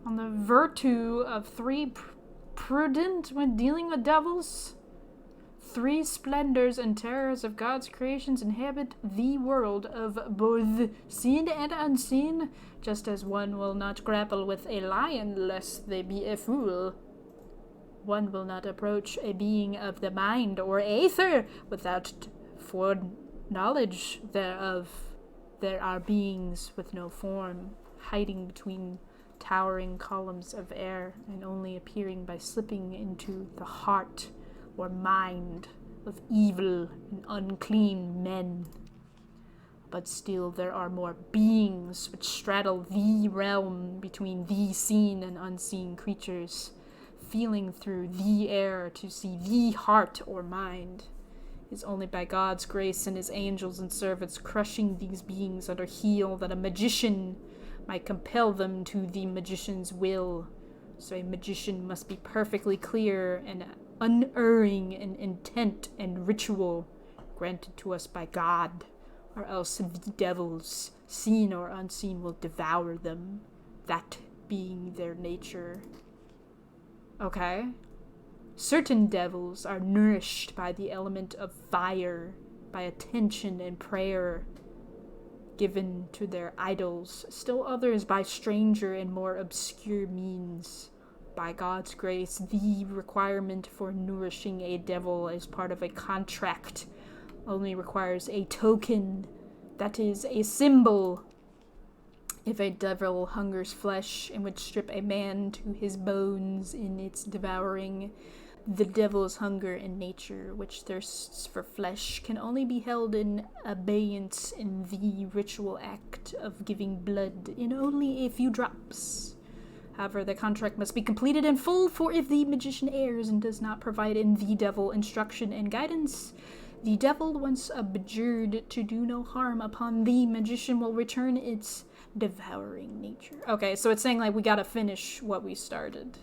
On the virtue of three prudent when dealing with devils, three splendors and terrors of God's creations inhabit the world of both seen and unseen, just as one will not grapple with a lion lest they be a fool. One will not approach a being of the mind or aether without foreknowledge thereof. There are beings with no form, hiding between towering columns of air, and only appearing by slipping into the heart or mind of evil and unclean men. But still there are more beings which straddle the realm between the seen and unseen creatures, feeling through the air to see the heart or mind. It is only by God's grace and his angels and servants crushing these beings under heel that a magician might compel them to the magician's will. So a magician must be perfectly clear and unerring in intent and ritual granted to us by God, or else the devils, seen or unseen, will devour them, that being their nature. Okay. Certain devils are nourished by the element of fire, by attention and prayer given to their idols, still others by stranger and more obscure means. By God's grace, the requirement for nourishing a devil as part of a contract only requires a token, that is, a symbol. If a devil hungers flesh and would strip a man to his bones in its devouring, the devil's hunger in nature, which thirsts for flesh, can only be held in abeyance in the ritual act of giving blood in only a few drops. However, the contract must be completed in full, for if the magician errs and does not provide in the devil instruction and guidance, the devil, once abjured to do no harm upon the magician, will return its devouring nature. Okay, so it's saying, like, we gotta finish what we started.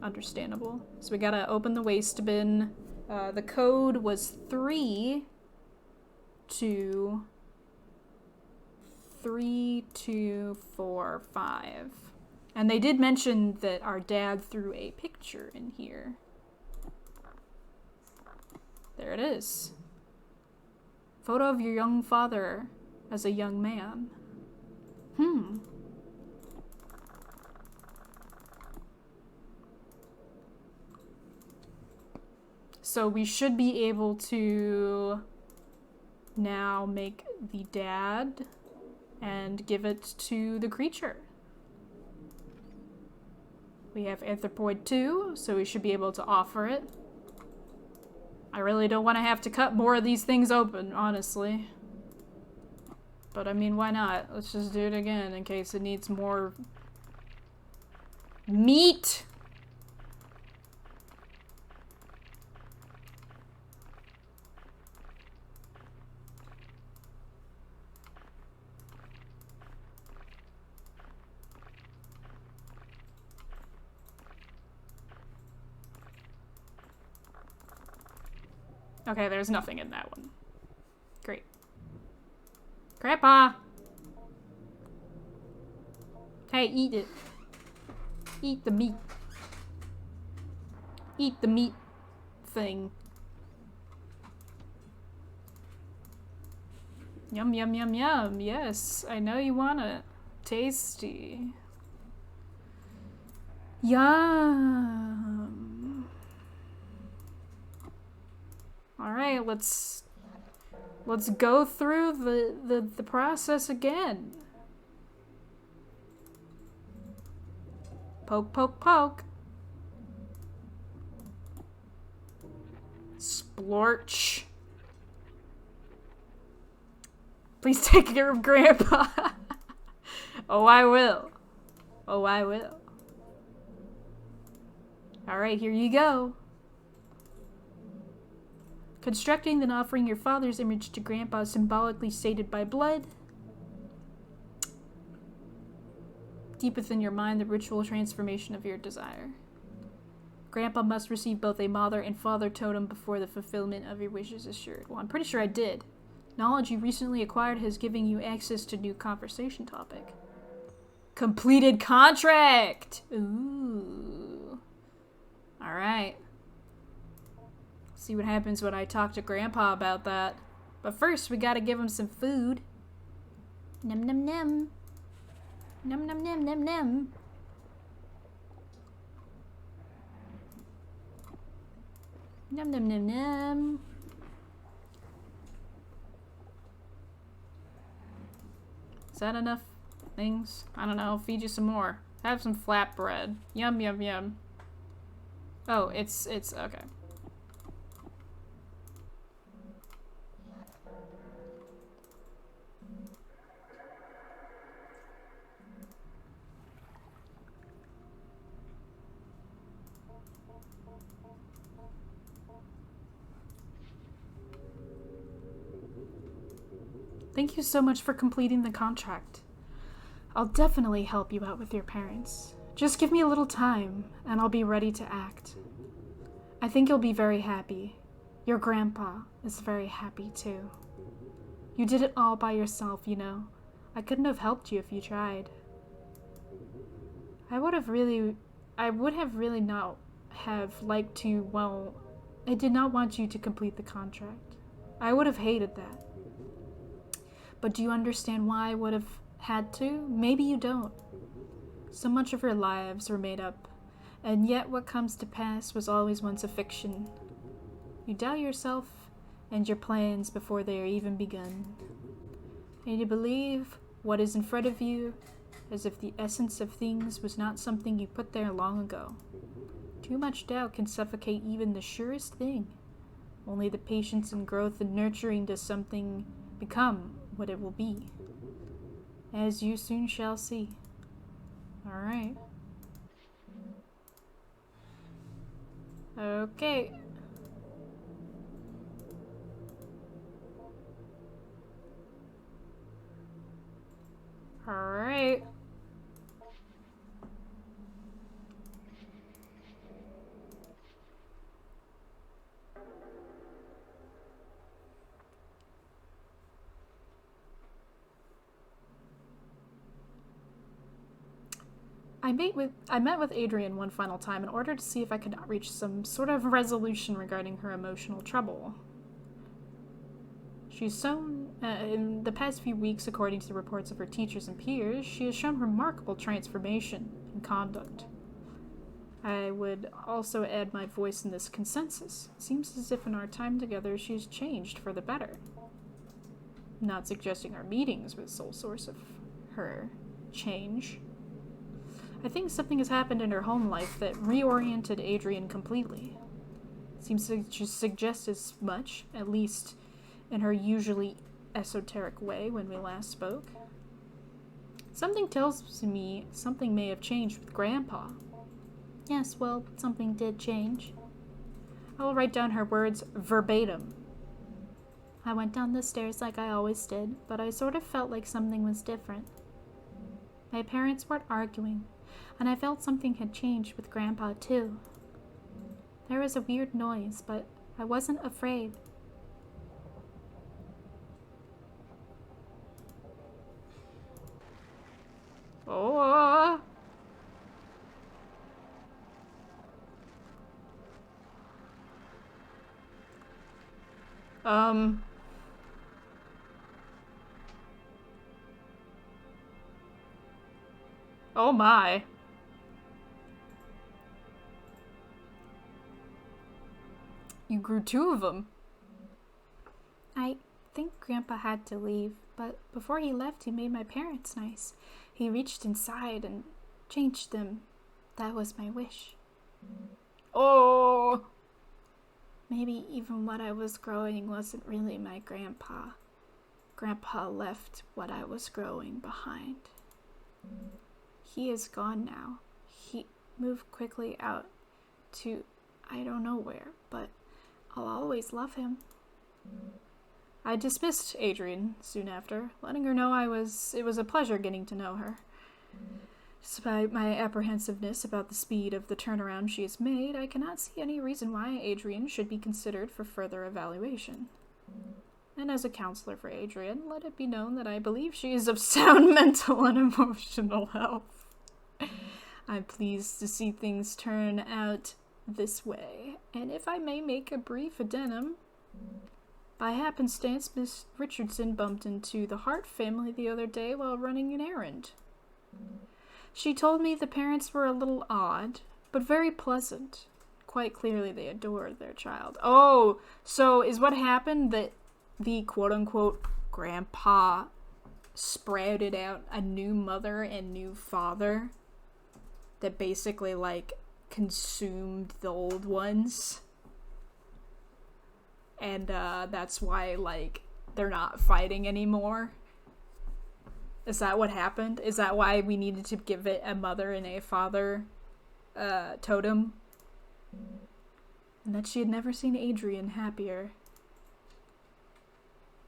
Understandable. So we gotta open the waste bin. The code was 3-2-3-2-4-5. And they did mention that our dad threw a picture in here. There it is. Photo of your young father as a young man. So we should be able to now make the dad and give it to the creature. We have Anthropoid 2, so we should be able to offer it. I really don't want to have to cut more of these things open, honestly. But I mean, why not? Let's just do it again in case it needs more meat. Okay, there's nothing in that one. Great. Grandpa! Hey, eat it. Eat the meat. Eat the meat thing. Yum, yum, yum, yum. Yes, I know you want it. Tasty. Yum. Alright, let's go through the process again. Poke, poke, poke. Splorch. Please take care of Grandpa. Oh, I will. Oh, I will. Alright, here you go. Constructing then offering your father's image to Grandpa, symbolically sated by blood. Deep within your mind, the ritual transformation of your desire. Grandpa must receive both a mother and father totem before the fulfillment of your wishes is assured. Well, I'm pretty sure I did. Knowledge you recently acquired has given you access to new conversation topic. Completed contract! Ooh. Alright. See what happens when I talk to Grandpa about that. But first, we gotta give him some food. Num num num. Num num num num num. Num num num num. Is that enough things? I don't know. I'll feed you some more. Have some flatbread. Yum yum yum. Oh, it's okay. Thank you so much for completing the contract. I'll definitely help you out with your parents. Just give me a little time, and I'll be ready to act. I think you'll be very happy. Your grandpa is very happy, too. You did it all by yourself, you know. I couldn't have helped you if you tried. I would have really not have liked to, well, I did not want you to complete the contract. I would have hated that. But do you understand why I would have had to? Maybe you don't. So much of your lives were made up, and yet what comes to pass was always once a fiction. You doubt yourself and your plans before they are even begun. And you believe what is in front of you as if the essence of things was not something you put there long ago. Too much doubt can suffocate even the surest thing. Only the patience and growth and nurturing does something become what it will be. As you soon shall see. Alright. Okay. Alright. I met with Adrienne one final time in order to see if I could reach some sort of resolution regarding her emotional trouble. She's shown, in the past few weeks, according to the reports of her teachers and peers, she has shown remarkable transformation in conduct. I would also add my voice in this consensus. It seems as if in our time together she has changed for the better. I'm not suggesting our meetings were the sole source of her change. I think something has happened in her home life that reoriented Adrienne completely. It seems to just suggest as much, at least in her usually esoteric way when we last spoke. Something tells me something may have changed with Grandpa. Yes, well, something did change. I will write down her words verbatim. I went down the stairs like I always did, but I sort of felt like something was different. My parents weren't arguing, and I felt something had changed with Grandpa, too. There was a weird noise, but I wasn't afraid. Oh. Oh my. You grew two of them. I think Grandpa had to leave, but before he left, he made my parents nice. He reached inside and changed them. That was my wish. Oh! Maybe even what I was growing wasn't really my grandpa. Grandpa left what I was growing behind. He is gone now. He moved quickly out to I don't know where, but I'll always love him. I dismissed Adrienne soon after, letting her know it was a pleasure getting to know her. Despite my apprehensiveness about the speed of the turnaround she has made, I cannot see any reason why Adrienne should be considered for further evaluation. And as a counselor for Adrienne, let it be known that I believe she is of sound mental and emotional health. I'm pleased to see things turn out this way, and if I may make a brief addendum, by happenstance, Miss Richardson bumped into the Hart family the other day while running an errand. She told me the parents were a little odd, but very pleasant. Quite clearly they adored their child. Oh, so is what happened that the quote-unquote grandpa sprouted out a new mother and new father that basically, like, consumed the old ones? And that's why, like, they're not fighting anymore? Is that what happened? Is that why we needed to give it a mother and a father totem? And that she had never seen Adrienne happier.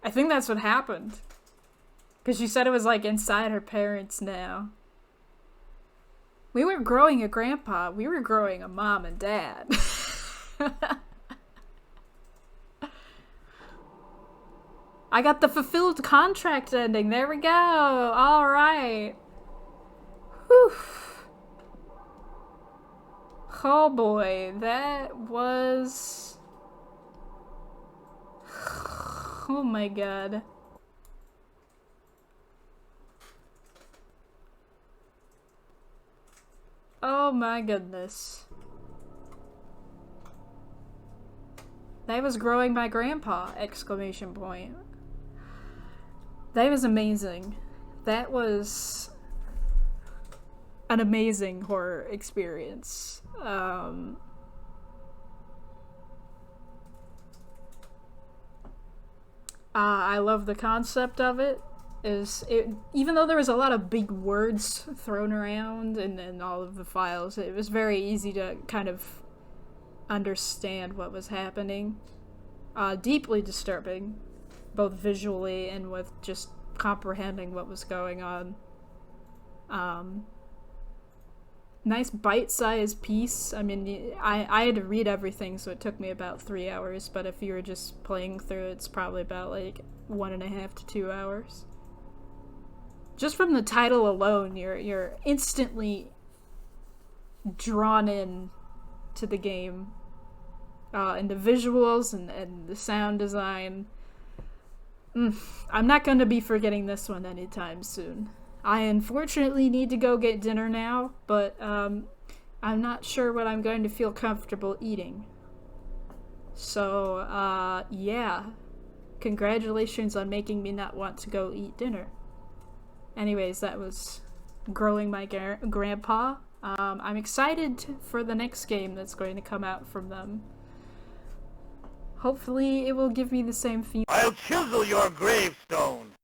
I think that's what happened. Because she said it was like inside her parents now. We weren't growing a grandpa, we were growing a mom and dad. I got the fulfilled contract ending. There we go. All right. Whew. Oh boy, that was... Oh my god. Oh my goodness. That was growing my grandpa! Exclamation point. That was amazing. That was an amazing horror experience. I love the concept of it. Even though there was a lot of big words thrown around in all of the files, it was very easy to kind of understand what was happening. Deeply disturbing, both visually and with just comprehending what was going on. Nice bite-sized piece. I mean, I had to read everything, so it took me about 3 hours, but if you were just playing through, it's probably about like 1.5 to 2 hours. Just from the title alone, you're instantly drawn in to the game. And the visuals and the sound design. I'm not going to be forgetting this one anytime soon. I unfortunately need to go get dinner now, but I'm not sure what I'm going to feel comfortable eating. So, yeah. Congratulations on making me not want to go eat dinner. Anyways, that was growing my grandpa. I'm excited for the next game that's going to come out from them. Hopefully it will give me the same feeling. I'll chisel your gravestone.